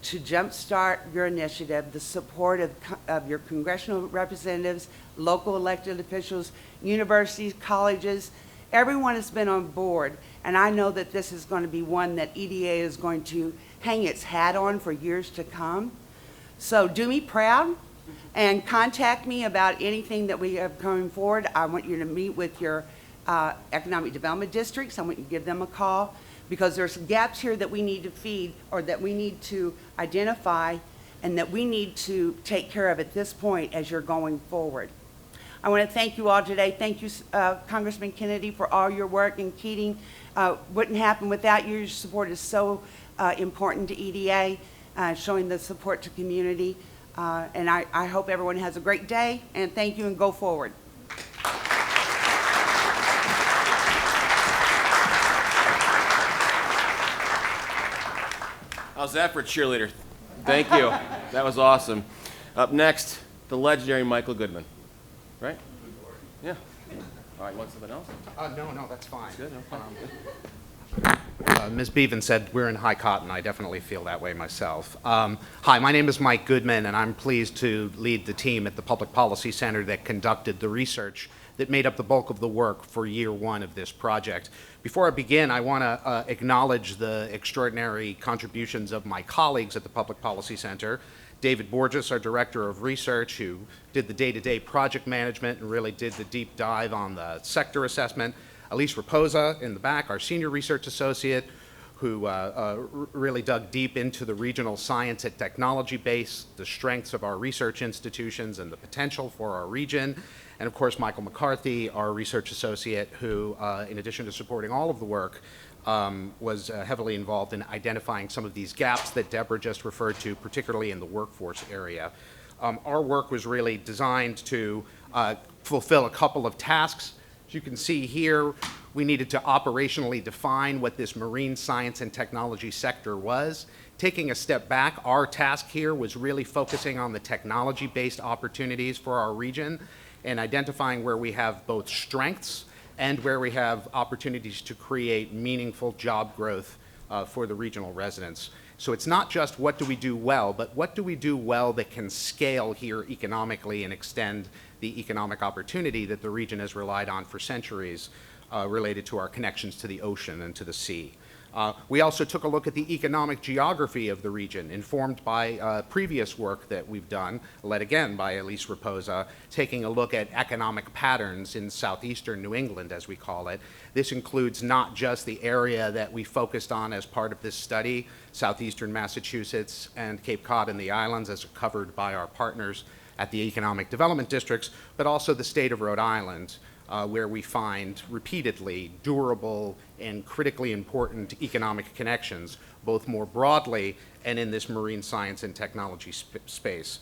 to jumpstart your initiative, the support of your congressional representatives, local elected officials, universities, colleges. Everyone has been on board, and I know that this is going to be one that EDA is going to hang its hat on for years to come. So do me proud and contact me about anything that we have going forward. I want you to meet with your economic development districts. I want you to give them a call because there's gaps here that we need to feed or that we need to identify and that we need to take care of at this point as you're going forward. I want to thank you all today. Thank you, Congressman Kennedy, for all your work, and Keating. Wouldn't happen without you. Your support is so important to EDA, showing the support to community. And I hope everyone has a great day, and thank you, and go forward. How's that for a cheerleader? Thank you. That was awesome. Up next, the legendary Michael Goodman. Right? Yeah. All right, you want something else? No, that's fine. Good, no problem. Ms. Beavin said we're in high cotton. I definitely feel that way myself. Hi, my name is Mike Goodman, and I'm pleased to lead the team at the Public Policy Center that conducted the research that made up the bulk of the work for year 1 of this project. Before I begin, I want to acknowledge the extraordinary contributions of my colleagues at the Public Policy Center. David Borges, our Director of Research, who did the day-to-day project management and really did the deep dive on the sector assessment. Elise Raposa in the back, our Senior Research Associate, who really dug deep into the regional science and technology base, the strengths of our research institutions and the potential for our region. And of course, Michael McCarthy, our Research Associate, who, in addition to supporting all of the work, was heavily involved in identifying some of these gaps that Debra just referred to, particularly in the workforce area. Our work was really designed to fulfill a couple of tasks, As you can see here, we needed to operationally define what this marine science and technology sector was. Taking a step back, our task here was really focusing on the technology-based opportunities for our region and identifying where we have both strengths and where we have opportunities to create meaningful job growth for the regional residents. So it's not just what do we do well, but what do we do well that can scale here economically and extend the economic opportunity that the region has relied on for centuries related to our connections to the ocean and to the sea. We also took a look at the economic geography of the region, informed by previous work that we've done, led again by Elise Raposa, taking a look at economic patterns in southeastern New England, as we call it. This includes not just the area that we focused on as part of this study, southeastern Massachusetts and Cape Cod and the islands, as covered by our partners at the economic development districts, but also the state of Rhode Island, where we find repeatedly durable and critically important economic connections, both more broadly and in this marine science and technology space.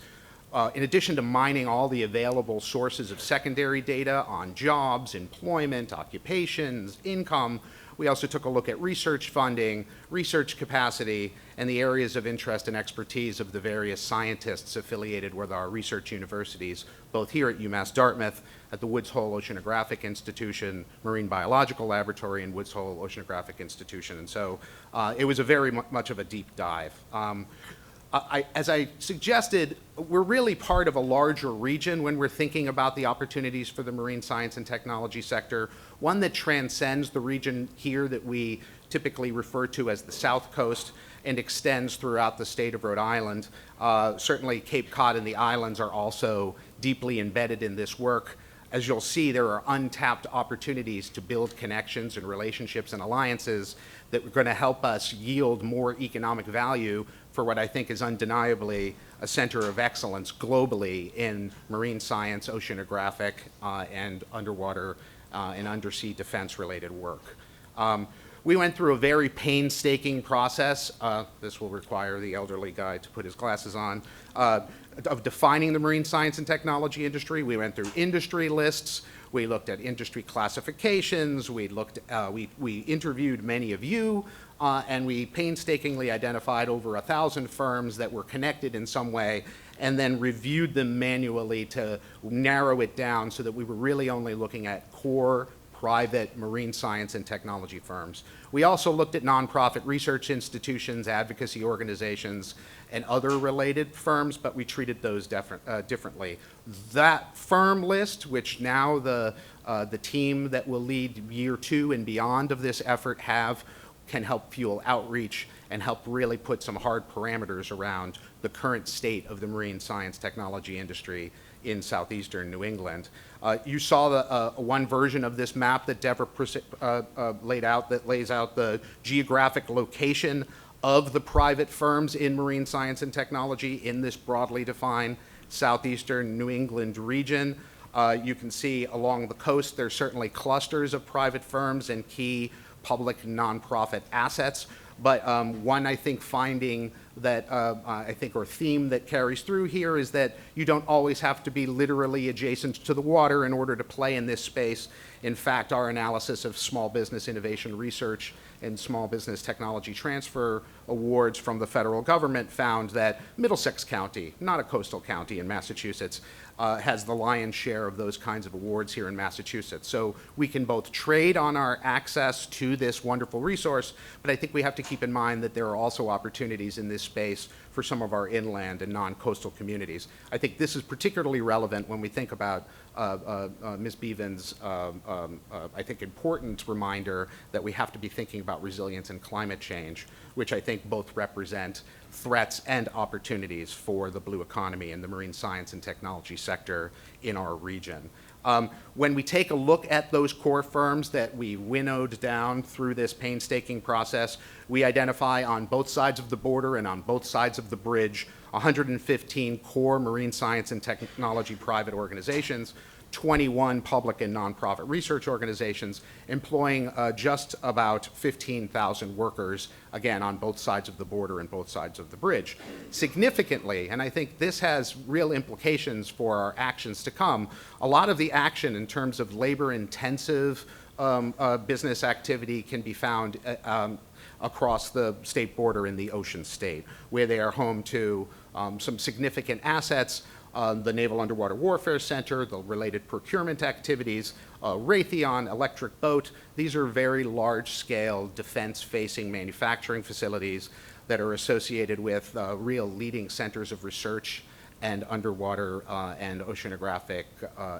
In addition to mining all the available sources of secondary data on jobs, employment, occupations, income, we also took a look at research funding, research capacity, and the areas of interest and expertise of the various scientists affiliated with our research universities, both here at UMass Dartmouth, at the Woods Hole Oceanographic Institution, Marine Biological Laboratory, and Woods Hole Oceanographic Institution. And so it was a very much of a deep dive. As I suggested, we're really part of a larger region when we're thinking about the opportunities for the marine science and technology sector, one that transcends the region here that we typically refer to as the South Coast and extends throughout the state of Rhode Island. Certainly Cape Cod and the islands are also deeply embedded in this work. As you'll see, there are untapped opportunities to build connections and relationships and alliances that are going to help us yield more economic value for what I think is undeniably a center of excellence globally in marine science, oceanographic, and underwater and undersea defense-related work. We went through a very painstaking process. This will require the elderly guy to put his glasses on, of defining the marine science and technology industry. We went through industry lists. We looked at industry classifications. We interviewed many of you, and we painstakingly identified over 1,000 firms that were connected in some way, and then reviewed them manually to narrow it down so that we were really only looking at core private marine science and technology firms. We also looked at nonprofit research institutions, advocacy organizations, and other related firms, but we treated those differently. That firm list, which now the team that will lead year 2 and beyond of this effort can help fuel outreach and help really put some hard parameters around the current state of the marine science technology industry in southeastern New England. You saw the one version of this map that Debra laid out that lays out the geographic location of the private firms in marine science and technology in this broadly defined southeastern New England region. You can see along the coast there's certainly clusters of private firms and key public nonprofit assets. But one, I think, finding that or theme that carries through here is that you don't always have to be literally adjacent to the water in order to play in this space. In fact, our analysis of small business innovation research and small business technology transfer awards from the federal government found that Middlesex County, not a coastal county in Massachusetts, has the lion's share of those kinds of awards here in Massachusetts. So we can both trade on our access to this wonderful resource, but I think we have to keep in mind that there are also opportunities in this space for some of our inland and non-coastal communities. I think this is particularly relevant when we think about Ms. Beavin's, I think, important reminder that we have to be thinking about resilience and climate change, which I think both represent threats and opportunities for the blue economy and the marine science and technology sector in our region. When we take a look at those core firms that we winnowed down through this painstaking process, we identify on both sides of the border and on both sides of the bridge 115 core marine science and technology private organizations, 21 public and nonprofit research organizations, employing just about 15,000 workers, again, on both sides of the border and both sides of the bridge. Significantly, and I think this has real implications for our actions to come, a lot of the action in terms of labor-intensive business activity can be found across the state border in the Ocean State, where they are home to some significant assets, the Naval Underwater Warfare Center, the related procurement activities, Raytheon, Electric Boat. These are very large-scale defense-facing manufacturing facilities that are associated with real leading centers of research and underwater and oceanographic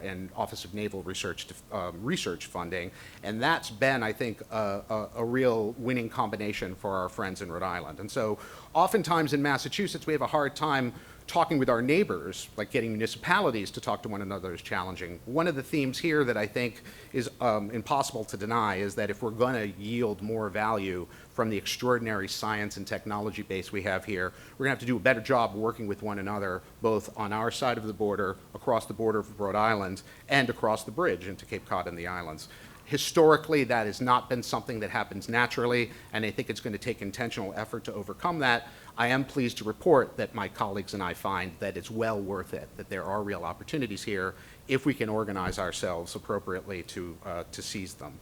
and Office of Naval Research research funding. And that's been, I think, a real winning combination for our friends in Rhode Island. And so oftentimes in Massachusetts, we have a hard time talking with our neighbors, like getting municipalities to talk to one another is challenging. One of the themes here that I think is impossible to deny is that if we're going to yield more value from the extraordinary science and technology base we have here, we're going to have to do a better job working with one another, both on our side of the border, across the border of Rhode Island, and across the bridge into Cape Cod and the islands. Historically, that has not been something that happens naturally, and I think it's going to take intentional effort to overcome that. I am pleased to report that my colleagues and I find that it's well worth it, that there are real opportunities here if we can organize ourselves appropriately to seize them.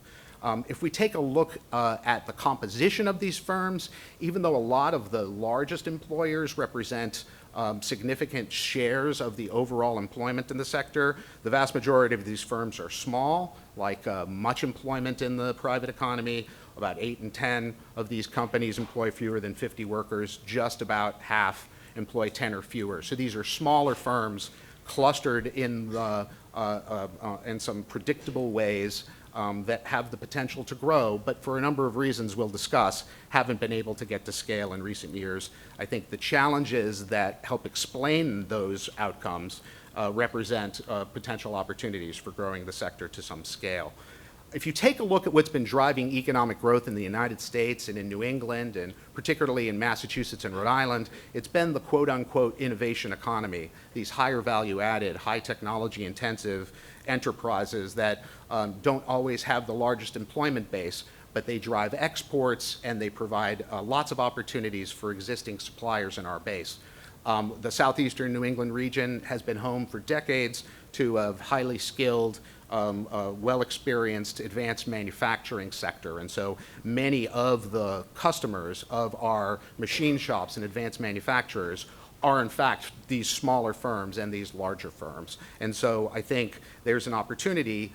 If we take a look at the composition of these firms, even though a lot of the largest employers represent significant shares of the overall employment in the sector, the vast majority of these firms are small, like much employment in the private economy. About 8 in 10 of these companies employ fewer than 50 workers. Just about half employ 10 or fewer. So these are smaller firms clustered in some predictable ways that have the potential to grow, but for a number of reasons we'll discuss, haven't been able to get to scale in recent years. I think the challenges that help explain those outcomes represent potential opportunities for growing the sector to some scale. If you take a look at what's been driving economic growth in the United States and in New England, and particularly in Massachusetts and Rhode Island, it's been the quote-unquote innovation economy, these higher value-added, high technology-intensive enterprises that don't always have the largest employment base, but they drive exports and they provide lots of opportunities for existing suppliers in our base. The southeastern New England region has been home for decades to a highly skilled, well-experienced advanced manufacturing sector. And so many of the customers of our machine shops and advanced manufacturers are in fact these smaller firms and these larger firms. And so I think there's an opportunity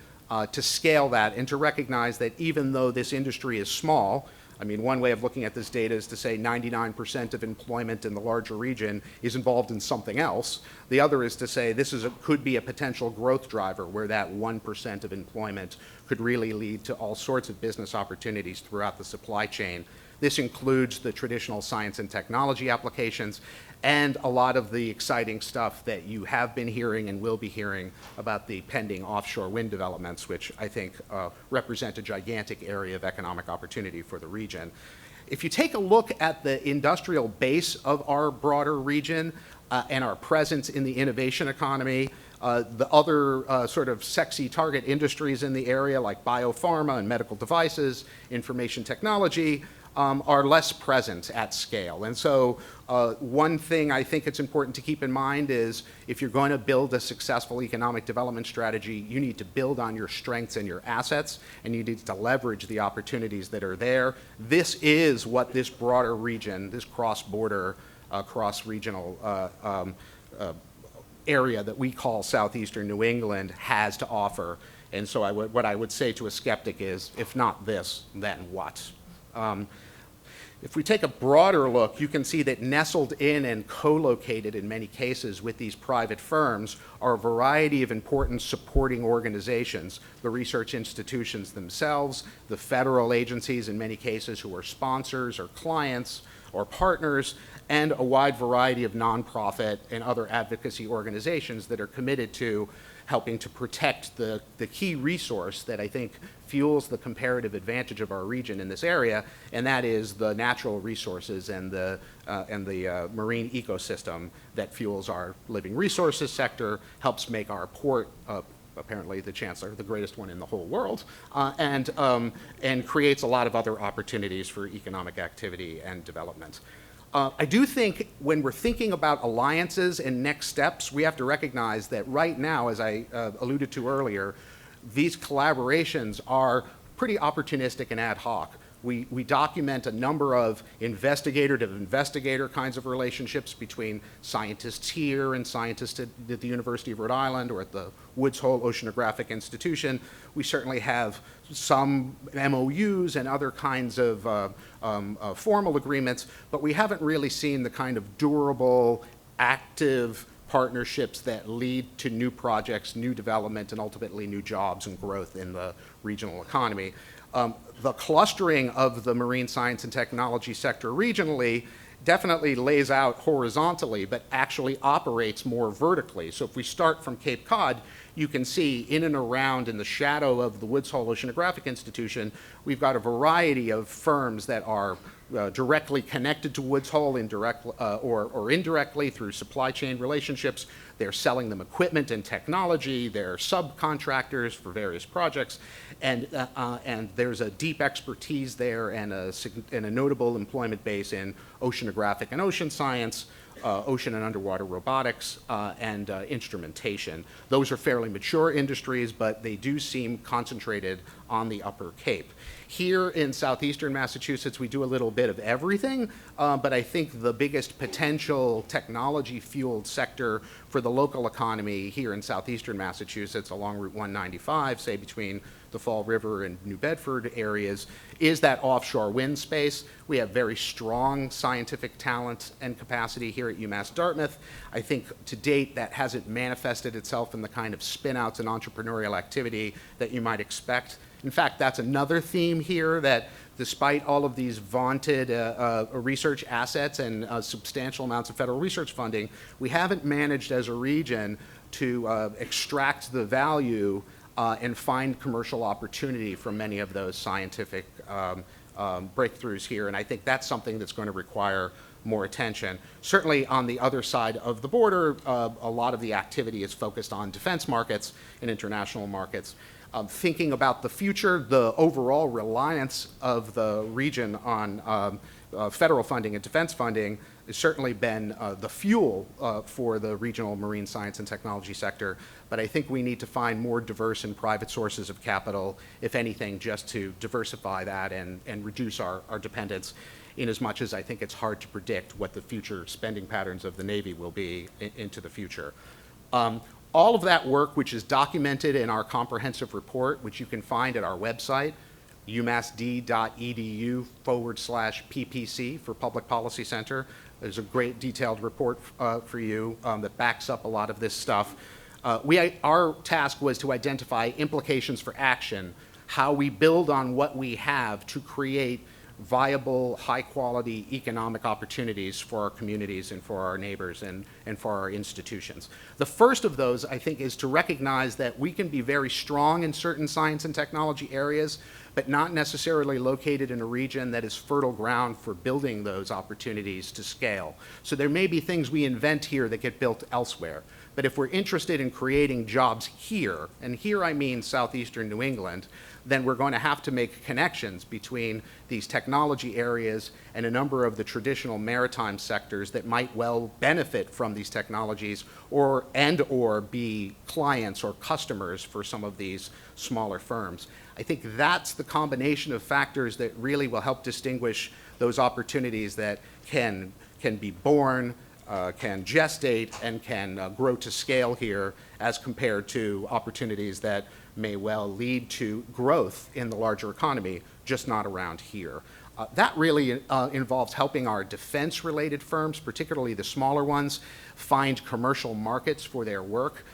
to scale that and to recognize that even though this industry is small, I mean, one way of looking at this data is to say 99% of employment in the larger region is involved in something else. The other is to say this could be a potential growth driver where that 1% of employment could really lead to all sorts of business opportunities throughout the supply chain. This includes the traditional science and technology applications and a lot of the exciting stuff that you have been hearing and will be hearing about the pending offshore wind developments, which I think represent a gigantic area of economic opportunity for the region. If you take a look at the industrial base of our broader region and our presence in the innovation economy, the other sort of sexy target industries in the area like biopharma and medical devices, information technology, are less present at scale. And so one thing I think it's important to keep in mind is if you're going to build a successful economic development strategy, you need to build on your strengths and your assets, and you need to leverage the opportunities that are there. This is what this broader region, this cross-border, cross-regional area that we call southeastern New England has to offer. And so what I would say to a skeptic is, if not this, then what? If we take a broader look, you can see that nestled in and co-located in many cases with these private firms are a variety of important supporting organizations, the research institutions themselves, the federal agencies in many cases who are sponsors or clients or partners, and a wide variety of nonprofit and other advocacy organizations that are committed to helping to protect the key resource that I think fuels the comparative advantage of our region in this area, and that is the natural resources and the marine ecosystem that fuels our living resources sector, helps make our port apparently the Chancellor, the greatest one in the whole world, and creates a lot of other opportunities for economic activity and development. I do think when we're thinking about alliances and next steps, we have to recognize that right now, as I alluded to earlier, these collaborations are pretty opportunistic and ad hoc. We document a number of investigator to investigator kinds of relationships between scientists here and scientists at the University of Rhode Island or at the Woods Hole Oceanographic Institution. We certainly have some MOUs and other kinds of formal agreements, but we haven't really seen the kind of durable, active partnerships that lead to new projects, new development, and ultimately new jobs and growth in the regional economy. The clustering of the marine science and technology sector regionally definitely lays out horizontally, but actually operates more vertically. So if we start from Cape Cod, you can see in and around in the shadow of the Woods Hole Oceanographic Institution, we've got a variety of firms that are directly connected to Woods Hole or indirectly through supply chain relationships. They're selling them equipment and technology. They're subcontractors for various projects. And there's a deep expertise there and a notable employment base in oceanographic and ocean science, ocean and underwater robotics, and instrumentation. Those are fairly mature industries, but they do seem concentrated on the Upper Cape. Here in southeastern Massachusetts, we do a little bit of everything, but I think the biggest potential technology-fueled sector for the local economy here in southeastern Massachusetts along Route 195, say between the Fall River and New Bedford areas, is that offshore wind space. We have very strong scientific talent and capacity here at UMass Dartmouth. I think to date that hasn't manifested itself in the kind of spin-outs and entrepreneurial activity that you might expect. In fact, that's another theme here, that despite all of these vaunted research assets and substantial amounts of federal research funding, we haven't managed as a region to extract the value and find commercial opportunity from many of those scientific breakthroughs here. And I think that's something that's going to require more attention. Certainly on the other side of the border, a lot of the activity is focused on defense markets and international markets. Thinking about the future, the overall reliance of the region on federal funding and defense funding has certainly been the fuel for the regional marine science and technology sector, but I think we need to find more diverse and private sources of capital, if anything, just to diversify that and reduce our dependence, in as much as I think it's hard to predict what the future spending patterns of the Navy will be into the future. All of that work, which is documented in our comprehensive report, which you can find at our website, umassd.edu/PPC for Public Policy Center. There's a great detailed report for you that backs up a lot of this stuff. Our task was to identify implications for action, how we build on what we have to create viable, high-quality economic opportunities for our communities and for our neighbors and for our institutions. The first of those, I think, is to recognize that we can be very strong in certain science and technology areas, but not necessarily located in a region that is fertile ground for building those opportunities to scale. So there may be things we invent here that get built elsewhere. But if we're interested in creating jobs here, and here I mean southeastern New England, then we're going to have to make connections between these technology areas and a number of the traditional maritime sectors that might well benefit from these technologies or be clients or customers for some of these smaller firms. I think that's the combination of factors that really will help distinguish those opportunities that can be born, can gestate, and can grow to scale here as compared to opportunities that may well lead to growth in the larger economy, just not around here. That really involves helping our defense-related firms, particularly the smaller ones, find commercial markets for their work.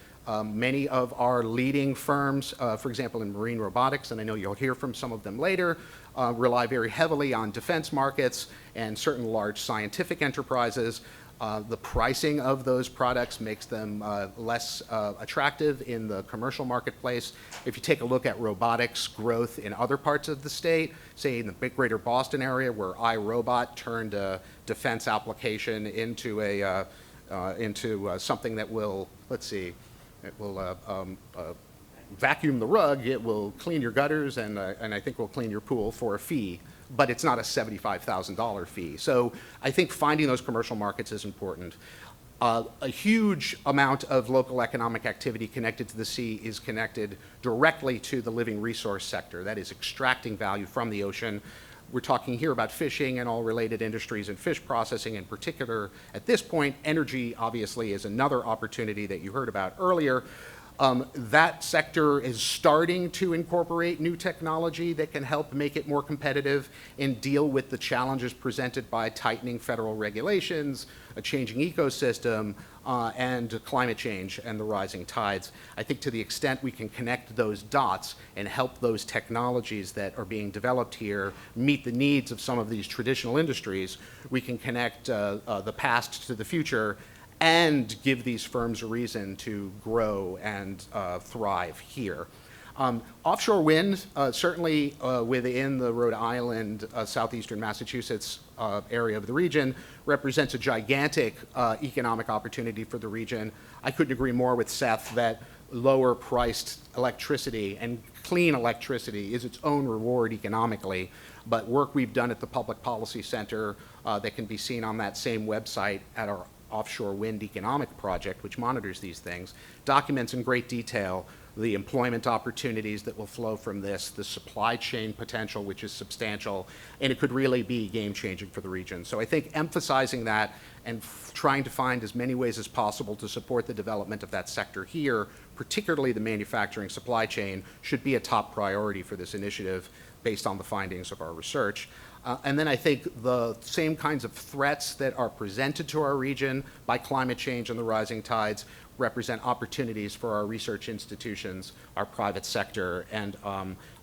Many of our leading firms, for example, in marine robotics, and I know you'll hear from some of them later, rely very heavily on defense markets and certain large scientific enterprises. The pricing of those products makes them less attractive in the commercial marketplace. If you take a look at robotics growth in other parts of the state, say in the big greater Boston area where iRobot turned a defense application into something that will, let's see, it will vacuum the rug, it will clean your gutters, and I think will clean your pool for a fee, but it's not a $75,000 fee. So I think finding those commercial markets is important. A huge amount of local economic activity connected to the sea is connected directly to the living resource sector. That is extracting value from the ocean. We're talking here about fishing and all related industries and fish processing in particular. At this point, energy obviously is another opportunity that you heard about earlier. That sector is starting to incorporate new technology that can help make it more competitive and deal with the challenges presented by tightening federal regulations, a changing ecosystem, and climate change and the rising tides. I think to the extent we can connect those dots and help those technologies that are being developed here meet the needs of some of these traditional industries, we can connect the past to the future and give these firms a reason to grow and thrive here. Offshore wind, certainly within the Rhode Island, southeastern Massachusetts area of the region, represents a gigantic economic opportunity for the region. I couldn't agree more with Seth that lower priced electricity and clean electricity is its own reward economically. But work we've done at the Public Policy Center that can be seen on that same website at our offshore wind economic project, which monitors these things, documents in great detail the employment opportunities that will flow from this, the supply chain potential, which is substantial, and it could really be game-changing for the region. So I think emphasizing that and trying to find as many ways as possible to support the development of that sector here, particularly the manufacturing supply chain, should be a top priority for this initiative based on the findings of our research. And then I think the same kinds of threats that are presented to our region by climate change and the rising tides represent opportunities for our research institutions, our private sector, and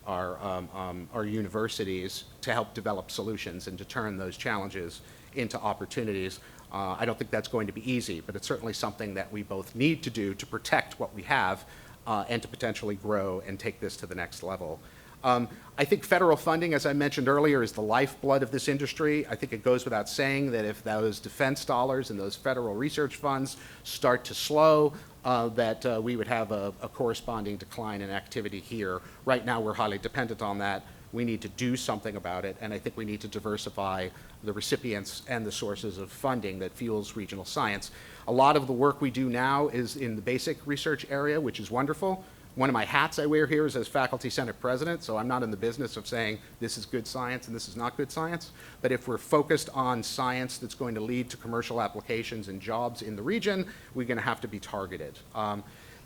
our universities to help develop solutions and to turn those challenges into opportunities. I don't think that's going to be easy, but it's certainly something that we both need to do to protect what we have and to potentially grow and take this to the next level. I think federal funding, as I mentioned earlier, is the lifeblood of this industry. I think it goes without saying that if those defense dollars and those federal research funds start to slow, that we would have a corresponding decline in activity here. Right now, we're highly dependent on that. We need to do something about it, and I think we need to diversify the recipients and the sources of funding that fuels regional science. A lot of the work we do now is in the basic research area, which is wonderful. One of my hats I wear here is as Faculty Senate President, so I'm not in the business of saying this is good science and this is not good science. But if we're focused on science that's going to lead to commercial applications and jobs in the region, we're going to have to be targeted.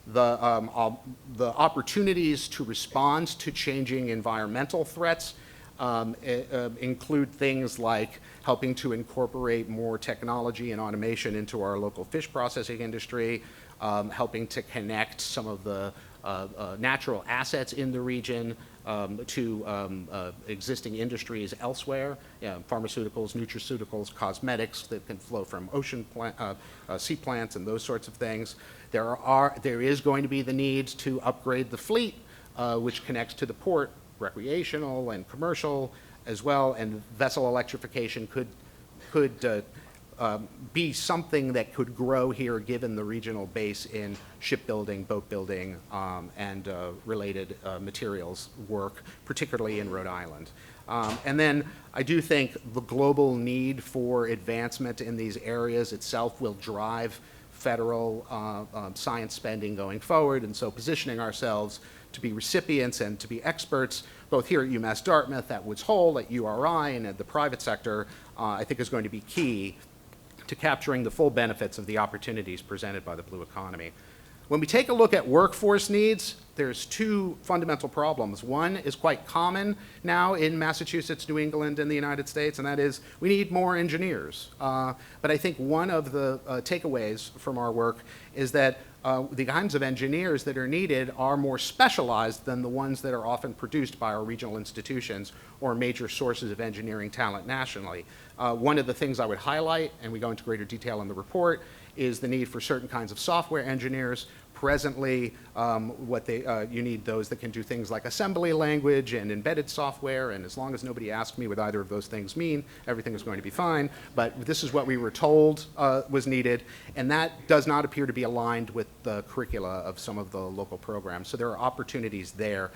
The opportunities to respond to changing environmental threats include things like helping to incorporate more technology and automation into our local fish processing industry, helping to connect some of the natural assets in the region to existing industries elsewhere, pharmaceuticals, nutraceuticals, cosmetics that can flow from ocean sea plants and those sorts of things. There is going to be the need to upgrade the fleet, which connects to the port, recreational and commercial as well, and vessel electrification could be something that could grow here given the regional base in shipbuilding, boat building, and related materials work, particularly in Rhode Island. And then I do think the global need for advancement in these areas itself will drive federal science spending going forward, and so positioning ourselves to be recipients and to be experts, both here at UMass Dartmouth, at Woods Hole, at URI, and at the private sector, I think is going to be key to capturing the full benefits of the opportunities presented by the blue economy. When we take a look at workforce needs, there's two fundamental problems. One is quite common now in Massachusetts, New England, and the United States, and that is we need more engineers. But I think one of the takeaways from our work is that the kinds of engineers that are needed are more specialized than the ones that are often produced by our regional institutions or major sources of engineering talent nationally. One of the things I would highlight, and we go into greater detail in the report, is the need for certain kinds of software engineers, presently, you need those that can do things like assembly language and embedded software, and as long as nobody asks me what either of those things mean, everything is going to be fine. But this is what we were told was needed, and that does not appear to be aligned with the curricula of some of the local programs. So there are opportunities there.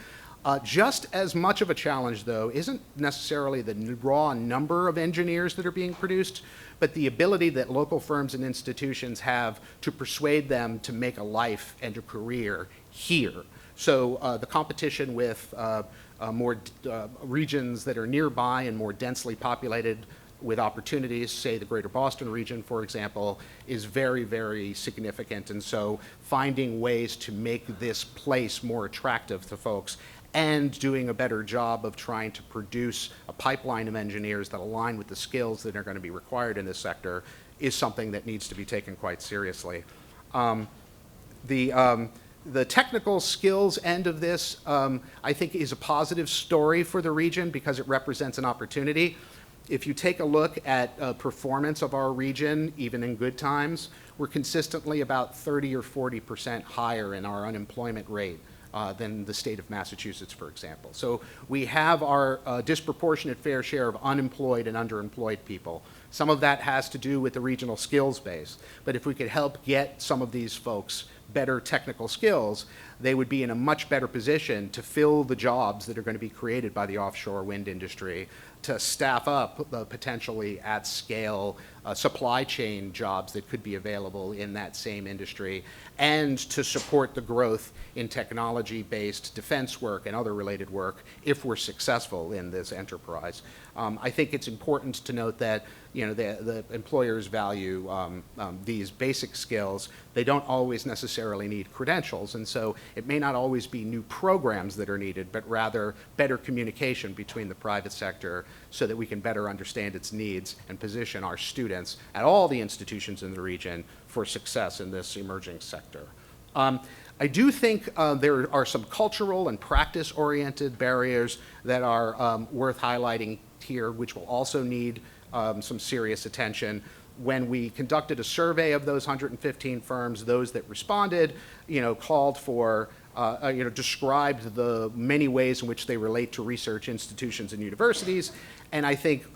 Just as much of a challenge, though, isn't necessarily the raw number of engineers that are being produced, but the ability that local firms and institutions have to persuade them to make a life and a career here. So the competition with more regions that are nearby and more densely populated with opportunities, say the greater Boston region, for example, is very, very significant. And so finding ways to make this place more attractive to folks and doing a better job of trying to produce a pipeline of engineers that align with the skills that are going to be required in this sector is something that needs to be taken quite seriously. The technical skills end of this, I think, is a positive story for the region because it represents an opportunity. If you take a look at performance of our region, even in good times, we're consistently about 30 or 40% higher in our unemployment rate than the state of Massachusetts, for example. So we have our disproportionate fair share of unemployed and underemployed people. Some of that has to do with the regional skills base, but if we could help get some of these folks better technical skills, they would be in a much better position to fill the jobs that are going to be created by the offshore wind industry, to staff up the potentially at scale supply chain jobs that could be available in that same industry, and to support the growth in technology-based defense work and other related work if we're successful in this enterprise. I think it's important to note that the employers value these basic skills. They don't always necessarily need credentials, and so it may not always be new programs that are needed, but rather better communication between the private sector so that we can better understand its needs and position our students at all the institutions in the region for success in this emerging sector. I do think there are some cultural and practice-oriented barriers that are worth highlighting here, which will also need some serious attention. When we conducted a survey of those 115 firms, those that responded, called for, described the many ways in which they relate to research institutions and universities. And I think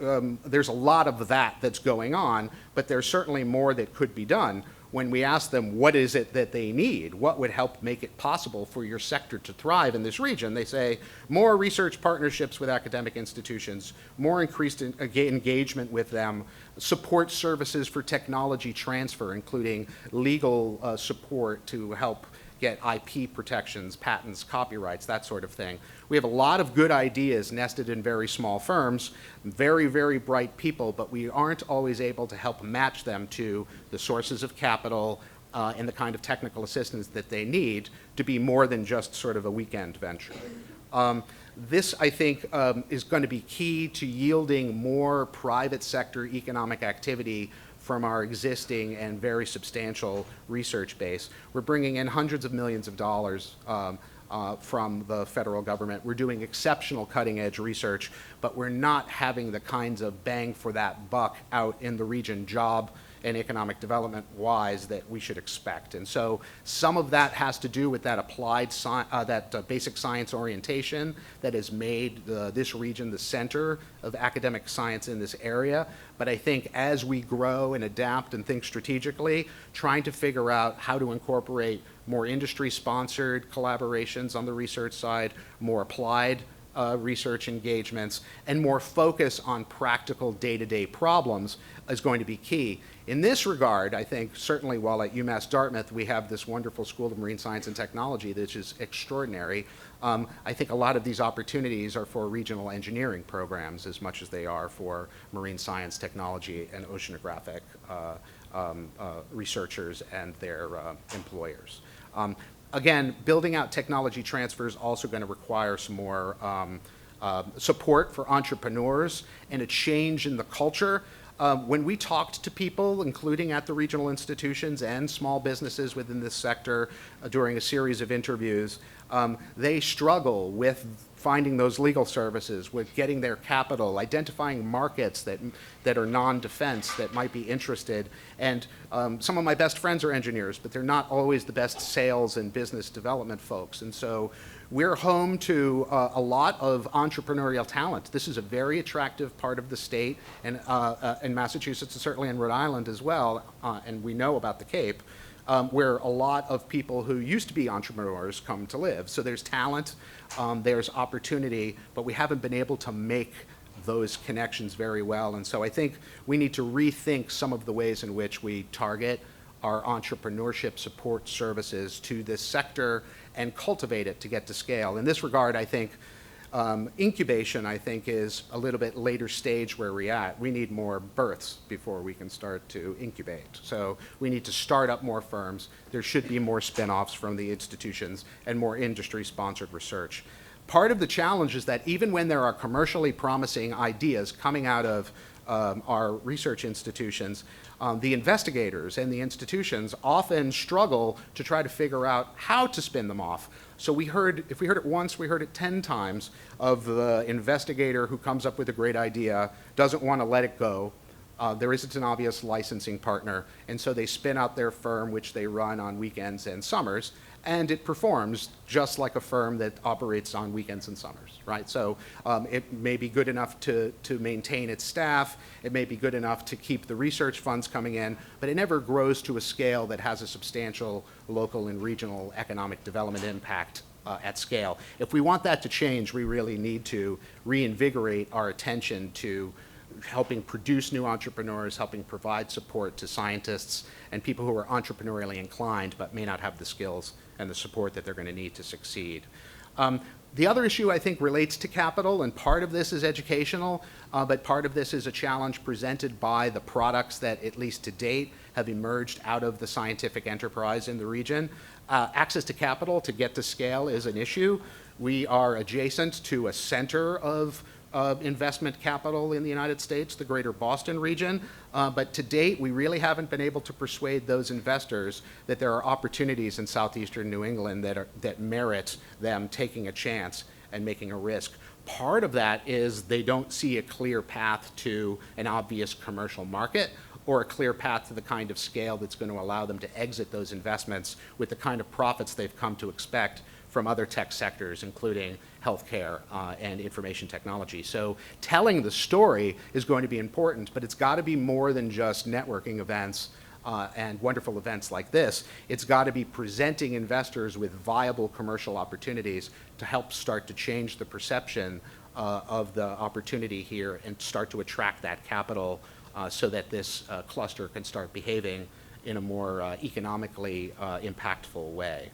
there's a lot of that that's going on, but there's certainly more that could be done. When we ask them what is it that they need, what would help make it possible for your sector to thrive in this region, they say more research partnerships with academic institutions, more increased engagement with them, support services for technology transfer, including legal support to help get IP protections, patents, copyrights, that sort of thing. We have a lot of good ideas nested in very small firms, very, very bright people, but we aren't always able to help match them to the sources of capital and the kind of technical assistance that they need to be more than just sort of a weekend venture. This, I think, is going to be key to yielding more private sector economic activity from our existing and very substantial research base. We're bringing in hundreds of millions of dollars from the federal government. We're doing exceptional cutting-edge research, but we're not having the kinds of bang for that buck out in the region job and economic development wise that we should expect. And so some of that has to do with that applied basic science orientation that has made this region the center of academic science in this area. But I think as we grow and adapt and think strategically, trying to figure out how to incorporate more industry-sponsored collaborations on the research side, more applied research engagements, and more focus on practical day-to-day problems is going to be key. In this regard, I think certainly while at UMass Dartmouth we have this wonderful School of Marine Science and Technology that is extraordinary, I think a lot of these opportunities are for regional engineering programs as much as they are for marine science, technology, and oceanographic researchers and their employers. Again, building out technology transfer is also going to require some more support for entrepreneurs and a change in the culture. When we talked to people, including at the regional institutions and small businesses within this sector during a series of interviews, they struggle with finding those legal services, with getting their capital, identifying markets that are non-defense that might be interested. And some of my best friends are engineers, but they're not always the best sales and business development folks. And so we're home to a lot of entrepreneurial talent. This is a very attractive part of the state, and in Massachusetts and certainly in Rhode Island as well, and we know about the Cape, where a lot of people who used to be entrepreneurs come to live. So there's talent, there's opportunity, but we haven't been able to make those connections very well. And so I think we need to rethink some of the ways in which we target our entrepreneurship support services to this sector and cultivate it to get to scale. In this regard, I think incubation, I think, is a little bit later stage where we're at. We need more births before we can start to incubate. So we need to start up more firms. There should be more spin-offs from the institutions and more industry-sponsored research. Part of the challenge is that even when there are commercially promising ideas coming out of our research institutions, the investigators and the institutions often struggle to try to figure out how to spin them off. So if we heard it once, we heard it 10 times of the investigator who comes up with a great idea, doesn't want to let it go. There isn't an obvious licensing partner, and so they spin out their firm, which they run on weekends and summers, and it performs just like a firm that operates on weekends and summers, right? So it may be good enough to maintain its staff, it may be good enough to keep the research funds coming in, but it never grows to a scale that has a substantial local and regional economic development impact at scale. If we want that to change, we really need to reinvigorate our attention to helping produce new entrepreneurs, helping provide support to scientists and people who are entrepreneurially inclined but may not have the skills and the support that they're going to need to succeed. The other issue, I think, relates to capital, and part of this is educational, but part of this is a challenge presented by the products that, at least to date, have emerged out of the scientific enterprise in the region. Access to capital to get to scale is an issue. We are adjacent to a center of investment capital in the United States, the greater Boston region, but to date we really haven't been able to persuade those investors that there are opportunities in southeastern New England that merit them taking a chance and making a risk. Part of that is they don't see a clear path to an obvious commercial market or a clear path to the kind of scale that's going to allow them to exit those investments with the kind of profits they've come to expect from other tech sectors, including healthcare and information technology. So telling the story is going to be important, but it's got to be more than just networking events and wonderful events like this. It's got to be presenting investors with viable commercial opportunities to help start to change the perception of the opportunity here and start to attract that capital so that this cluster can start behaving in a more economically impactful way.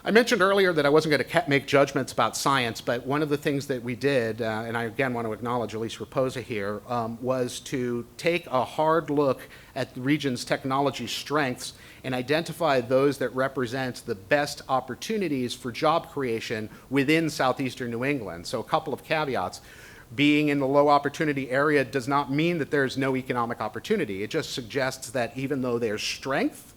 I mentioned earlier that I wasn't going to make judgments about science, but one of the things that we did, and I again want to acknowledge Elise Raposa here, was to take a hard look at the region's technology strengths and identify those that represent the best opportunities for job creation within southeastern New England. So a couple of caveats. Being in the low opportunity area does not mean that there's no economic opportunity. It just suggests that even though there's strength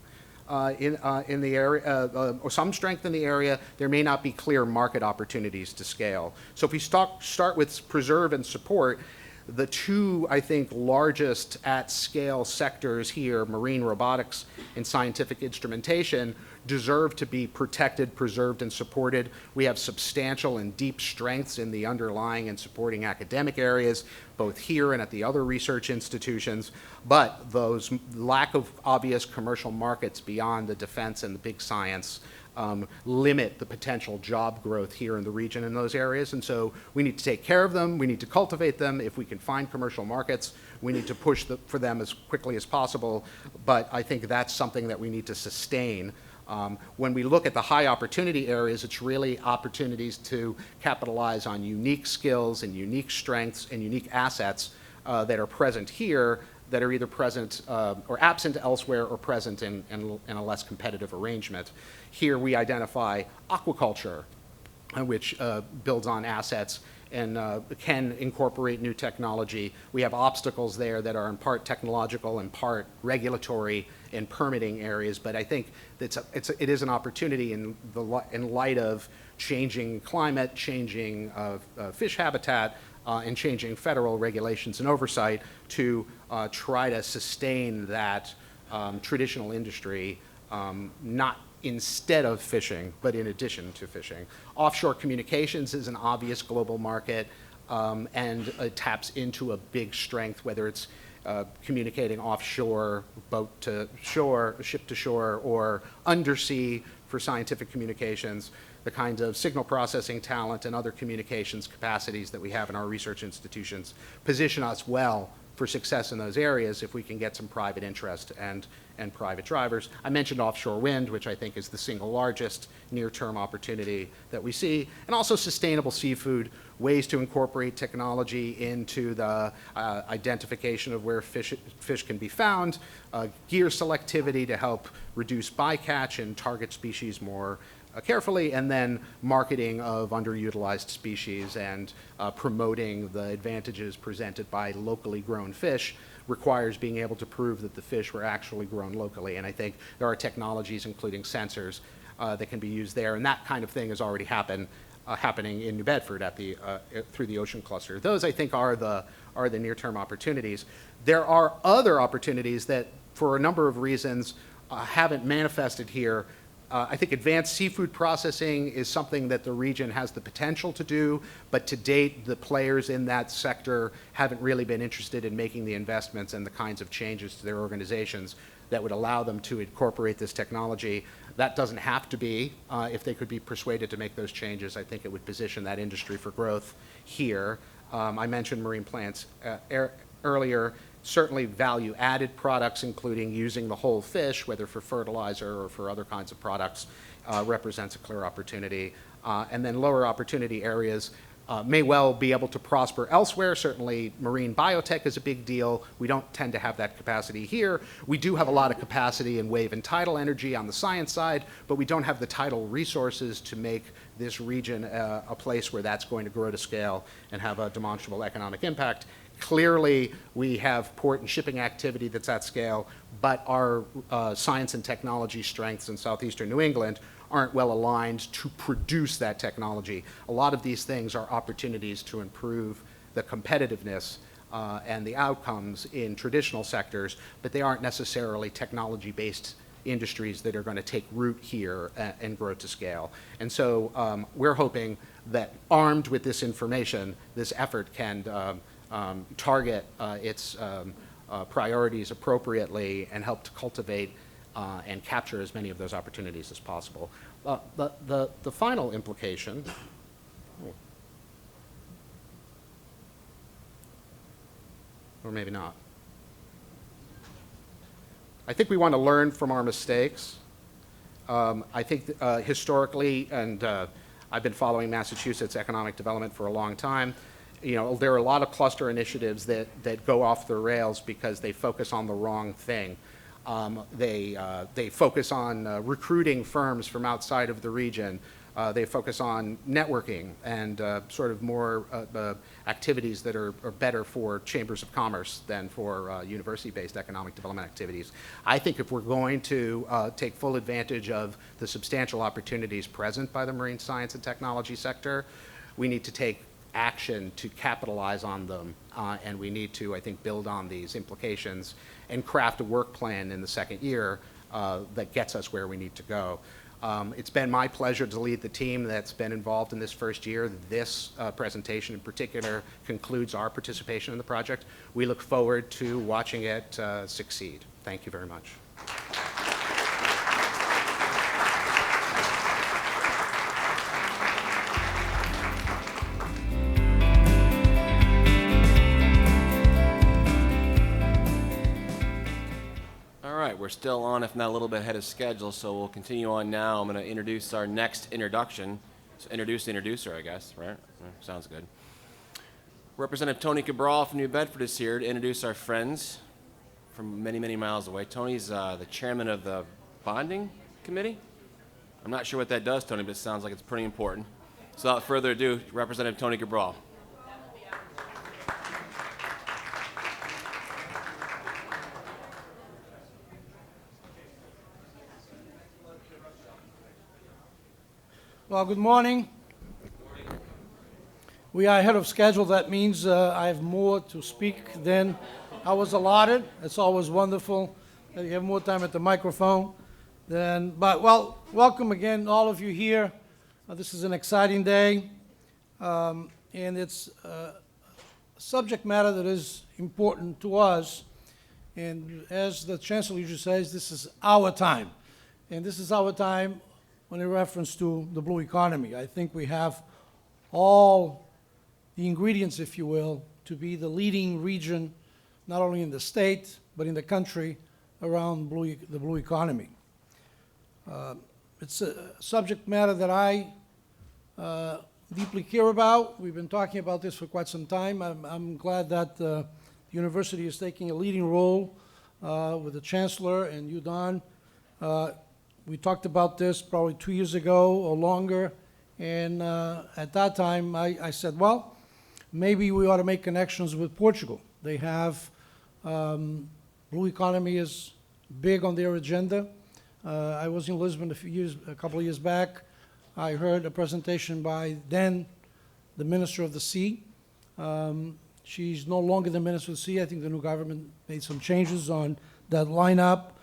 in the area, or some strength in the area, there may not be clear market opportunities to scale. So if we start with preserve and support, the two, I think, largest at-scale sectors here, marine robotics and scientific instrumentation, deserve to be protected, preserved, and supported. We have substantial and deep strengths in the underlying and supporting academic areas, both here and at the other research institutions, but those lack of obvious commercial markets beyond the defense and the big science limit the potential job growth here in the region in those areas. And so we need to take care of them, we need to cultivate them. If we can find commercial markets, we need to push for them as quickly as possible, but I think that's something that we need to sustain. When we look at the high opportunity areas, it's really opportunities to capitalize on unique skills and unique strengths and unique assets that are present here that are either present or absent elsewhere or present in a less competitive arrangement. Here we identify aquaculture, which builds on assets can incorporate new technology. We have obstacles there that are in part technological, in part regulatory and permitting areas, but I think it is an opportunity in light of changing climate, changing fish habitat, and changing federal regulations and oversight to try to sustain that traditional industry, not instead of fishing, but in addition to fishing. Offshore communications is an obvious global market, and it taps into a big strength, whether it's communicating offshore, boat to shore, ship to shore, or undersea for scientific communications. The kinds of signal processing talent and other communications capacities that we have in our research institutions position us well for success in those areas if we can get some private interest and private drivers. I mentioned offshore wind, which I think is the single largest near-term opportunity that we see, and also sustainable seafood, ways to incorporate technology into the identification of where fish can be found, gear selectivity to help reduce bycatch and target species more carefully, and then marketing of underutilized species and promoting the advantages presented by locally grown fish requires being able to prove that the fish were actually grown locally. And I think there are technologies, including sensors, that can be used there, and that kind of thing is already happening in New Bedford through the ocean cluster. Those, I think, are the near-term opportunities. There are other opportunities that, for a number of reasons, haven't manifested here. I think advanced seafood processing is something that the region has the potential to do, but to date, the players in that sector haven't really been interested in making the investments and the kinds of changes to their organizations that would allow them to incorporate this technology. That doesn't have to be. If they could be persuaded to make those changes, I think it would position that industry for growth here. I mentioned marine plants earlier. Certainly value-added products, including using the whole fish, whether for fertilizer or for other kinds of products, represents a clear opportunity. And then lower opportunity areas may well be able to prosper elsewhere. Certainly marine biotech is a big deal. We don't tend to have that capacity here. We do have a lot of capacity in wave and tidal energy on the science side, but we don't have the tidal resources to make this region a place where that's going to grow to scale and have a demonstrable economic impact. Clearly, we have port and shipping activity that's at scale, but our science and technology strengths in southeastern New England aren't well aligned to produce that technology. A lot of these things are opportunities to improve the competitiveness and the outcomes in traditional sectors, but they aren't necessarily technology-based industries that are going to take root here and grow to scale. And so we're hoping that armed with this information, this effort can target its priorities appropriately and help to cultivate and capture as many of those opportunities as possible. The final implication, or maybe not. I think we want to learn from our mistakes. I think historically, and I've been following Massachusetts economic development for a long time, there are a lot of cluster initiatives that go off the rails because they focus on the wrong thing. They focus on recruiting firms from outside of the region. They focus on networking and sort of more activities that are better for chambers of commerce than for university-based economic development activities. I think if we're going to take full advantage of the substantial opportunities present by the marine science and technology sector, we need to take action to capitalize on them, and we need to, I think, build on these implications and craft a work plan in the second year that gets us where we need to go. It's been my pleasure to lead the team that's been involved in this first year. This presentation in particular concludes our participation in the project. We look forward to watching it succeed. Thank you very much. We're still on, if not a little bit ahead of schedule, so we'll continue on now. I'm going to introduce our next introduction. So introduce the introducer, I guess, right? Sounds good. Representative Tony Cabral from New Bedford is here to introduce our friends from many, many miles away. Tony's the chairman of the bonding committee. I'm not sure what that does, Tony, but it sounds like it's pretty important. So without further ado, Representative Tony Cabral. Well, good morning. We are ahead of schedule. That means I have more to speak than I was allotted. It's always wonderful that you have more time at the microphone. Well, welcome again, all of you here. This is an exciting day, and it's a subject matter that is important to us. And as the Chancellor usually says, this is our time. And this is our time in reference to the blue economy. I think we have all the ingredients, if you will, to be the leading region, not only in the state, but in the country around the blue economy. It's a subject matter that I deeply care about. We've been talking about this for quite some time. I'm glad that the university is taking a leading role with the Chancellor and you, Don. We talked about this probably 2 years ago or longer, and at that time I said, well, maybe we ought to make connections with Portugal. They have, blue economy is big on their agenda. I was in Lisbon a couple of years back. I heard a presentation by then the Minister of the Sea. She's no longer the Minister of the Sea. I think the new government made some changes on that lineup,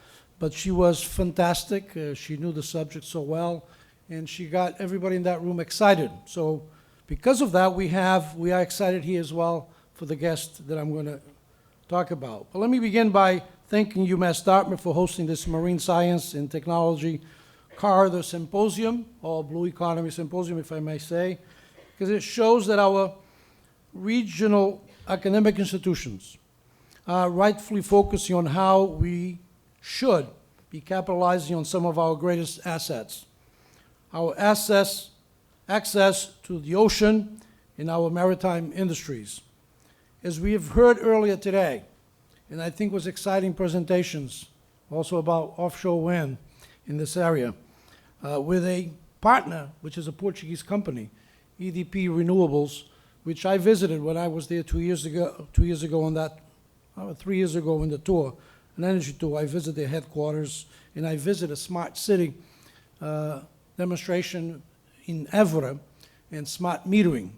but she was fantastic. She knew the subject so well, and she got everybody in that room excited. So because of that, we are excited here as well for the guest that I'm going to talk about. But let me begin by thanking UMass Dartmouth for hosting this Marine Science and Technology Corridor Symposium, or Blue Economy Symposium, if I may say, because it shows that our regional academic institutions are rightfully focusing on how we should be capitalizing on some of our greatest assets. Our access to the ocean in our maritime industries. As we have heard earlier today, and I think was exciting presentations also about offshore wind in this area, with a partner, which is a Portuguese company, EDP Renewables, which I visited when I was there 2 years ago on that, 3 years ago in the tour, an energy tour. I visited their headquarters, and I visited a smart city demonstration in Évora and smart metering,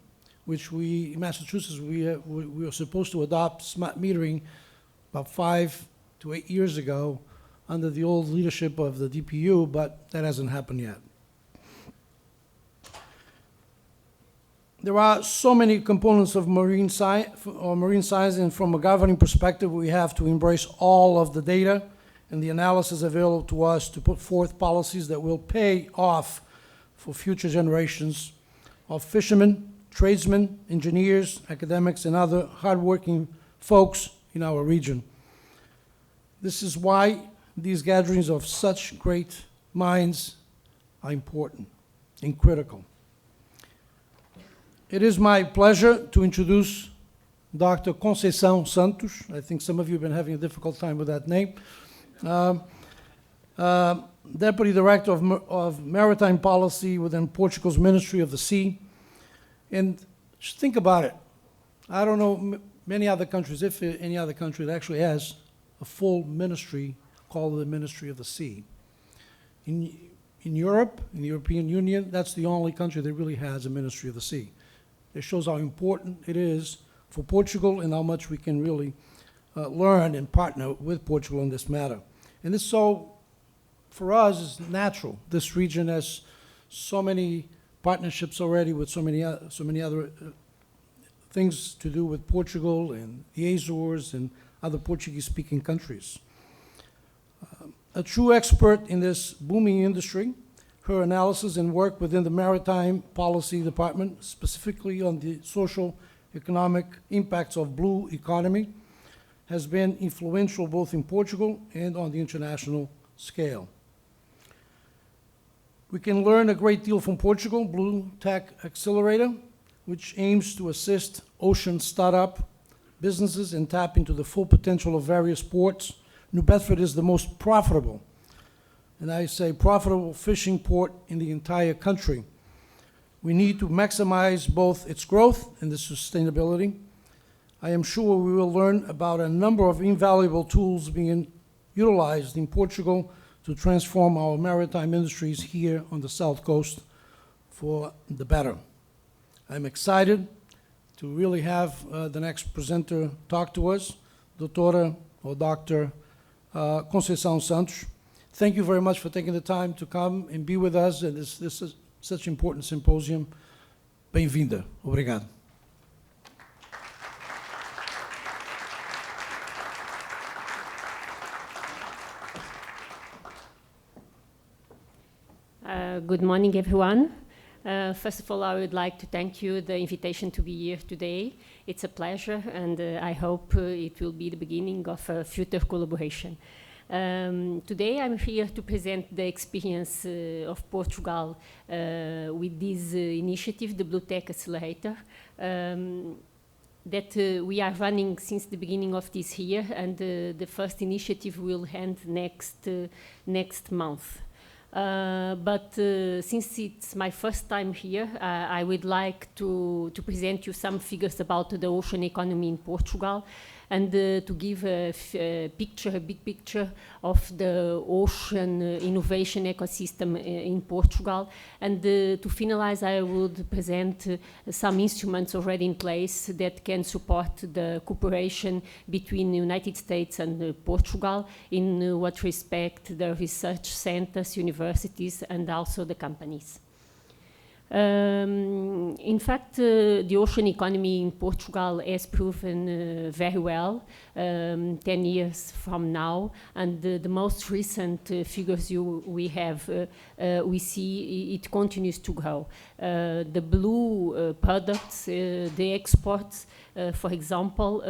which in Massachusetts, we were supposed to adopt smart metering about 5 to 8 years ago under the old leadership of the DPU, but that hasn't happened yet. There are so many components of marine science, and from a governing perspective, we have to embrace all of the data and the analysis available to us to put forth policies that will pay off for future generations of fishermen, tradesmen, engineers, academics, and other hardworking folks in our region. This is why these gatherings of such great minds are important and critical. It is my pleasure to introduce Dr. Conceição Santos. I think some of you have been having a difficult time with that name. Deputy Director of Maritime Policy within Portugal's Ministry of the Sea. And just think about it. I don't know many other countries, if any other country that actually has a full ministry called the Ministry of the Sea. In Europe, in the European Union, that's the only country that really has a Ministry of the Sea. It shows how important it is for Portugal and how much we can really learn and partner with Portugal in this matter. And this for us, is natural. This region has so many partnerships already with so many other things to do with Portugal and the Azores and other Portuguese-speaking countries. A true expert in this booming industry, her analysis and work within the Maritime Policy Department, specifically on the social economic impacts of blue economy, has been influential both in Portugal and on the international scale. We can learn a great deal from Portugal, Blue Tech Accelerator, which aims to assist ocean startup businesses and tap into the full potential of various ports. New Bedford is the most profitable, and I say profitable fishing port in the entire country. We need to maximize both its growth and the sustainability. I am sure we will learn about a number of invaluable tools being utilized in Portugal to transform our maritime industries here on the South Coast for the better. I'm excited to really have the next presenter talk to us, Dr. Conceição Santos. Thank you very much for taking the time to come and be with us at this is such an important symposium. Bem-vinda. Obrigado. Good morning, everyone. First of all, I would like to thank you for the invitation to be here today. It's a pleasure, and I hope it will be the beginning of a future collaboration. Today, I'm here to present the experience of Portugal with this initiative, the Blue Tech Accelerator, that we are running since the beginning of this year, and the first initiative will end next month. But since it's my first time here, I would like to present you some figures about the ocean economy in Portugal, and to give a big picture of the ocean innovation ecosystem in Portugal. And to finalize, I would present some instruments already in place that can support the cooperation between the United States and Portugal in what respect the research centers, universities, and also the companies. In fact, the ocean economy in Portugal has proven very well 10 years from now, and the most recent figures we have, we see it continues to grow. The blue products, the exports, for example,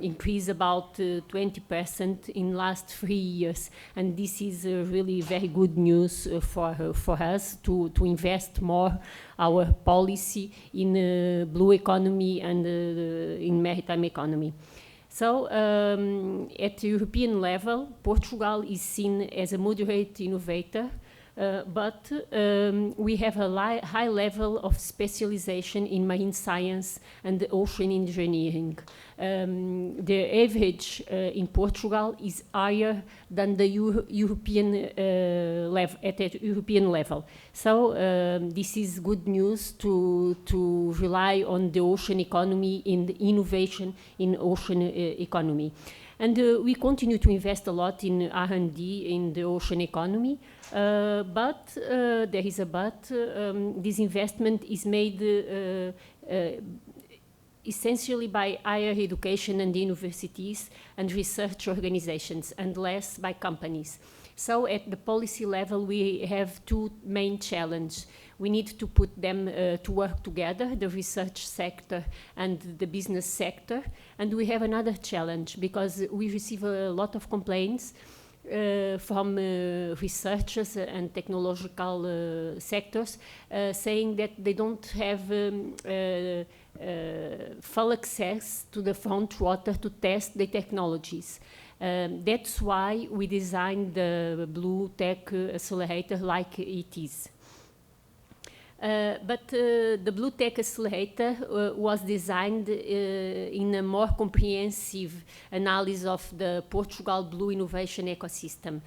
increased about 20% in last 3 years, and this is really very good news for us to invest more our policy in blue economy and in maritime economy. So at the European level, Portugal is seen as a moderate innovator, but we have a high level of specialization in marine science and ocean engineering. The average in Portugal is higher than the European level, at the European level. So this is good news to rely on the ocean economy in the innovation in ocean economy. And we continue to invest a lot in R&D in the ocean economy, but there is a but. This investment is made essentially by higher education and universities and research organizations, and less by companies. So at the policy level, we have two main challenges. We need to put them to work together, the research sector and the business sector. And we have another challenge, because we receive a lot of complaints from researchers and technological sectors saying that they don't have full access to the front water to test the technologies. That's why we designed the Blue Tech Accelerator like it is. But the Blue Tech Accelerator was designed in a more comprehensive analysis of the Portugal Blue Innovation ecosystem,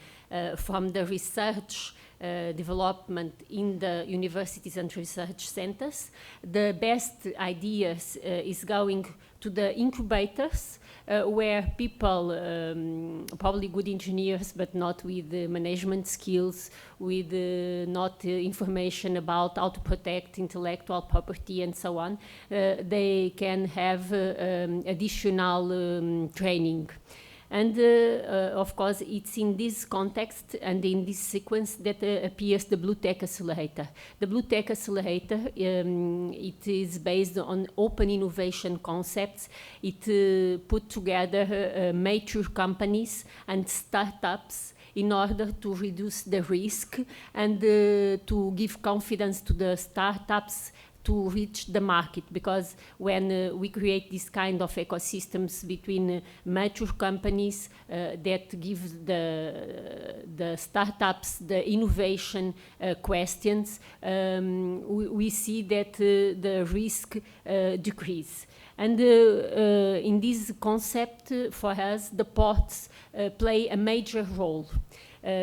from the research development in the universities and research centers. The best ideas is going to the incubators, where people, probably good engineers, but not with management skills, with not information about how to protect intellectual property and so on, they can have additional training. And of course, it's in this context and in this sequence that appears the Blue Tech Accelerator. The Blue Tech Accelerator, it is based on open innovation concepts. It put together mature companies and startups in order to reduce the risk and to give confidence to the startups to reach the market, because when we create this kind of ecosystems between mature companies that give the startups the innovation questions, we see that the risk decrease. And in this concept, for us, the ports play a major role.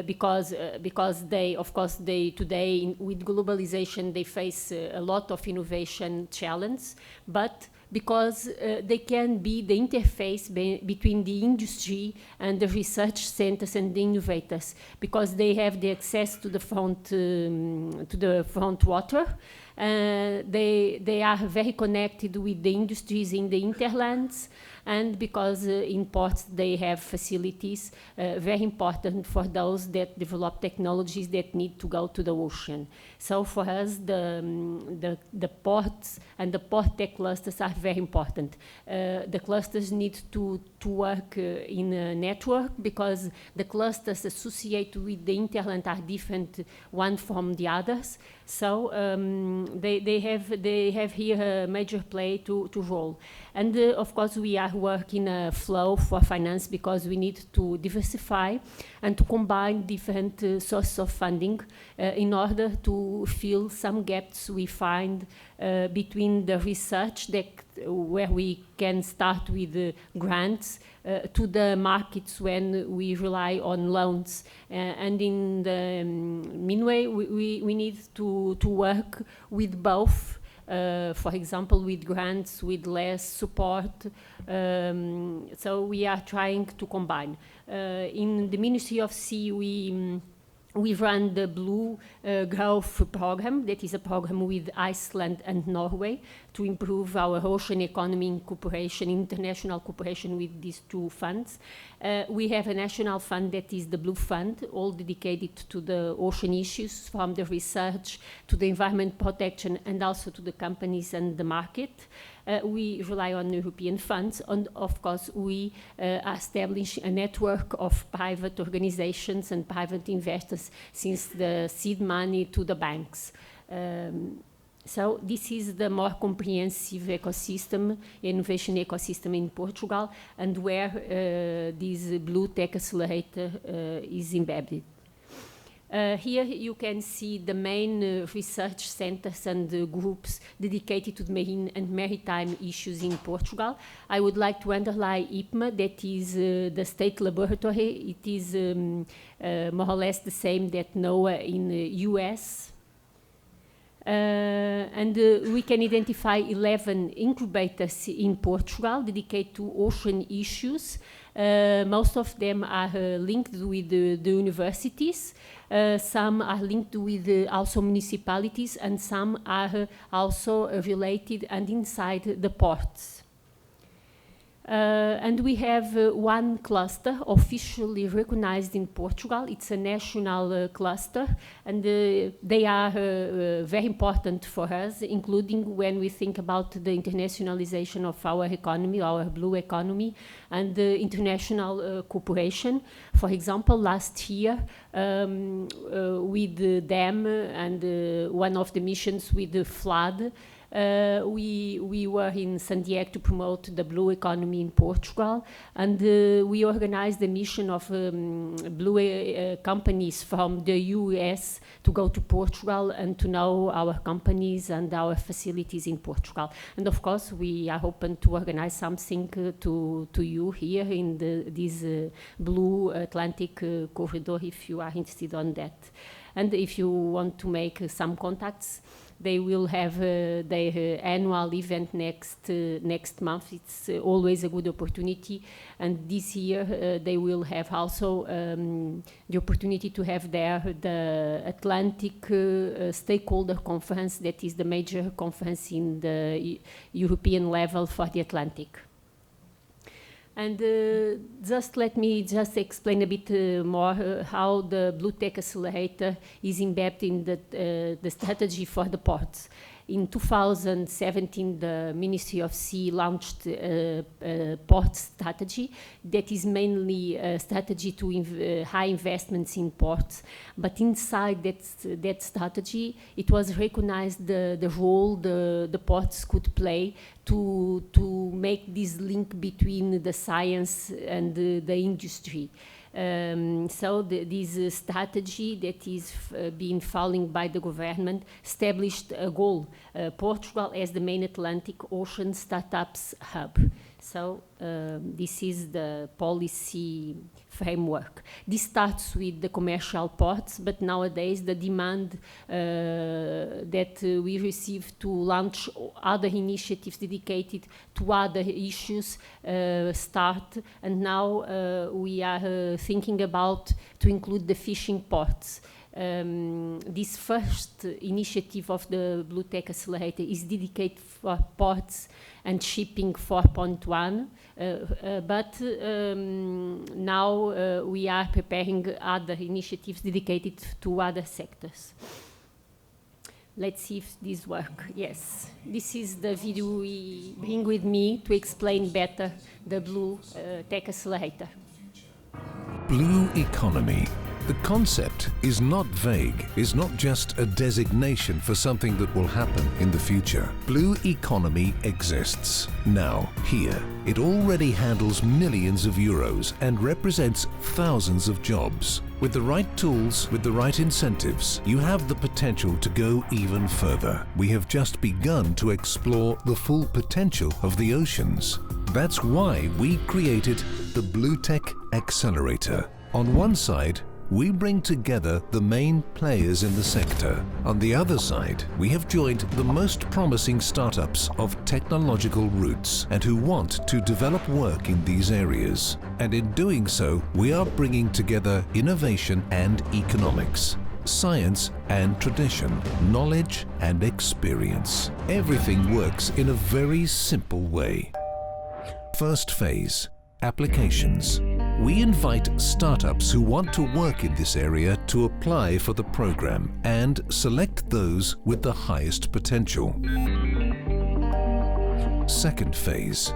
because they, of course, they today with globalization they face a lot of innovation challenge, but because they can be the interface between the industry and the research centers and the innovators, because they have the access to the front water. They are very connected with the industries in the hinterlands, and because in ports they have facilities very important for those that develop technologies that need to go to the ocean. So for us, the ports and the port tech clusters are very important. The clusters need to work in a network, because the clusters associated with the hinterland are different one from the others. So they have here a major play to roll. And of course we are working a flow for finance, because we need to diversify and to combine different sources of funding in order to fill some gaps we find between the research where we can start with grants to the markets when we rely on loans. And in the meanwhile, we need to work with both. For example, with grants, with less support. So we are trying to combine. In the Ministry of Sea, we run the Blue Growth program, that is a program with Iceland and Norway to improve our ocean economy in cooperation, international cooperation with these two funds. We have a national fund that is the Blue Fund, all dedicated to the ocean issues, from the research to the environment protection and also to the companies and the market. We rely on European funds, and of course we establish a network of private organizations and private investors, since the seed money to the banks. So this is the more comprehensive ecosystem, innovation ecosystem in Portugal, and where this Blue Tech Accelerator is embedded. Here you can see the main research centers and groups dedicated to marine and maritime issues in Portugal. I would like to underline IPMA, that is the state laboratory. It is more or less the same that NOAA in the US. And we can identify 11 incubators in Portugal dedicated to ocean issues. Most of them are linked with the universities. Some are linked with also municipalities, and some are also related and inside the ports. And we have one cluster officially recognized in Portugal. It's a national cluster, and they are very important for us, including when we think about the internationalization of our economy, our blue economy, and international cooperation. For example, last year, with them and one of the missions with the flood, we were in San Diego to promote the blue economy in Portugal, and we organized the mission of blue companies from the US to go to Portugal and to know our companies and our facilities in Portugal. And of course, we are open to organize something to you here in this blue Atlantic corridor, if you are interested on that. And if you want to make some contacts, they will have their annual event next month. It's always a good opportunity. And this year they will have also the opportunity to have there the Atlantic Stakeholder Conference, that is the major conference in the European level for the Atlantic. And let me explain a bit more how the Blue Tech Accelerator is embedded in the strategy for the ports. In 2017, the Ministry of Sea launched a port strategy that is mainly a strategy to high investments in ports. But inside that strategy, it was recognized the role the ports could play to make this link between the science and the industry. So this strategy that is being followed by the government established a goal, Portugal as the main Atlantic Ocean startups hub. So this is the policy framework. This starts with the commercial ports, but nowadays the demand that we receive to launch other initiatives dedicated to other issues start, and now we are thinking about to include the fishing ports. This first initiative of the Blue Tech Accelerator is dedicated for ports and shipping 4.1, but now we are preparing other initiatives dedicated to other sectors. Let's see if this works. Yes, this is the video we bring with me to explain better the Blue Tech Accelerator. Blue economy. The concept is not vague, is not just a designation for something that will happen in the future. Blue economy exists now, here. It already handles millions of euros and represents thousands of jobs. With the right tools, with the right incentives, you have the potential to go even further. We have just begun to explore the full potential of the oceans. That's why we created the Blue Tech Accelerator. On one side, we bring together the main players in the sector. On the other side, we have joined the most promising startups of technological roots and who want to develop work in these areas. And in doing so, we are bringing together innovation and economics, science and tradition, knowledge and experience. Everything works in a very simple way. First phase, applications. We invite startups who want to work in this area to apply for the program and select those with the highest potential. Second phase,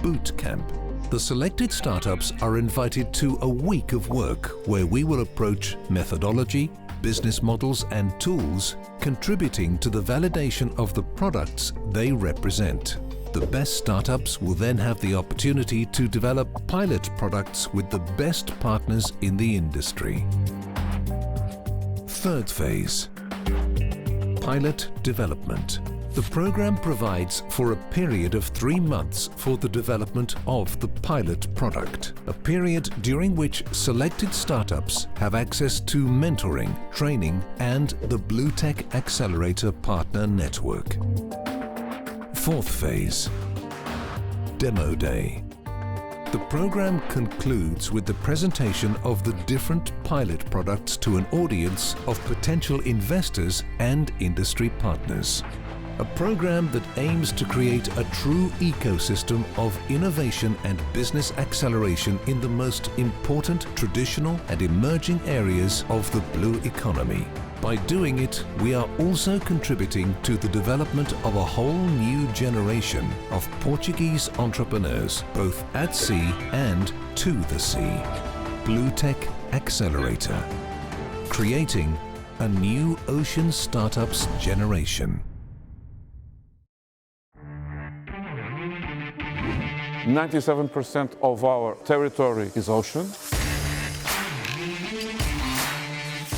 boot camp. The selected startups are invited to a week of work where we will approach methodology, business models and tools, contributing to the validation of the products they represent. The best startups will then have the opportunity to develop pilot products with the best partners in the industry. Third phase, pilot development. The program provides for a period of 3 months for the development of the pilot product, a period during which selected startups have access to mentoring, training, and the Blue Tech Accelerator Partner Network. Fourth phase, Demo Day. The program concludes with the presentation of the different pilot products to an audience of potential investors and industry partners. A program that aims to create a true ecosystem of innovation and business acceleration in the most important traditional and emerging areas of the blue economy. By doing it, we are also contributing to the development of a whole new generation of Portuguese entrepreneurs, both at sea and to the sea. Blue Tech Accelerator, creating a new ocean startups generation. 97% of our territory is ocean.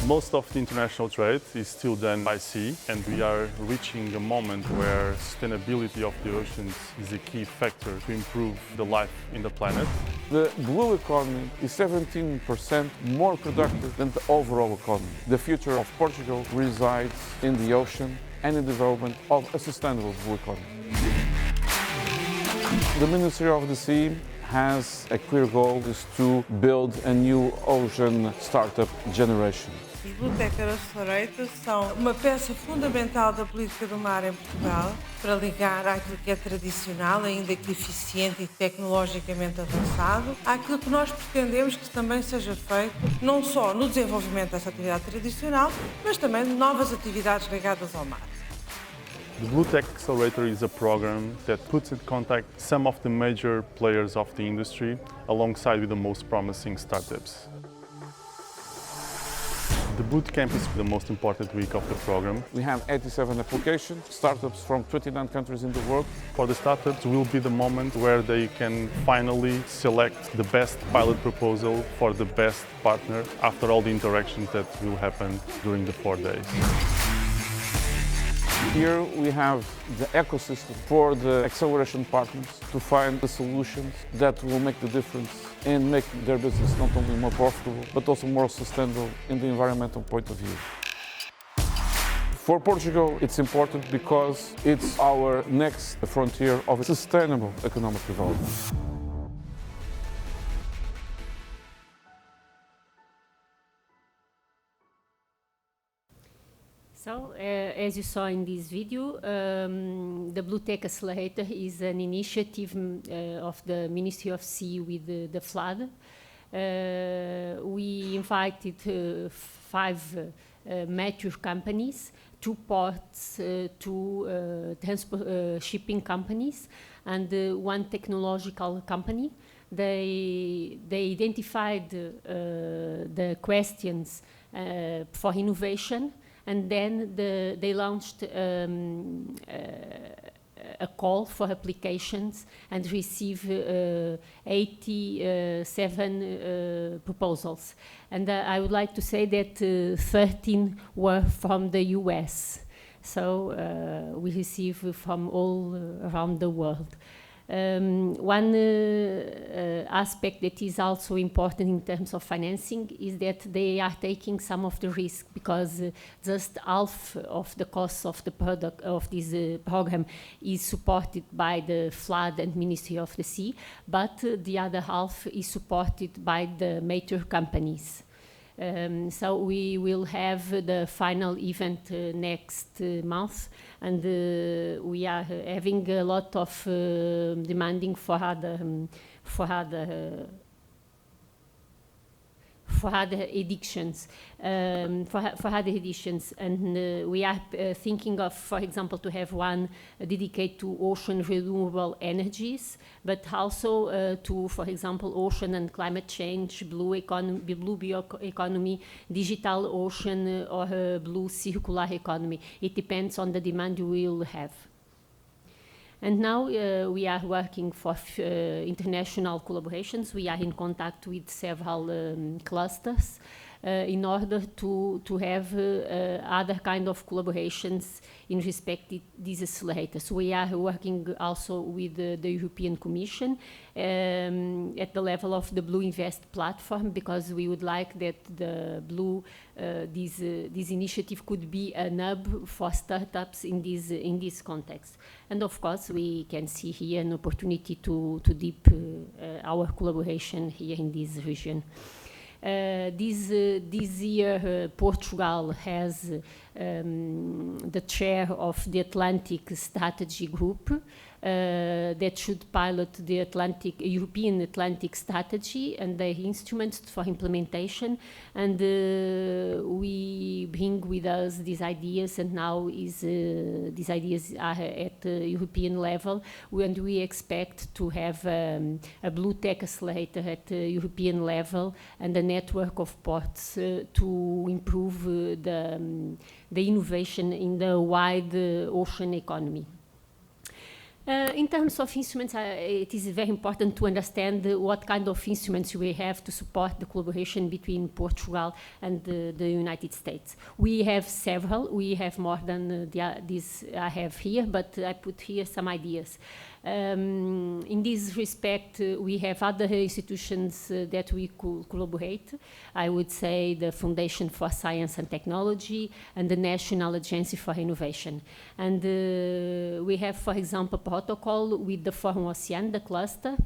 Most of the international trade is still done by sea, and we are reaching a moment where sustainability of the oceans is a key factor to improve the life in the planet. The blue economy is 17% more productive than the overall economy. The future of Portugal resides in the ocean and in the development of a sustainable blue economy. The Ministry of the Sea has a clear goal, is to build a new ocean startup generation. Os Blue Tech Accelerators são uma peça fundamental da política do mar em Portugal para ligar àquilo que é tradicional, ainda que eficiente e tecnologicamente avançado, àquilo que nós pretendemos que também seja feito, não só no desenvolvimento dessa atividade tradicional, mas também de novas atividades ligadas ao mar. The Blue Tech Accelerator is a program that puts in contact some of the major players of the industry alongside with the most promising startups. The boot camp is the most important week of the program. We have 87 applications, startups from 29 countries in the world. For the startups will be the moment where they can finally select the best pilot proposal for the best partner after all the interactions that will happen during the 4 days. Here we have the ecosystem for the acceleration partners to find the solutions that will make the difference and make their business not only more profitable, but also more sustainable in the environmental point of view. For Portugal, it's important because it's our next frontier of sustainable economic development. So, as you saw in this video, the Blue Tech Accelerator is an initiative of the Ministry of Sea with the flood. We invited 5 mature companies, 2 ports, 2 shipping companies, and 1 technological company. They identified the questions for innovation, and then they launched a call for applications and received 87 proposals. And I would like to say that 13 were from the US. So we receive from all around the world. One aspect that is also important in terms of financing is that they are taking some of the risk, because just half of the cost of the product of this program is supported by the Flood and Ministry of the Sea, but the other half is supported by the major companies. So we will have the final event next month, and we are having a lot of demanding for other editions, and we are thinking of, for example, to have one dedicated to ocean renewable energies, but also to, for example, ocean and climate change, blue bioeconomy, digital ocean, or blue circular economy. It depends on the demand we will have. And now we are working for international collaborations. We are in contact with several clusters in order to have other kind of collaborations in respect to these accelerators. We are working also with the European Commission at the level of the Blue Invest platform, because we would like that the Blue, this initiative could be a hub for startups in this context. And of course, we can see here an opportunity to deepen our collaboration here in this region. This year, Portugal has the chair of the Atlantic Strategy Group that should pilot the European Atlantic Strategy and their instruments for implementation. And we bring with us these ideas, and now these ideas are at the European level, and we expect to have a Blue Tech Accelerator at the European level and a network of ports to improve the innovation in the wide ocean economy. In terms of instruments, it is very important to understand what kind of instruments we have to support the collaboration between Portugal and the United States. We have several. We have more than these I have here, but I put here some ideas. In this respect, we have other institutions that we could collaborate. I would say the Foundation for Science and Technology and the National Agency for Innovation. And we have, for example, a protocol with the Forum Ocean, the cluster,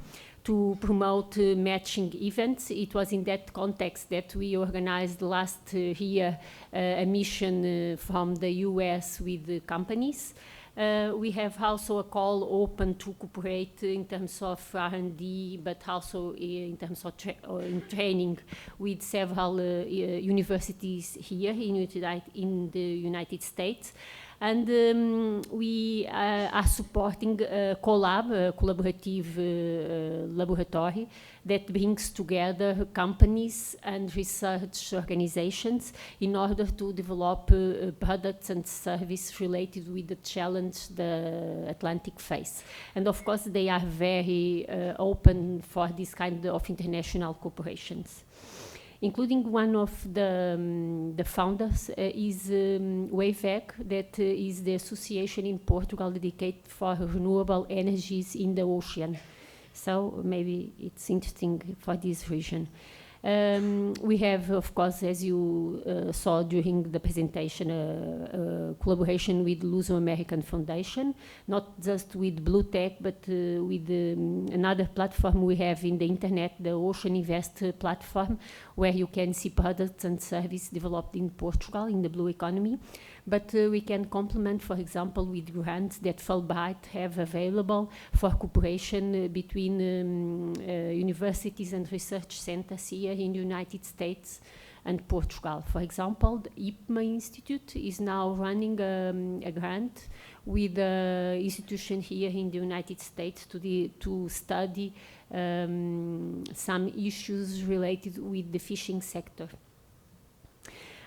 to promote matching events. It was in that context that we organized last year a mission from the US with the companies. We have also a call open to cooperate in terms of R&D, but also in terms of training with several universities here in the United States. And we are supporting a collaborative laboratory that brings together companies and research organizations in order to develop products and services related with the challenge the Atlantic face. And of course, they are very open for this kind of international cooperations. Including one of the founders is WAVEC, that is the association in Portugal dedicated for renewable energies in the ocean. So maybe it's interesting for this region. We have, of course, as you saw during the presentation, collaboration with Luso American Foundation, not just with Blue Tech, but with another platform we have in the internet, the Ocean Invest platform, where you can see products and services developed in Portugal in the blue economy. But we can complement, for example, with grants that Fulbright have available for cooperation between universities and research centers here in the United States and Portugal. For example, the IPMA Institute is now running a grant with an institution here in the United States to study some issues related with the fishing sector.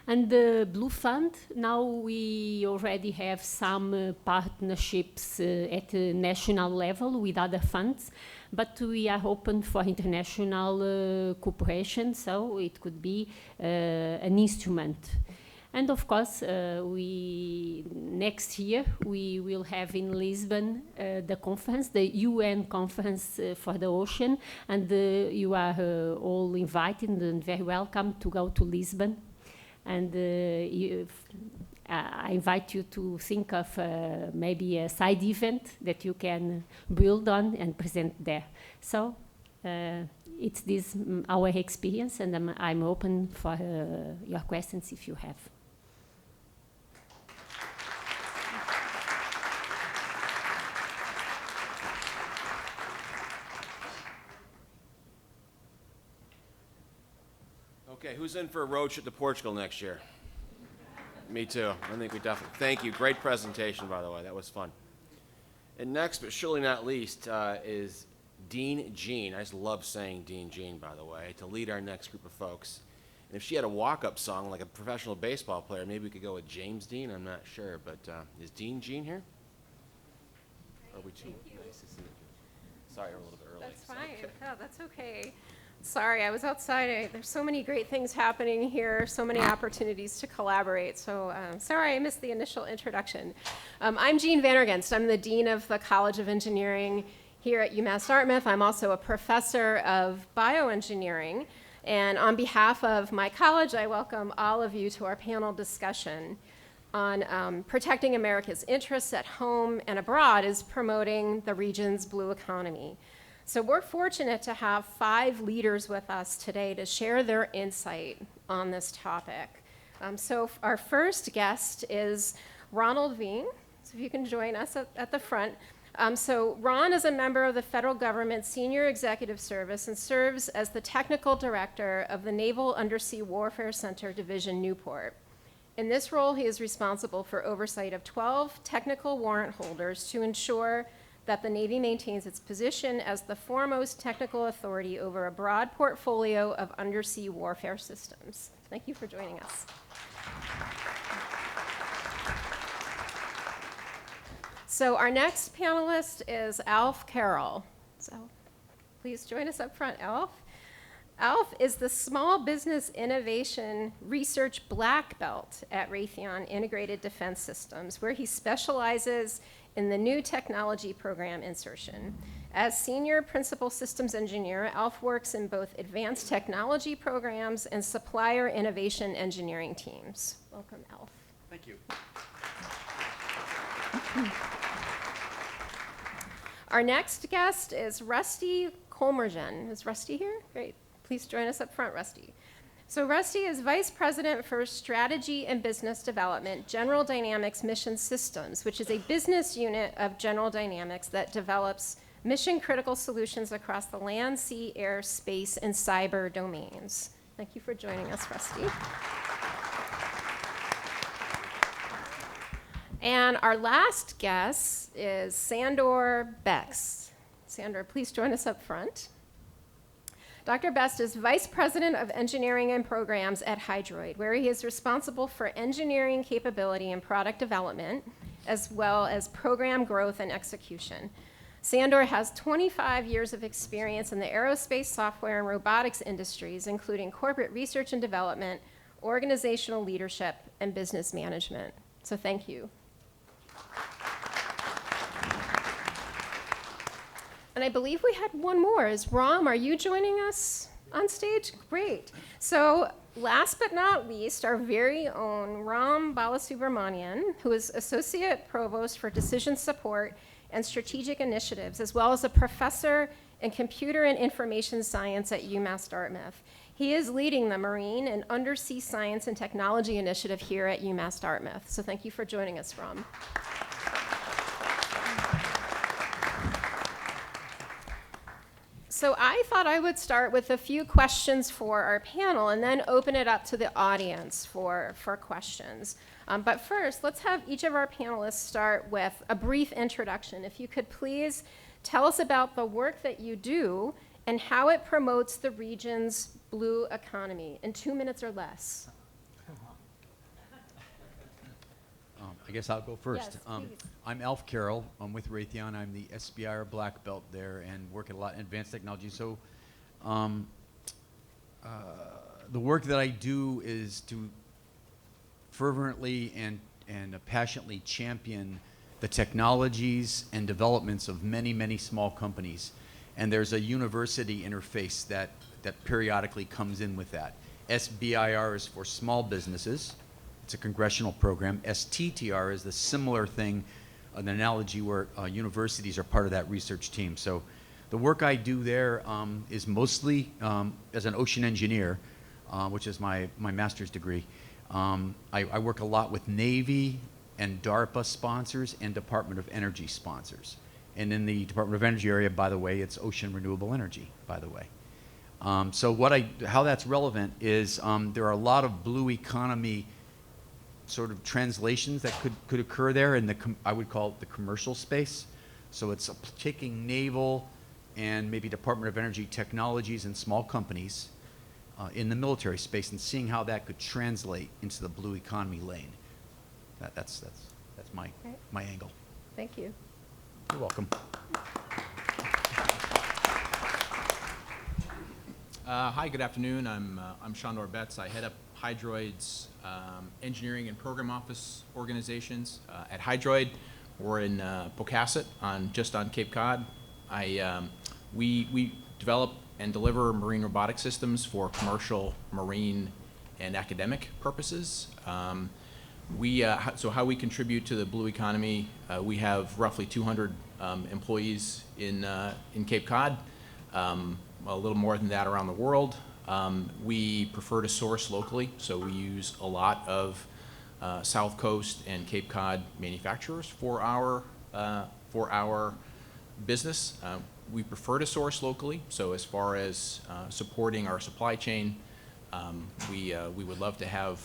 And the Blue Fund, now we already have some partnerships at a national level with other funds, but we are open for international cooperation, so it could be an instrument. And of course, next year we will have in Lisbon the conference, the UN conference for the ocean, and you are all invited and very welcome to go to Lisbon. And I invite you to think of maybe a side event that you can build on and present there. So it's this our experience, and I'm open for your questions if you have. Okay, who's in for a road trip to Portugal next year? Me too. I think we definitely. Thank you. Great presentation, by the way. That was fun. And next, but surely not least, is Dean Jean. I just love saying Dean Jean, by the way, to lead our next group of folks. And if she had a walk-up song like a professional baseball player, maybe we could go with James Dean. I'm not sure, but is Dean Jean here? Or are we too nice to see you? Sorry, we're a little bit early. That's fine. Oh, that's okay. Sorry, I was outside. There's so many great things happening here, so many opportunities to collaborate. So sorry I missed the initial introduction. I'm Jean Vandergenst. I'm the Dean of the College of Engineering here at UMass Dartmouth. I'm also a professor of bioengineering. And on behalf of my college, I welcome all of you to our panel discussion on protecting America's interests at home and abroad is promoting the region's blue economy. So we're fortunate to have 5 leaders with us today to share their insight on this topic. So our first guest is Ronald Veen. So if you can join us at the front. So Ron is a member of the federal government's Senior Executive Service and serves as the technical director of the Naval Undersea Warfare Center Division Newport. In this role, he is responsible for oversight of 12 technical warrant holders to ensure that the Navy maintains its position as the foremost technical authority over a broad portfolio of undersea warfare systems. Thank you for joining us. So our next panelist is Alf Carroll. So please join us up front, Alf. Alf is the Small Business Innovation Research Black Belt at Raytheon Integrated Defense Systems, where he specializes in the new technology program insertion. As Senior Principal Systems Engineer, Alf works in both advanced technology programs and supplier innovation engineering teams. Welcome, Alf. Thank you. Our next guest is Rusty Kolmergen. Is Rusty here? Great. Please join us up front, Rusty. So Rusty is Vice President for Strategy and Business Development, General Dynamics Mission Systems, which is a business unit of General Dynamics that develops mission-critical solutions across the land, sea, air, space, and cyber domains. Thank you for joining us, Rusty. And our last guest is Sandor Bex. Sandor, please join us up front. Dr. Best is Vice President of Engineering and Programs at Hydroid, where he is responsible for engineering capability and product development, as well as program growth and execution. Sandor has 25 years of experience in the aerospace, software, and robotics industries, including corporate research and development, organizational leadership, and business management. So thank you. And I believe we had one more. Is Ram, are you joining us on stage? Great. So last but not least, our very own Ram Balasubramanian, who is Associate Provost for Decision Support and Strategic Initiatives, as well as a professor in Computer and Information Science at UMass Dartmouth. He is leading the Marine and Undersea Science and Technology Initiative here at UMass Dartmouth. So thank you for joining us, Ram. So I thought I would start with a few questions for our panel and then open it up to the audience for questions. But first, let's have each of our panelists start with a brief introduction. If you could please tell us about the work that you do and how it promotes the region's blue economy in 2 minutes or less. I guess I'll go first. Yes, please. I'm Alf Carroll. I'm with Raytheon. I'm the SBIR Black Belt there and work a lot in advanced technology. So the work that I do is to fervently and passionately champion the technologies and developments of many, many small companies. And there's a university interface that periodically comes in with that. SBIR is for small businesses. It's a congressional program. STTR is the similar thing, an analogy where universities are part of that research team. So the work I do there is mostly as an ocean engineer, which is my master's degree. I work a lot with Navy and DARPA sponsors and Department of Energy sponsors. And in the Department of Energy area, by the way, it's ocean renewable energy, by the way. So how that's relevant is there are a lot of blue economy sort of translations that could occur there in I would call it the commercial space. So it's taking naval and maybe Department of Energy technologies and small companies in the military space and seeing how that could translate into the blue economy lane. That's my angle. Thank you. You're welcome. Hi, good afternoon. I'm Shandor Betts. I head up Hydroid's engineering and program office organizations. At Hydroid, we're in Pocasset, just on Cape Cod. We develop and deliver marine robotic systems for commercial, marine, and academic purposes. So how we contribute to the blue economy, we have roughly 200 employees in Cape Cod, a little more than that around the world. We prefer to source locally, so we use a lot of South Coast and Cape Cod manufacturers for our business. We prefer to source locally, so as far as supporting our supply chain, we would love to have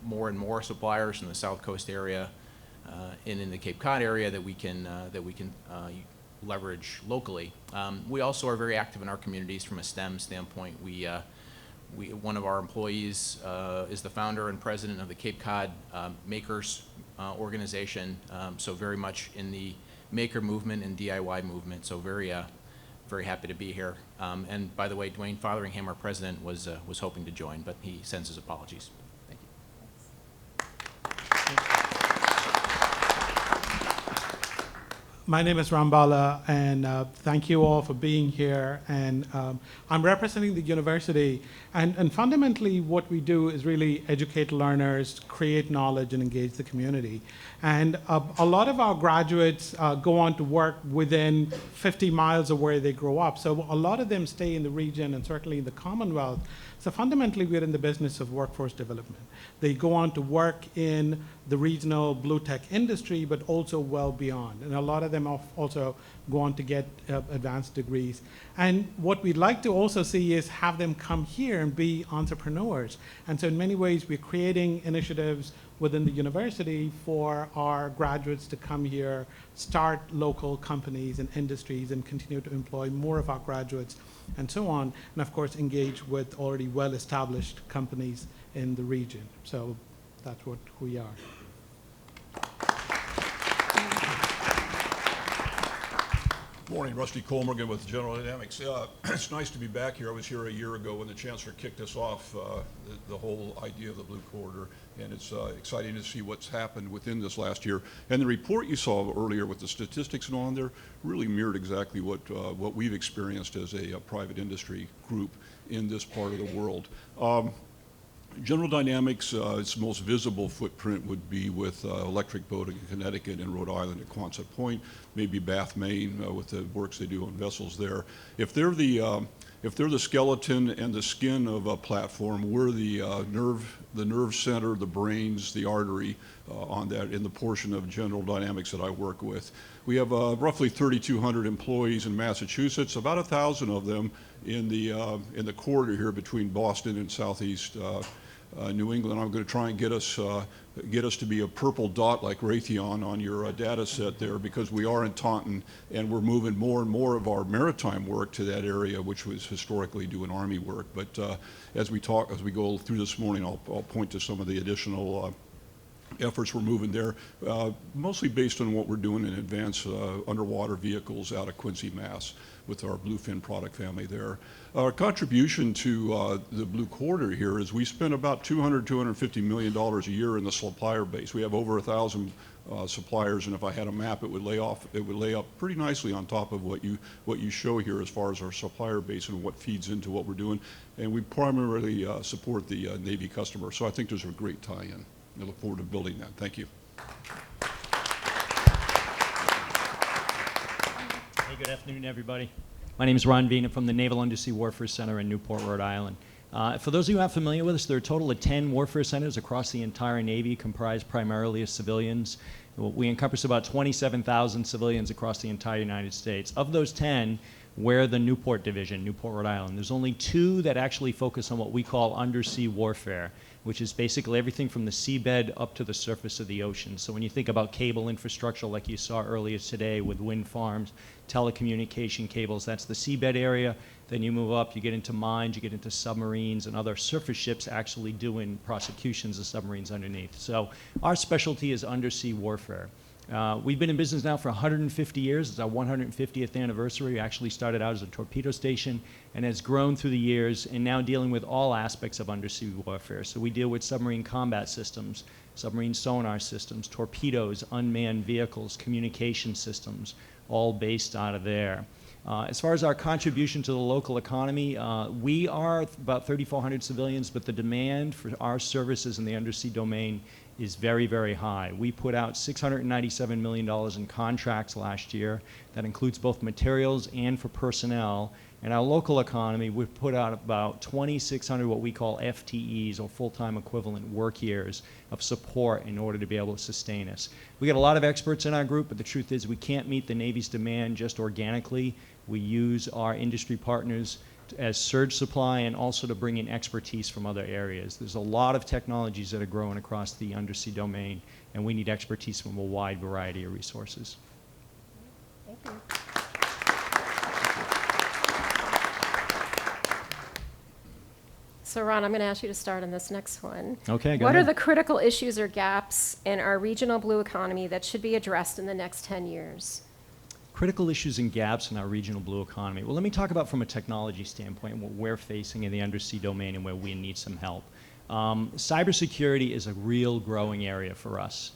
more and more suppliers in the South Coast area and in the Cape Cod area that we can leverage locally. We also are very active in our communities from a STEM standpoint. One of our employees is the founder and president of the Cape Cod Makers organization, so very much in the maker movement and DIY movement, so very happy to be here. And by the way, Dwayne Fotheringham, our president, was hoping to join, but he sends his apologies. Thank you. My name is Rambala, and thank you all for being here. And I'm representing the university, and fundamentally what we do is really educate learners, create knowledge, and engage the community. And a lot of our graduates go on to work within 50 miles of where they grow up. So a lot of them stay in the region and certainly in the Commonwealth. So fundamentally, we're in the business of workforce development. They go on to work in the regional blue tech industry, but also well beyond. And a lot of them also go on to get advanced degrees. And what we'd like to also see is have them come here and be entrepreneurs. And so in many ways, we're creating initiatives within the university for our graduates to come here, start local companies and industries, and continue to employ more of our graduates, and so on, and of course engage with already well-established companies in the region. So that's what we are. Morning, Rusty Colmorgan with General Dynamics. It's nice to be back here. I was here a year ago when the Chancellor kicked us off the whole idea of the Blue Corridor, and it's exciting to see what's happened within this last year. And the report you saw earlier with the statistics and on there really mirrored exactly what we've experienced as a private industry group in this part of the world. General Dynamics, its most visible footprint would be with electric boating in Connecticut and Rhode Island at Quonset Point, maybe Bath, Maine, with the works they do on vessels there. If they're the skeleton and the skin of a platform, we're the nerve center, the brains, the artery on that in the portion of General Dynamics that I work with. We have roughly 3,200 employees in Massachusetts, about 1,000 of them in the corridor here between Boston and Southeast New England. I'm going to try and get us to be a purple dot like Raytheon on your data set there, because we are in Taunton and we're moving more and more of our maritime work to that area, which was historically doing Army work. But as we go through this morning, I'll point to some of the additional efforts we're moving there, mostly based on what we're doing in advanced underwater vehicles out of Quincy, Mass, with our Bluefin product family there. Our contribution to the Blue Corridor here is we spend about $250 million a year in the supplier base. We have over 1,000 suppliers, and if I had a map, it would lay up pretty nicely on top of what you show here as far as our supplier base and what feeds into what we're doing. And we primarily support the Navy customer, so I think there's a great tie-in. I look forward to building that. Thank you. Hey, good afternoon, everybody. My name is Ron Beavin from the Naval Undersea Warfare Center in Newport, Rhode Island. For those of you who aren't familiar with us, there are a total of 10 warfare centers across the entire Navy, comprised primarily of civilians. We encompass about 27,000 civilians across the entire United States. Of those 10, we're the Newport Division, Newport, Rhode Island. There's only 2 that actually focus on what we call undersea warfare, which is basically everything from the seabed up to the surface of the ocean. So when you think about cable infrastructure like you saw earlier today with wind farms, telecommunication cables, that's the seabed area. Then you move up, you get into mines, you get into submarines, and other surface ships actually doing prosecutions of submarines underneath. So our specialty is undersea warfare. We've been in business now for 150 years. It's our 150th anniversary. We actually started out as a torpedo station and has grown through the years, and now dealing with all aspects of undersea warfare. So we deal with submarine combat systems, submarine sonar systems, torpedoes, unmanned vehicles, communication systems, all based out of there. As far as our contribution to the local economy, we are about 3,400 civilians, but the demand for our services in the undersea domain is very, very high. We put out $697 million in contracts last year. That includes both materials and for personnel. In our local economy, we've put out about 2,600 what we call FTEs, or full-time equivalent work years, of support in order to be able to sustain us. We got a lot of experts in our group, but the truth is we can't meet the Navy's demand just organically. We use our industry partners as surge supply and also to bring in expertise from other areas. There's a lot of technologies that are growing across the undersea domain, and we need expertise from a wide variety of resources. Thank you. So Ron, I'm going to ask you to start on this next one. Okay, go What ahead. are the critical issues or gaps in our regional blue economy that should be addressed in the next 10 years? Critical issues and gaps in our regional blue economy. Well, let me talk about from a technology standpoint what we're facing in the undersea domain and where we need some help. Cybersecurity is a real growing area for us.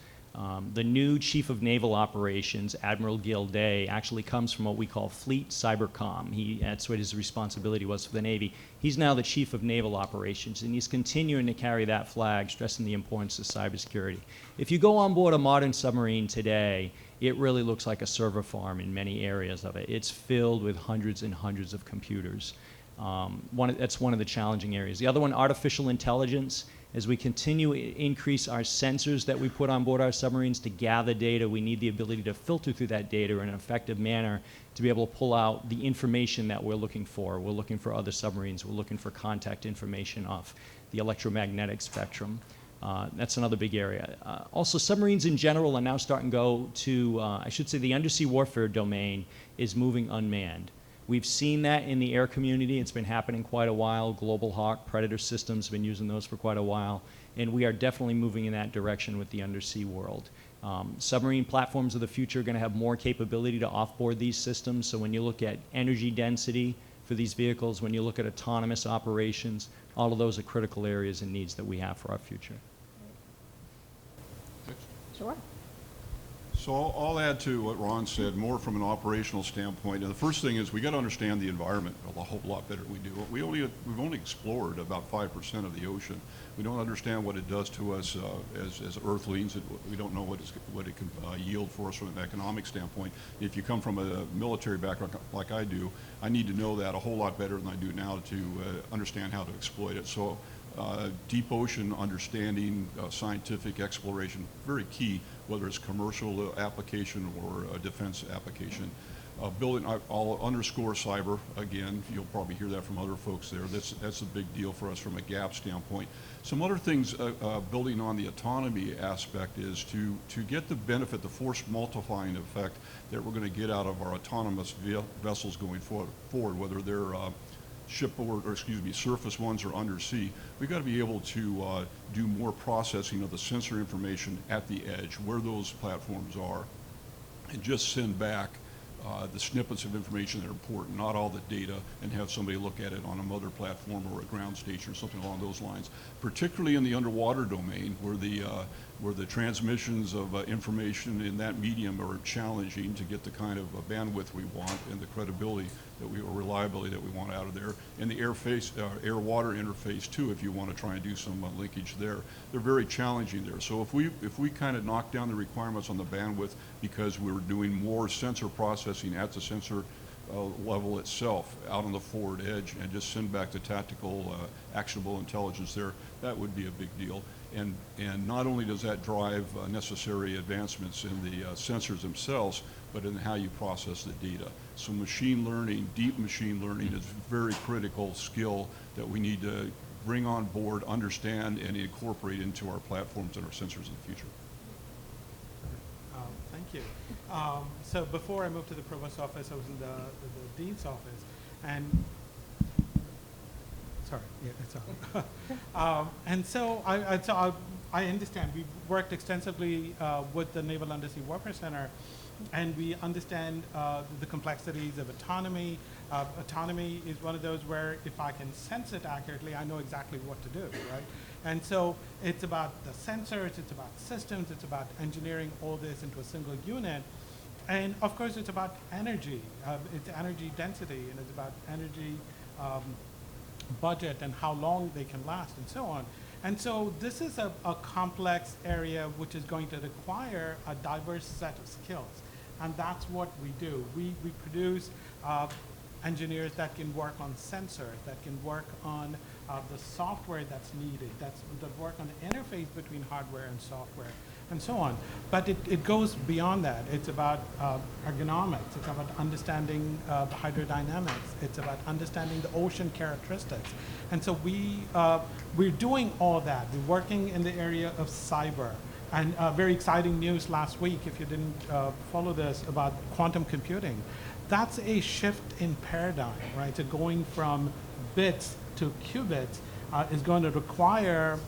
The new Chief of Naval Operations, Admiral Gil Day, actually comes from what we call Fleet Cybercom. That's what his responsibility was for the Navy. He's now the Chief of Naval Operations, and he's continuing to carry that flag, stressing the importance of cybersecurity. If you go on board a modern submarine today, it really looks like a server farm in many areas of it. It's filled with hundreds and hundreds of computers. That's one of the challenging areas. The other one, artificial intelligence. As we continue to increase our sensors that we put on board our submarines to gather data, we need the ability to filter through that data in an effective manner to be able to pull out the information that we're looking for. We're looking for other submarines. We're looking for contact information off the electromagnetic spectrum. That's another big area. Also, submarines in general are now starting to go to, I should say, the undersea warfare domain is moving unmanned. We've seen that in the air community. It's been happening quite a while. Global Hawk, Predator systems have been using those for quite a while. And we are definitely moving in that direction with the undersea world. Submarine platforms of the future are going to have more capability to offboard these systems. So when you look at energy density for these vehicles, when you look at autonomous operations, all of those are critical areas and needs that we have for our future. Sure. So I'll add to what Ron said, more from an operational standpoint. And the first thing is we got to understand the environment a whole lot better than we do. We've only explored about 5% of the ocean. We don't understand what it does to us as Earthlings. We don't know what it can yield for us from an economic standpoint. If you come from a military background like I do, I need to know that a whole lot better than I do now to understand how to exploit it. So deep ocean understanding, scientific exploration, very key, whether it's commercial application or a defense application. I'll underscore cyber again. You'll probably hear that from other folks there. That's a big deal for us from a gap standpoint. Some other things building on the autonomy aspect is to get the benefit, the force multiplying effect that we're going to get out of our autonomous vessels going forward, whether they're shipboard, or excuse me, surface ones or undersea. We've got to be able to do more processing of the sensor information at the edge, where those platforms are, and just send back the snippets of information that are important, not all the data, and have somebody look at it on a mother platform or a ground station or something along those lines. Particularly in the underwater domain, where the transmissions of information in that medium are challenging to get the kind of bandwidth we want and the credibility or reliability that we want out of there. And the air-water interface too, if you want to try and do some linkage there. They're very challenging there. So if we kind of knock down the requirements on the bandwidth because we're doing more sensor processing at the sensor level itself, out on the forward edge, and just send back the tactical, actionable intelligence there, that would be a big deal. And not only does that drive necessary advancements in the sensors themselves, but in how you process the data. So machine learning, deep machine learning is a very critical skill that we need to bring on board, understand, and incorporate into our platforms and our sensors in the future. Thank you. So before I moved to the Provost's office, I was in the Dean's office, and sorry, yeah, it's on. And so I understand. We've worked extensively with the Naval Undersea Warfare Center, and we understand the complexities of autonomy. Autonomy is one of those where if I can sense it accurately, I know exactly what to do, right? And so it's about the sensors, it's about systems, it's about engineering all this into a single unit. And of course, it's about energy. It's energy density, and it's about energy budget and how long they can last and so on. And so this is a complex area which is going to require a diverse set of skills. And that's what we do. We produce engineers that can work on sensors, that can work on the software that's needed, that work on the interface between hardware and software, and so on. But it goes beyond that. It's about ergonomics. It's about understanding hydrodynamics. It's about understanding the ocean characteristics. And so we're doing all that. We're working in the area of cyber. And very exciting news last week, if you didn't follow this, about quantum computing. That's a shift in paradigm, right? So going from bits to qubits is going to require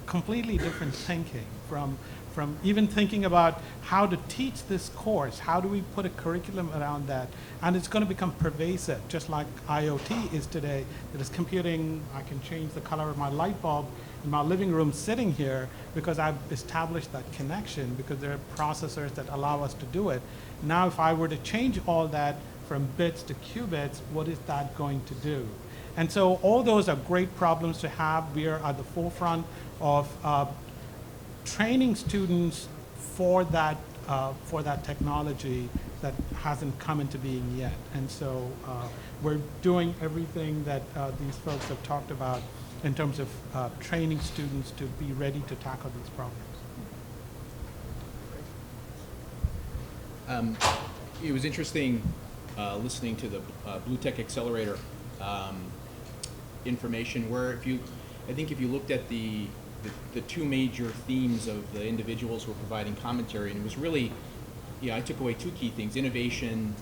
completely different thinking, from even thinking about how to teach this course, how do we put a curriculum around that, and it's going to become pervasive, just like IoT is today. It is computing. I can change the color of my light bulb in my living room sitting here because I've established that connection, because there are processors that allow us to do it. Now if I were to change all that from bits to qubits, what is that going to do? And so all those are great problems to have. We are at the forefront of training students for that technology that hasn't come into being yet. And so we're doing everything that these folks have talked about in terms of training students to be ready to tackle these problems. It was interesting listening to the Blue Tech Accelerator information, where I think if you looked at the two major themes of the individuals who were providing commentary, and it was really, I took away two key things: innovation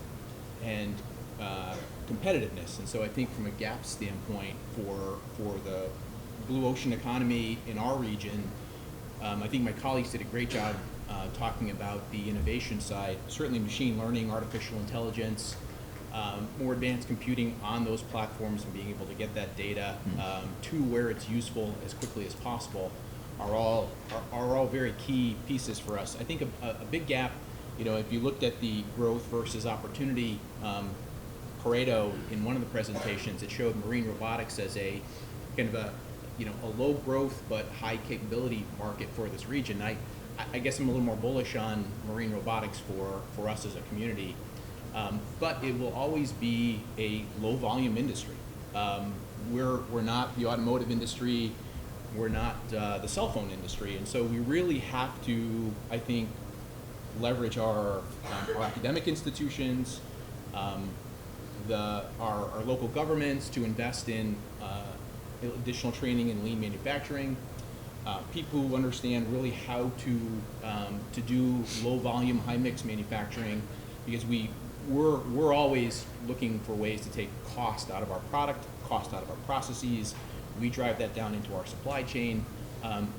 and competitiveness. And so I think from a gap standpoint for the blue ocean economy in our region, I think my colleagues did a great job talking about the innovation side, certainly machine learning, artificial intelligence, more advanced computing on those platforms and being able to get that data to where it's useful as quickly as possible are all very key pieces for us. I think a big gap, if you looked at the growth versus opportunity Pareto in one of the presentations, it showed marine robotics as a kind of a low growth but high capability market for this region. I guess I'm a little more bullish on marine robotics for us as a community, but it will always be a low volume industry. We're not the automotive industry, we're not the cell phone industry, and so we really have to, I think, leverage our academic institutions, our local governments to invest in additional training in lean manufacturing, people who understand really how to do low volume, high mix manufacturing, because we're always looking for ways to take cost out of our product, cost out of our processes. We drive that down into our supply chain.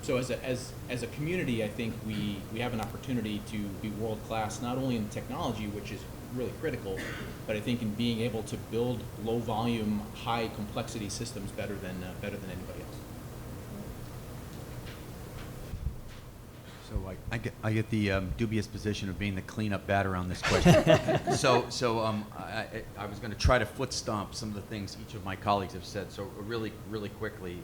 So as a community, I think we have an opportunity to be world class, not only in technology, which is really critical, but I think in being able to build low volume, high complexity systems better than anybody else. So I get the dubious position of being the cleanup batter on this question. I was going to try to foot stomp some of the things each of my colleagues have said. So really quickly,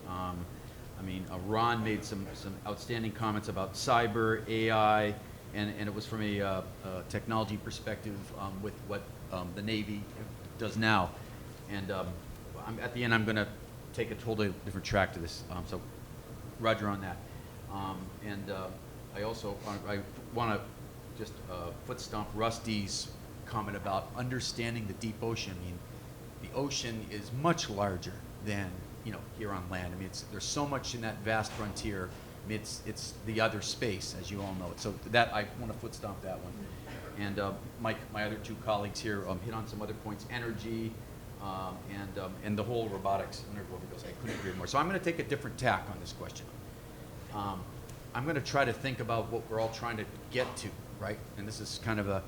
Ron made some outstanding comments about cyber, AI, and it was from a technology perspective with what the Navy does now. And at the end, I'm going to take a totally different track to this. So Roger on that. I also want to just foot stomp Rusty's comment about understanding the deep ocean. The ocean is much larger than here on land. There's so much in that vast frontier. It's the other space, as you all know. So that I want to foot stomp that one. And my other two colleagues here hit on some other points: energy and the whole robotics. I couldn't agree more. So I'm going to take a different tack on this question. I'm going to try to think about what we're all trying to get to, right? And this is kind of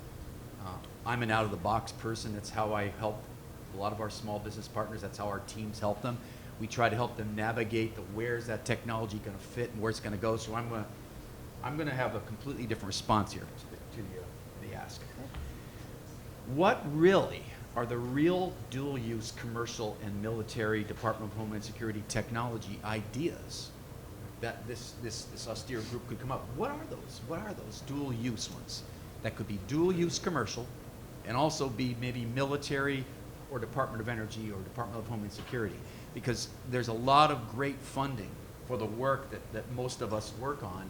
I'm an out-of-the-box person. That's how I help a lot of our small business partners. That's how our teams help them. We try to help them navigate where's that technology going to fit and where it's going to go. So I'm going to have a completely different response here to the ask. What really are the real dual-use commercial and military Department of Homeland Security technology ideas that this austere group could come up? What are those? What are those dual-use ones? That could be dual-use commercial and also be maybe military or Department of Energy or Department of Homeland Security, because there's a lot of great funding for the work that most of us work on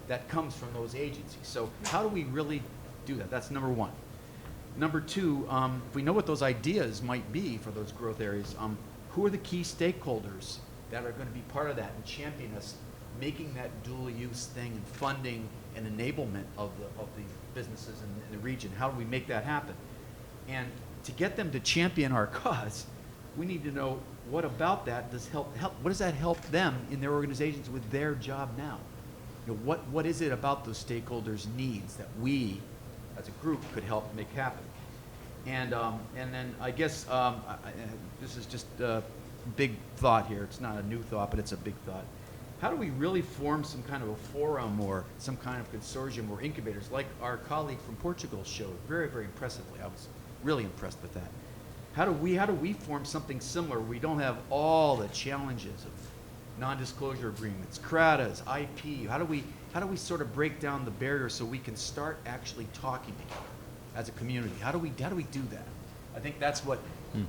that comes from those agencies. So how do we really do that? That's number one. Number two, if we know what those ideas might be for those growth areas, who are the key stakeholders that are going to be part of that and champion us making that dual use thing and funding and enablement of the businesses in the region? How do we make that happen? And to get them to champion our cause, we need to know what about that does help. What does that help them in their organizations with their job now? What is it about those stakeholders' needs that we, as a group, could help make happen? And then I guess this is just a big thought here. It's not a new thought, but it's a big thought. How do we really form some kind of a forum or some kind of consortium or incubators like our colleague from Portugal showed very, very impressively? I was really impressed with that. How do we form something similar where we don't have all the challenges of non-disclosure agreements, CRADAs, IP? How do we sort of break down the barrier so we can start actually talking together as a community? How do we do that? I think that's what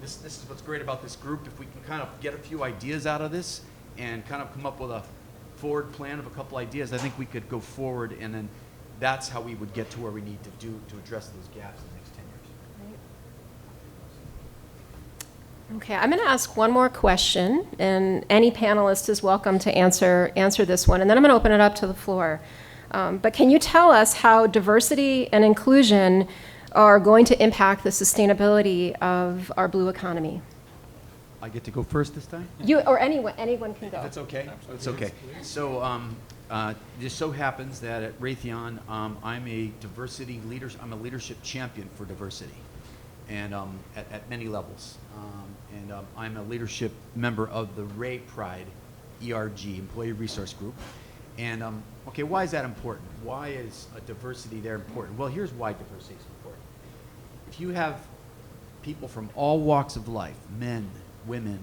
this is what's great about this group. If we can kind of get a few ideas out of this and kind of come up with a forward plan of a couple ideas, I think we could go forward, and then that's how we would get to where we need to address those gaps in the next 10 years. Okay, I'm going to ask one more question, and any panelist is welcome to answer this one, and then I'm going to open it up to the floor. But can you tell us how diversity and inclusion are going to impact the sustainability of our blue economy? I get to go first this time? You or anyone can go. That's okay. It's okay. So It just so happens that at Raytheon, I'm a leadership champion for diversity, and at many levels. I'm a leadership member of the Ray Pride ERG, Employee Resource Group. And okay, why is that important? Why is diversity there important? Well, here's why diversity is important. If you have people from all walks of life, men, women,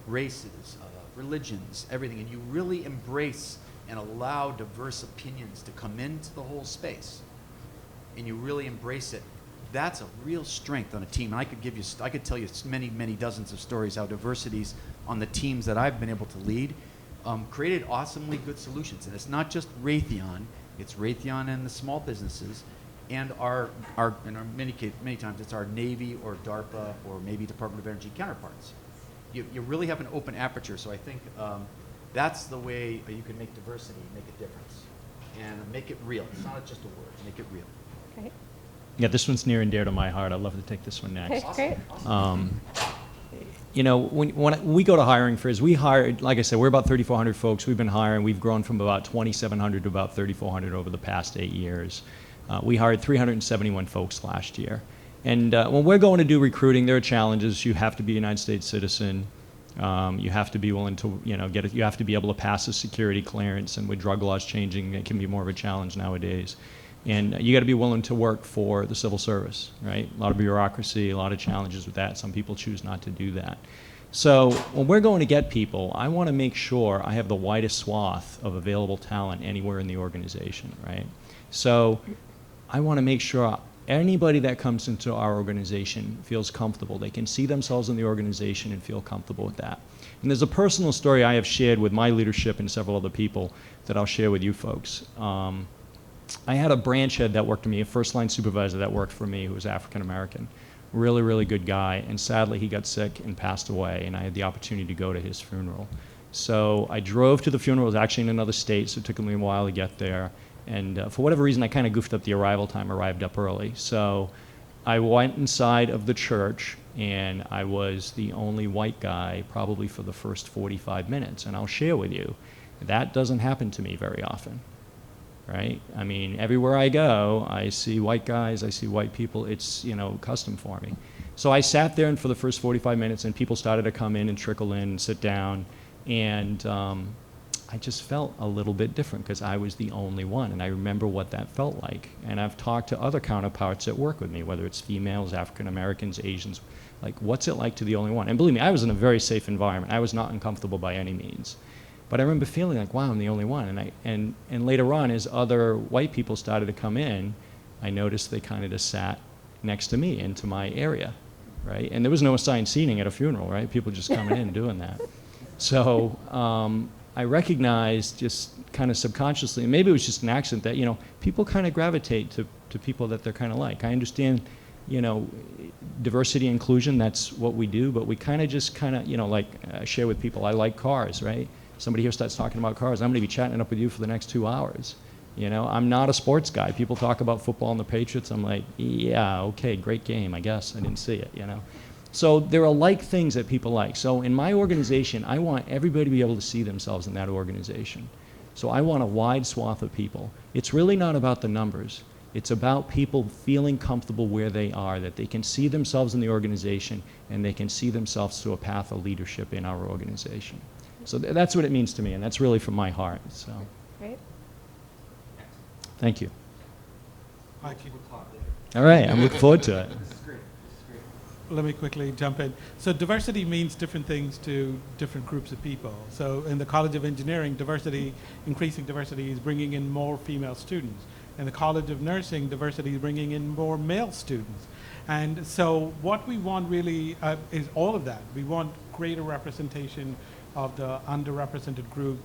races, religions, everything, and you really embrace and allow diverse opinions to come into the whole space, and you really embrace it, that's a real strength on a team. And I could tell you many, many dozens of stories how diversities on the teams that I've been able to lead created awesomely good solutions. And it's not just Raytheon, it's Raytheon and the small businesses, and many times it's our Navy or DARPA or maybe Department of Energy counterparts. You really have an open aperture, so I think that's the way you can make diversity make a difference and make it real. It's not just a word, make it real. Great. Yeah, this one's near and dear to my heart. I'd love to take this one next. Okay, great. You know, when we go to hiring fairs, we hired, like I said, we're about 3,400 folks. We've been hiring. We've grown from about 2,700 to about 3,400 over the past 8 years. We hired 371 folks last year. And when we're going to do recruiting, there are challenges. You have to be a United States citizen. You have to be willing to, you have to be able to pass a security clearance. And with drug laws changing, it can be more of a challenge nowadays. And you got to be willing to work for the civil service, right? A lot of bureaucracy, a lot of challenges with that. Some people choose not to do that. So when we're going to get people, I want to make sure I have the widest swath of available talent anywhere in the organization, right? So I want to make sure anybody that comes into our organization feels comfortable. They can see themselves in the organization and feel comfortable with that. And there's a personal story I have shared with my leadership and several other people that I'll share with you folks. I had a branch head that worked for me, a first-line supervisor that worked for me who was African-American. Really, really good guy. And sadly, he got sick and passed away, and I had the opportunity to go to his funeral. So I drove to the funeral. It was actually in another state, so it took me a while to get there. And for whatever reason, I kind of goofed up the arrival time, arrived up early. So I went inside of the church, and I was the only white guy probably for the first 45 minutes. And I'll share with you, that doesn't happen to me very often. Right? I mean, everywhere I go, I see white guys, I see white people. It's, custom for me. So I sat there, and for the first 45 minutes, and people started to come in and trickle in and sit down. And I just felt a little bit different because I was the only one. And I remember what that felt like. And I've talked to other counterparts that work with me, whether it's females, African Americans, Asians, like, what's it like to be the only one? And believe me, I was in a very safe environment. I was not uncomfortable by any means. But I remember feeling like, wow, I'm the only one. And later on, as other white people started to come in, I noticed they kind of just sat next to me into my area, right? And there was no assigned seating at a funeral, right? People just coming in doing that. So I recognized just kind of subconsciously, and maybe it was just an accident, that, people kind of gravitate to people that they're kind of like. I understand, diversity and inclusion, that's what we do, but we kind of like share with people, I like cars, right? Somebody here starts talking about cars, I'm going to be chatting it up with you for the next 2 hours. I'm not a sports guy. People talk about football and the Patriots. I'm like, yeah, okay, great game, I guess. I didn't see it, So there are like things that people like. So in my organization, I want everybody to be able to see themselves in that organization. So I want a wide swath of people. It's really not about the numbers. It's about people feeling comfortable where they are, that they can see themselves in the organization and they can see themselves to a path of leadership in our organization. So that's what it means to me, and that's really from my heart. So, Great. Thank you. Thank you. All right, I'm looking forward to it. Let me quickly jump in. So diversity means different things to different groups of people. So in the College of Engineering, increasing diversity is bringing in more female students. In the College of Nursing, diversity is bringing in more male students. And so what we want really is all of that. We want greater representation of the underrepresented group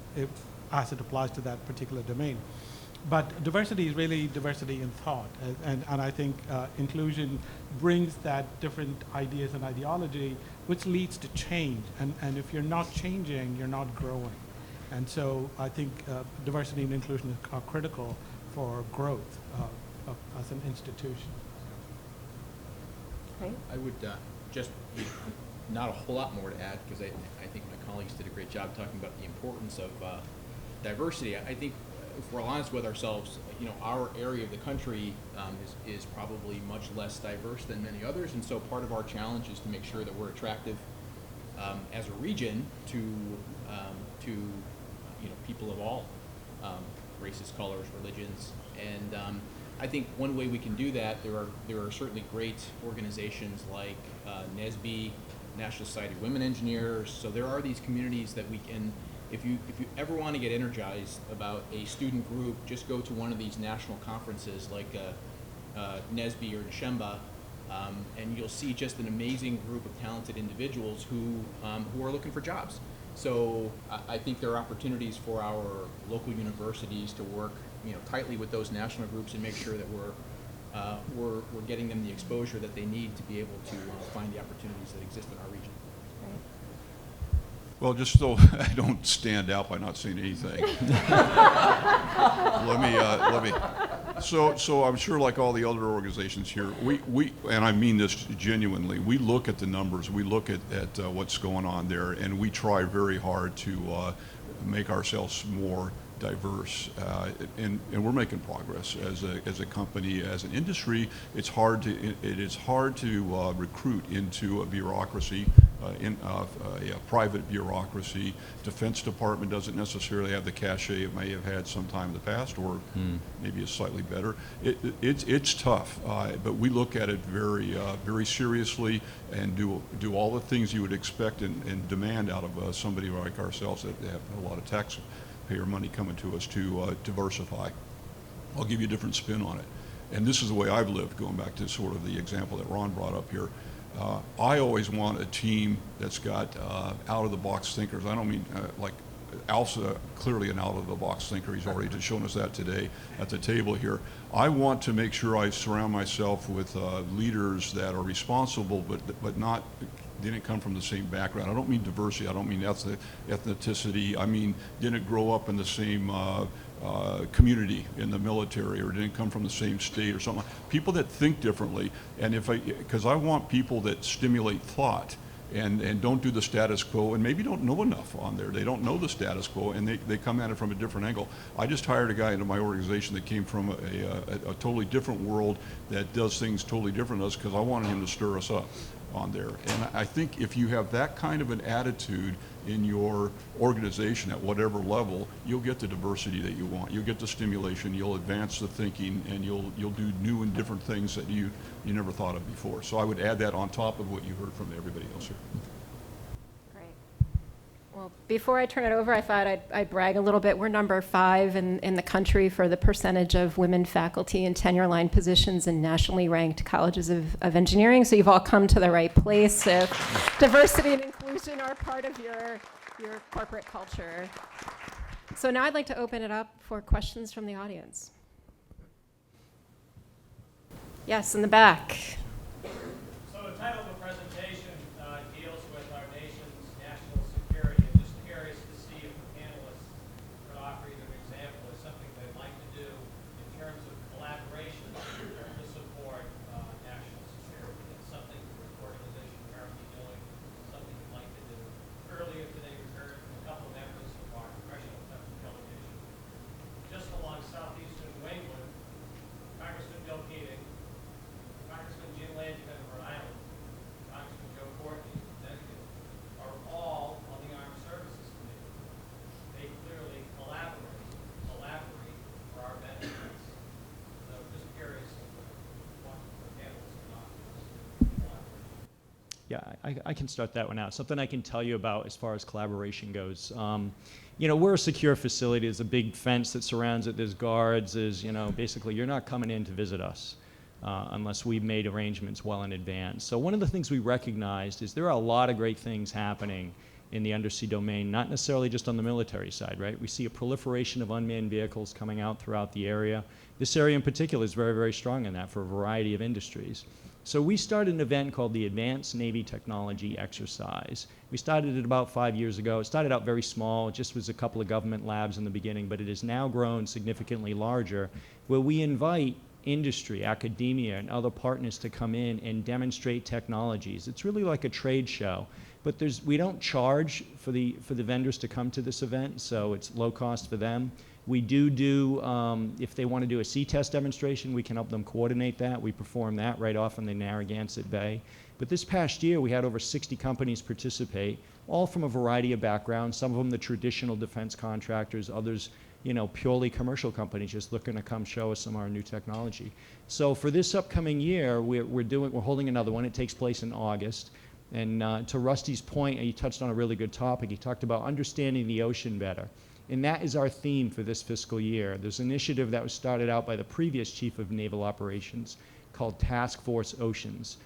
as it applies to that particular domain. But diversity is really diversity in thought, and I think inclusion brings that different ideas and ideology, which leads to change. And if you're not changing, you're not growing. And so I think diversity and inclusion are critical for growth as an institution. Okay. I would just not a whole lot more to add, because I think my colleagues did a great job talking about the importance of diversity, I think if we're honest with ourselves, you know, our area of the country is probably much less diverse than many others, and so part of our challenge is to make sure that we're attractive as a region to you know, people of all races, colors, religions, and I think one way we can do that, there are certainly great organizations like NSBE, National Society of Women Engineers. So there are these communities that we can, if you ever want to get energized about a student group, just go to one of these national conferences like NSBE or Nshemba, and you'll see just an amazing group of talented individuals who are looking for jobs. So I think there are opportunities for our local universities to work, you know, tightly with those national groups and make sure that we're getting them the exposure that they need to be able to find the opportunities that exist in our region. Well, just so I don't stand out by not saying anything, let me. So I'm sure, like all the other organizations here, we and I mean this genuinely, we look at the numbers, we look at what's going on there, and we try very hard to make ourselves more diverse, and we're making progress as a company, as an industry. It is hard to recruit into a bureaucracy, in a private bureaucracy. Defense Department doesn't necessarily have the cachet it may have had sometime in the past, or maybe it's slightly better. It's tough, but we look at it very seriously and do all the things you would expect and demand out of somebody like ourselves that have a lot of taxpayer money coming to us to diversify. I'll give you a different spin on it. And this is the way I've lived, going back to sort of the example that Ron brought up here. I always want a team that's got out-of-the-box thinkers. I don't mean like Al's clearly an out-of-the-box thinker. He's already just shown us that today at the table here. I want to make sure I surround myself with leaders that are responsible, but not didn't come from the same background. I don't mean diversity. I don't mean ethnicity. I mean didn't grow up in the same community in the military, or didn't come from the same state or something. People that think differently, and because I want people that stimulate thought and don't do the status quo, and maybe don't know enough on there. They don't know the status quo, and they come at it from a different angle. I just hired a guy into my organization that came from a totally different world that does things totally different than us, because I wanted him to stir us up on there. And I think if you have that kind of an attitude in your organization at whatever level, you'll get the diversity that you want. You'll get the stimulation, you'll advance the thinking, and you'll do new and different things that you never thought of before. So I would add that on top of what you heard from everybody else here. Great. Well, before I turn it over, I thought I'd brag a little bit. We're number 5 in the country for the percentage of women faculty in tenure line positions in nationally ranked colleges of engineering. So you've all come to the right place. Diversity and inclusion are part of your corporate culture. So now I'd like to open it up for questions from the audience. Yes, in the back. So the title of the presentation deals with our nation's national security. I'm just curious to see if the panelists could offer you an example of something they'd like to do in terms of collaboration to support national security. It's something the organization is currently doing, something you'd like to do. Earlier today we heard from a couple of members of our congressional delegation. Just along southeastern New England, Congressman Keating, Congressman Jim Landry of Rhode Island, Congressman Joe Courtney of Connecticut, are all on the Armed Services Committee. They clearly collaborate for our benefits. So just curious what the panelists can offer us to collaborate. Yeah, I can start that one out. Something I can tell you about as far as collaboration goes. You know, we're a secure facility. There's a big fence that surrounds it. There's guards. There's, you know, basically you're not coming in to visit us unless we've made arrangements well in advance. So one of the things we recognized is there are a lot of great things happening in the undersea domain, not necessarily just on the military side, right? We see a proliferation of unmanned vehicles coming out throughout the area. This area in particular is very, very strong in that for a variety of industries. So we started an event called the Advanced Navy Technology Exercise. We started it about 5 years ago. It started out very small. It just was a couple of government labs in the beginning, but it has now grown significantly larger, where we invite industry, academia, and other partners to come in and demonstrate technologies. It's really like a trade show. But we don't charge for the vendors to come to this event, so it's low cost for them. We do if they want to do a sea test demonstration, we can help them coordinate that. We perform that right off in the Narragansett Bay. But this past year, we had over 60 companies participate, all from a variety of backgrounds, some of them the traditional defense contractors, others, you know, purely commercial companies just looking to come show us some of our new technology. So for this upcoming year, we're holding another one. It takes place in August. And to Rusty's point, he touched on a really good topic. He talked about understanding the ocean better. And that is our theme for this fiscal year. There's an initiative that was started out by the previous Chief of Naval Operations called Task Force Oceans,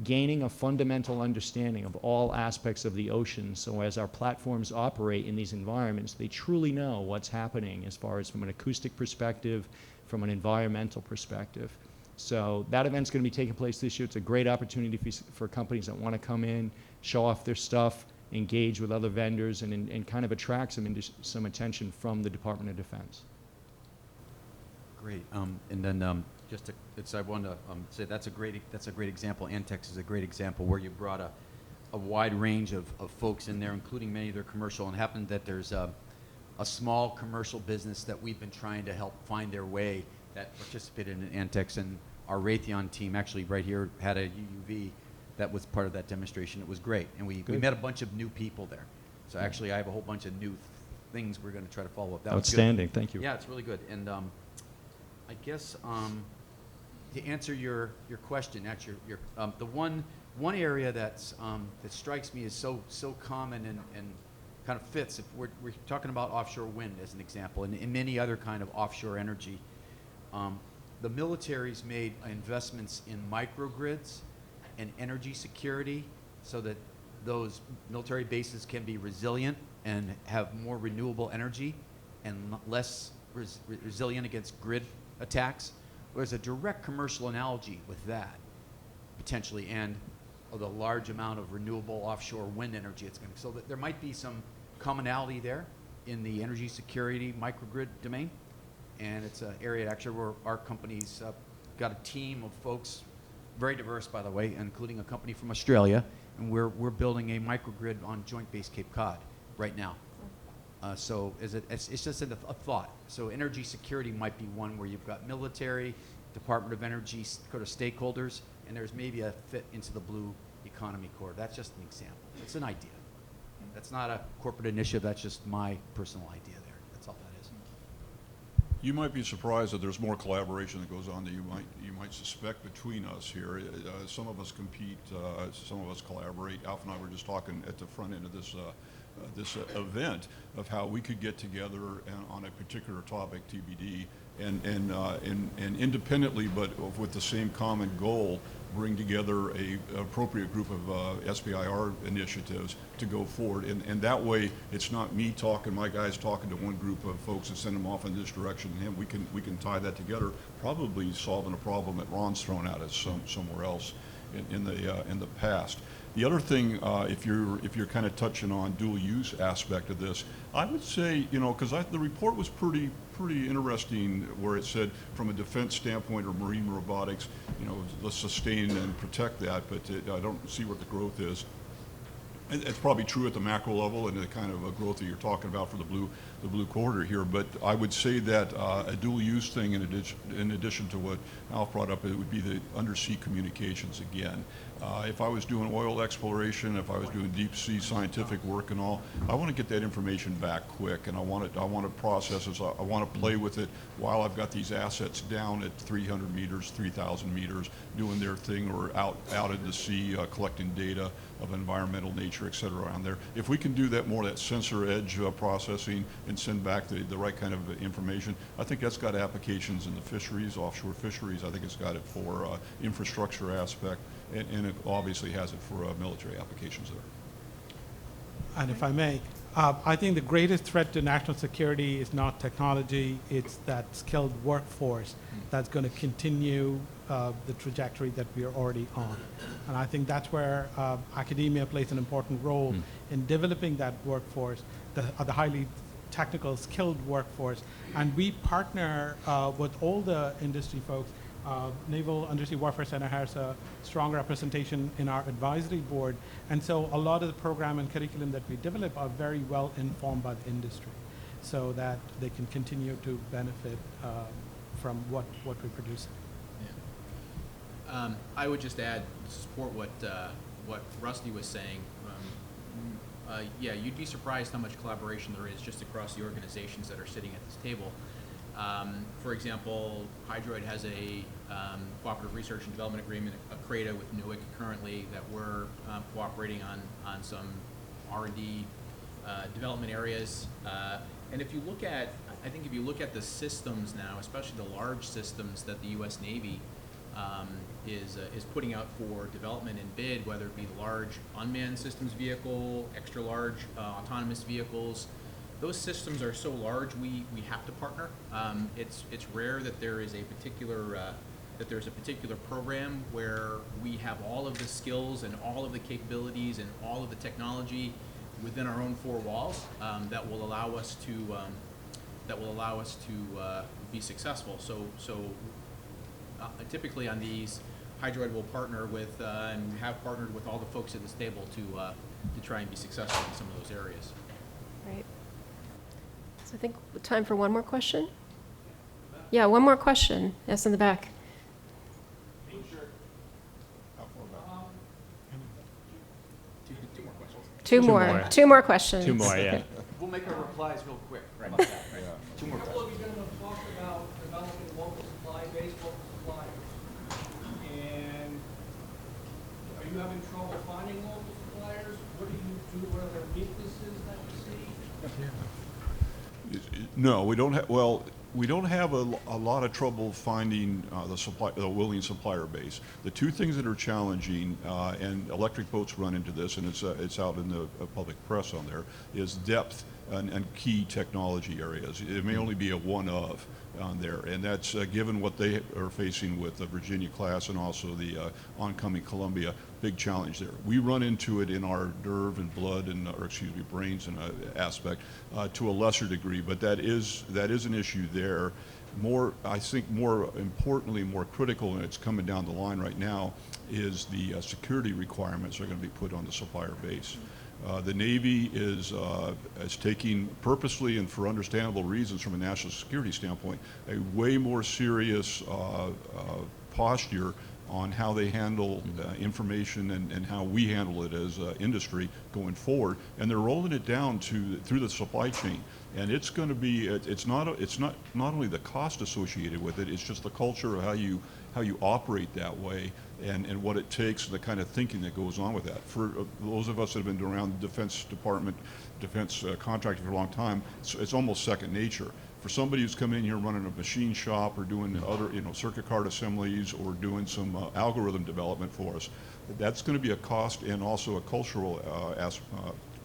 gaining a fundamental understanding of all aspects of the ocean, so as our platforms operate in these environments, they truly know what's happening as far as from an acoustic perspective, from an environmental perspective. So that event's going to be taking place this year. It's a great opportunity for companies that want to come in, show off their stuff, engage with other vendors, and kind of attract some attention from the Department of Defense. Great. And then I want to say that's a great example. Antex is a great example where you brought a wide range of folks in there, including many that are commercial. And it happened that there's a small commercial business that we've been trying to help find their way that participated in Antex, and our Raytheon team actually right here had a UUV that was part of that demonstration. It was great, and we met a bunch of new people there. So actually, I have a whole bunch of new things we're going to try to follow up. That Outstanding. was good. Thank you. Yeah, it's really good. And I guess to answer your question, that's the one area that strikes me as so common and kind of fits. If we're talking about offshore wind as an example, and many other kind of offshore energy. The military's made investments in microgrids and energy security so that those military bases can be resilient and have more renewable energy and less resilient against grid attacks. There's a direct commercial analogy with that, potentially, and the large amount of renewable offshore wind energy it's going to. So that there might be some commonality there in the energy security microgrid domain. And it's an area actually where our company's got a team of folks, very diverse, by the way, including a company from Australia, and we're building a microgrid on Joint Base Cape Cod right now. So it's just a thought. So energy security might be one where you've got military, Department of Energy sort of stakeholders, and there's maybe a fit into the blue economy core. That's just an example. It's an idea. That's not a corporate initiative. That's just my personal idea there. That's all that is. You might be surprised that there's more collaboration that goes on than you might suspect between us here. Some of us compete, some of us collaborate. Alf and I were just talking at the front end of this event of how we could get together on a particular topic, TBD, and independently, but with the same common goal, bring together a appropriate group of SBIR initiatives to go forward. And that way, it's not me talking, my guys talking to one group of folks and send them off in this direction, and we can tie that together, probably solving a problem that Ron's thrown at us somewhere else in the past. The other thing, if you're kind of touching on dual use aspect of this, I would say, because the report was pretty interesting, where it said from a defense standpoint or marine robotics, let's sustain and protect that, but I don't see what the growth is. It's probably true at the macro level and the kind of growth that you're talking about for the blue corridor here. But I would say that a dual use thing, in addition to what Alf brought up, it would be the undersea communications again. If I was doing oil exploration, if I was doing deep sea scientific work and all, I want to get that information back quick, and I want to process it. I want to play with it while I've got these assets down at 300 meters, 3,000 meters, doing their thing, or out in the sea collecting data of environmental nature, et cetera, around there. If we can do that more, that sensor edge processing, and send back the right kind of information, I think that's got applications in the fisheries, offshore fisheries. I think it's got it for infrastructure aspect, and it obviously has it for military applications there. And if I may, I think the greatest threat to national security is not technology, it's that skilled workforce that's going to continue the trajectory that we are already on. And I think that's where academia plays an important role in developing that workforce, the highly technical, skilled workforce. And we partner with all the industry folks Naval Undersea Warfare Center has a strong representation in our advisory board, and so a lot of the program and curriculum that we develop are very well informed by the industry, so that they can continue to benefit from what we produce. I would just add, to support what Rusty was saying. Yeah, you'd be surprised how much collaboration there is just across the organizations that are sitting at this table. For example, Hydroid has a cooperative research and development agreement, a CRADA with NUIC currently that we're cooperating on some R&D development areas. And if you look at, I think if you look at the systems now, especially the large systems that the U.S. Navy is putting out for development and bid, whether it be the large unmanned systems vehicle, extra large autonomous vehicles. Those systems are so large, we have to partner. It's rare that there is a particular program where we have all of the skills and all of the capabilities and all of the technology within our own four walls that will allow us to be successful. So typically on these, Hydroid will partner with and have partnered with all the folks at this table to try and be successful in some of those areas. Right. So I think time for one more question. Yeah, one more question. Yes, in the back. Two more questions. Two more, yeah. We'll make our replies real quick. Right. How about that? Right. Two more A couple of you gentlemen talked about developing local supply base, local suppliers. And are you having trouble finding local suppliers? What do you do? What are their weaknesses that you see? No, we don't have, well, we don't have a lot of trouble finding the willing supplier base. The two things that are challenging, and electric boats run into this, and it's out in the public press on there, is depth and key technology areas. It may only be a one of on there, and that's given what they are facing with the Virginia class and also the oncoming Columbia, big challenge there. We run into it in our nerve and blood and, or excuse me, brains and aspect to a lesser degree, but that is an issue there. I think more importantly, more critical, and it's coming down the line right now, is the security requirements that are going to be put on the supplier base. The Navy is taking purposely and for understandable reasons from a national security standpoint a way more serious posture on how they handle information and how we handle it as industry going forward, and they're rolling it down through the supply chain. And it's going to be it's not only the cost associated with it, it's just the culture of how you operate that way and what it takes, the kind of thinking that goes on with that. For those of us that have been around the Defense Department, defense contracting for a long time, it's almost second nature. For somebody who's come in here running a machine shop or doing other, circuit card assemblies or doing some algorithm development for us, that's going to be a cost and also a cultural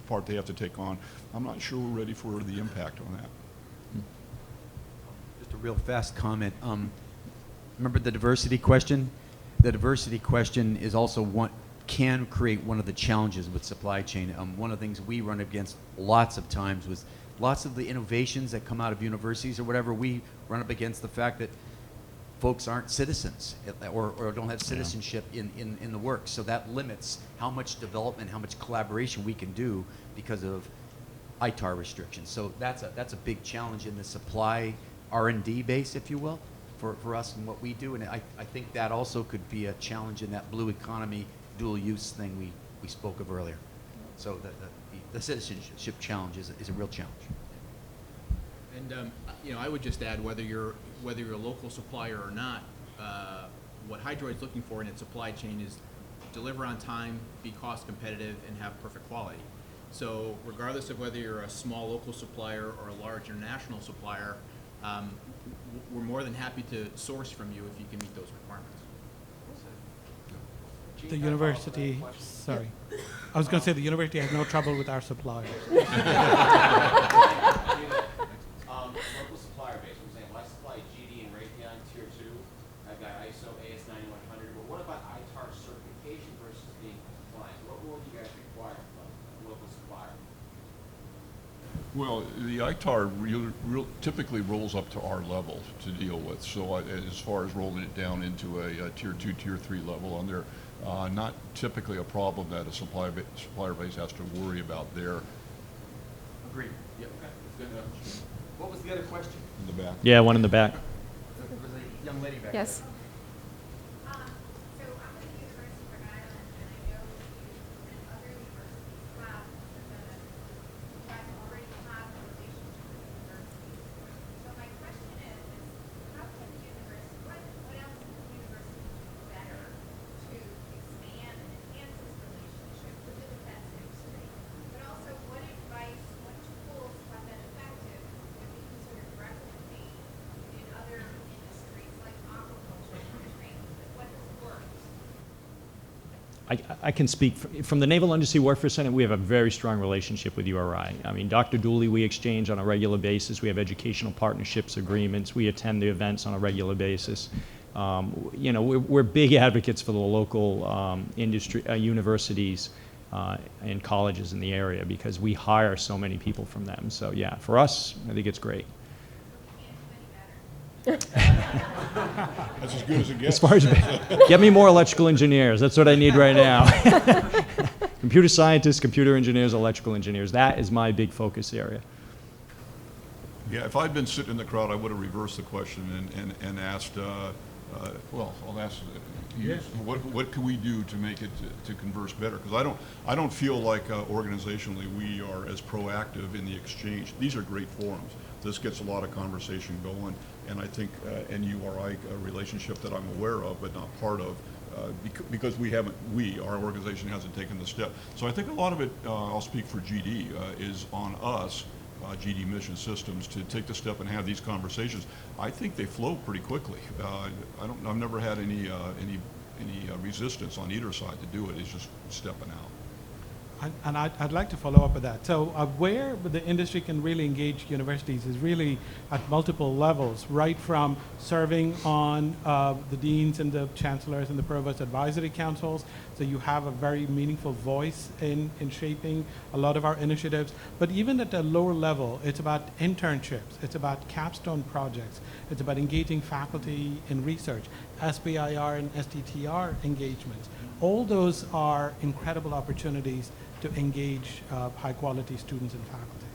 part they have to take on. I'm not sure we're ready for the impact on that. Just a real fast comment. Remember the diversity question? The diversity question is also can create one of the challenges with supply chain. One of the things we run against lots of times was lots of the innovations that come out of universities or whatever, we run up against the fact that folks aren't citizens or don't have citizenship in the work. So that limits how much development, how much collaboration we can do because of ITAR restrictions. So that's a big challenge in the supply R&D base, if you will, for us and what we do. And I think that also could be a challenge in that blue economy dual use thing we spoke of earlier. So the citizenship challenge is a real challenge. And I would just add, whether you're a local supplier or not, what Hydroid's looking for in its supply chain is deliver on time, be cost competitive, and have perfect quality. So regardless of whether you're a small local supplier or a large international supplier, we're more than happy to source from you if you can meet those requirements. The university, sorry. I was going to say the university has no trouble with our suppliers. Local supplier base, for example, I supply GD and Raytheon Tier 2. I've got ISO AS9100, but what about ITAR certification versus being compliant? What will you guys require from a local supplier? Well, the ITAR typically rolls up to our level to deal with. So as far as rolling it down into a tier 2, tier 3 level, and they're not typically a problem that a supplier base has to worry about there. Agreed. Yep. What was the other question? In the back. Yeah, one in the back. There was a young lady back Yes. there. I can speak from the Naval Undersea Warfare Center. We have a very strong relationship with URI. I mean, Dr. Dooley, we exchange on a regular basis. We have educational partnerships agreements. We attend the events on a regular basis. You know, we're big advocates for the local industry, universities and colleges in the area because we hire so many people from them. So yeah, for us, I think it's great. That's as good as it gets. As far as get me more electrical engineers. That's what I need right now. Computer scientists, computer engineers, electrical engineers. That is my big focus area. Yeah, if I'd been sitting in the crowd, I would have reversed the question and asked, well, I'll ask you, what can we do to make it to converse better? Because I don't feel like organizationally we are as proactive in the exchange. These are great forums. This gets a lot of conversation going, and I think an URI relationship that I'm aware of but not part of, because our organization hasn't taken the step. So I think a lot of it, I'll speak for GD, is on us, GD Mission Systems, to take the step and have these conversations. I think they flow pretty quickly. I've never had any resistance on either side to do it. It's just stepping out. And I'd like to follow up with that. So where the industry can really engage universities is really at multiple levels, right from serving on the deans and the chancellors and the provost advisory councils, so you have a very meaningful voice in shaping a lot of our initiatives. But even at a lower level, it's about internships, it's about capstone projects, it's about engaging faculty in research, SBIR and STTR engagements. All those are incredible opportunities to engage high-quality students and faculty.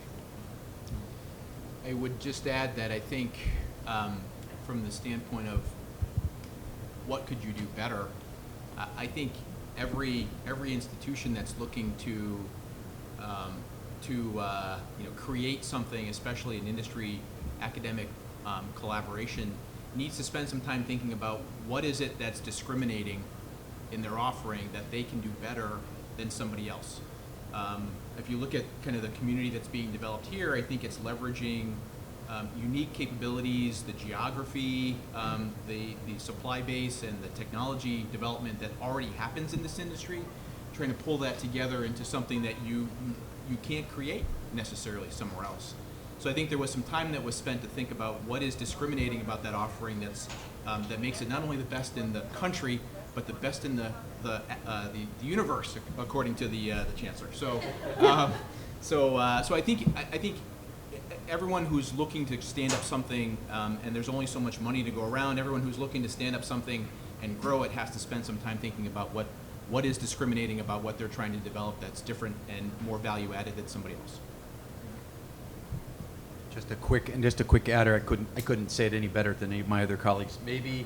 I would just add that I think from the standpoint of what could you do better, I think every institution that's looking to create something, especially an industry academic collaboration, needs to spend some time thinking about what is it that's discriminating in their offering that they can do better than somebody else. If you look at kind of the community that's being developed here, I think it's leveraging unique capabilities, the geography, the supply base, and the technology development that already happens in this industry, trying to pull that together into something that you can't create necessarily somewhere else. So I think there was some time that was spent to think about what is discriminating about that offering that makes it not only the best in the country, but the best in the universe, according to the Chancellor. So, so I think everyone who's looking to stand up something, and there's only so much money to go around, everyone who's looking to stand up something and grow it has to spend some time thinking about what is discriminating about what they're trying to develop that's different and more value added than somebody else. Just a quick adder. I couldn't say it any better than any of my other colleagues. Maybe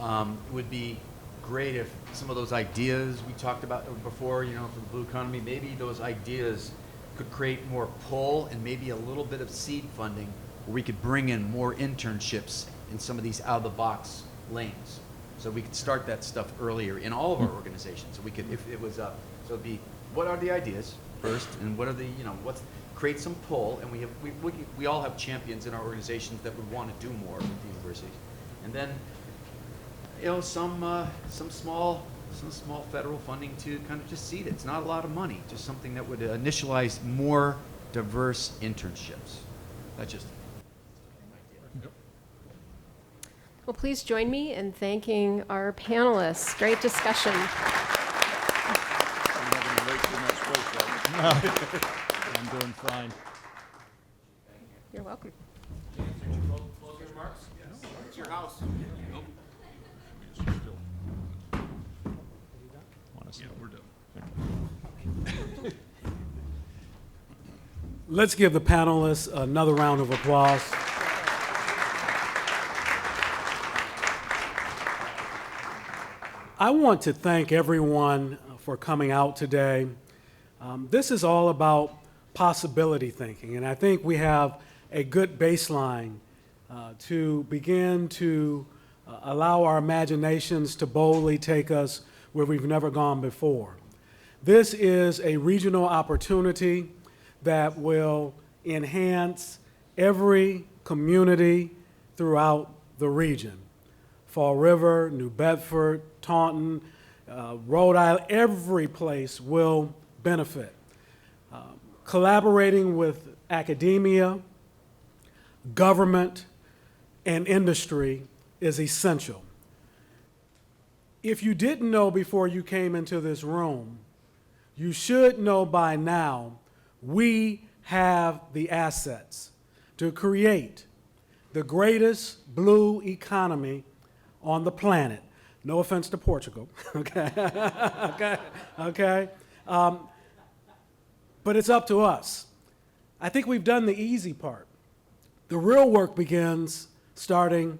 it would be great if some of those ideas we talked about before, you know, for the blue economy, maybe those ideas could create more pull and maybe a little bit of seed funding where we could bring in more internships in some of these out-of-the-box lanes. So we could start that stuff earlier in all of our organizations. So we could, if it was, so it'd be, what are the ideas first, and what are the, you know, create some pull, and we all have champions in our organizations that would want to do more with the universities, and then, you know, some small federal funding to kind of just seed it. It's not a lot of money, just something that would initialize more diverse internships. That's just an idea. Well, please join me in thanking our panelists. Great discussion. I'm doing fine. You're welcome. Closing remarks? It's your house. Yeah, we're done. Let's give the panelists another round of applause. I want to thank everyone for coming out today. This is all about possibility thinking, and I think we have a good baseline to begin to allow our imaginations to boldly take us where we've never gone before. This is a regional opportunity that will enhance every community throughout the region. Fall River, New Bedford, Taunton, Rhode Island, every place will benefit. Collaborating with academia, government, and industry is essential. If you didn't know before you came into this room, you should know by now we have the assets to create the greatest blue economy on the planet. No offense to Portugal, okay? okay? But it's up to us. I think we've done the easy part. The real work begins starting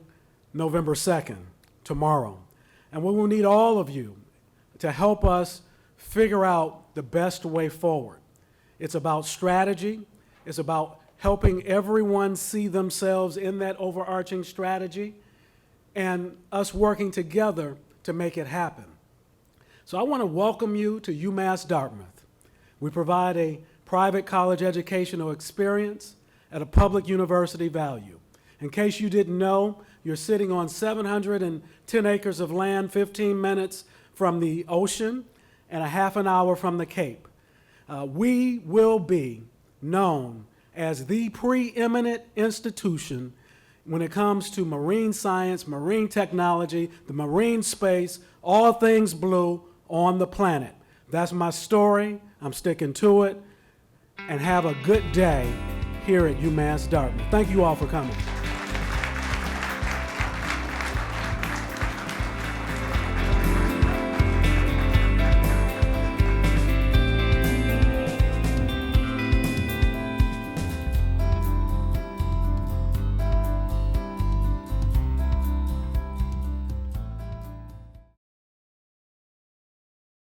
November 2nd, tomorrow. And we will need all of you to help us figure out the best way forward. It's about strategy. It's about helping everyone see themselves in that overarching strategy and us working together to make it happen. So I want to welcome you to UMass Dartmouth. We provide a private college educational experience at a public university value. In case you didn't know, you're sitting on 710 acres of land, 15 minutes from the ocean, and a half an hour from the Cape. We will be known as the preeminent institution when it comes to marine science, marine technology, the marine space, all things blue on the planet. That's my story. I'm sticking to it. And have a good day here at UMass Dartmouth. Thank you all for coming.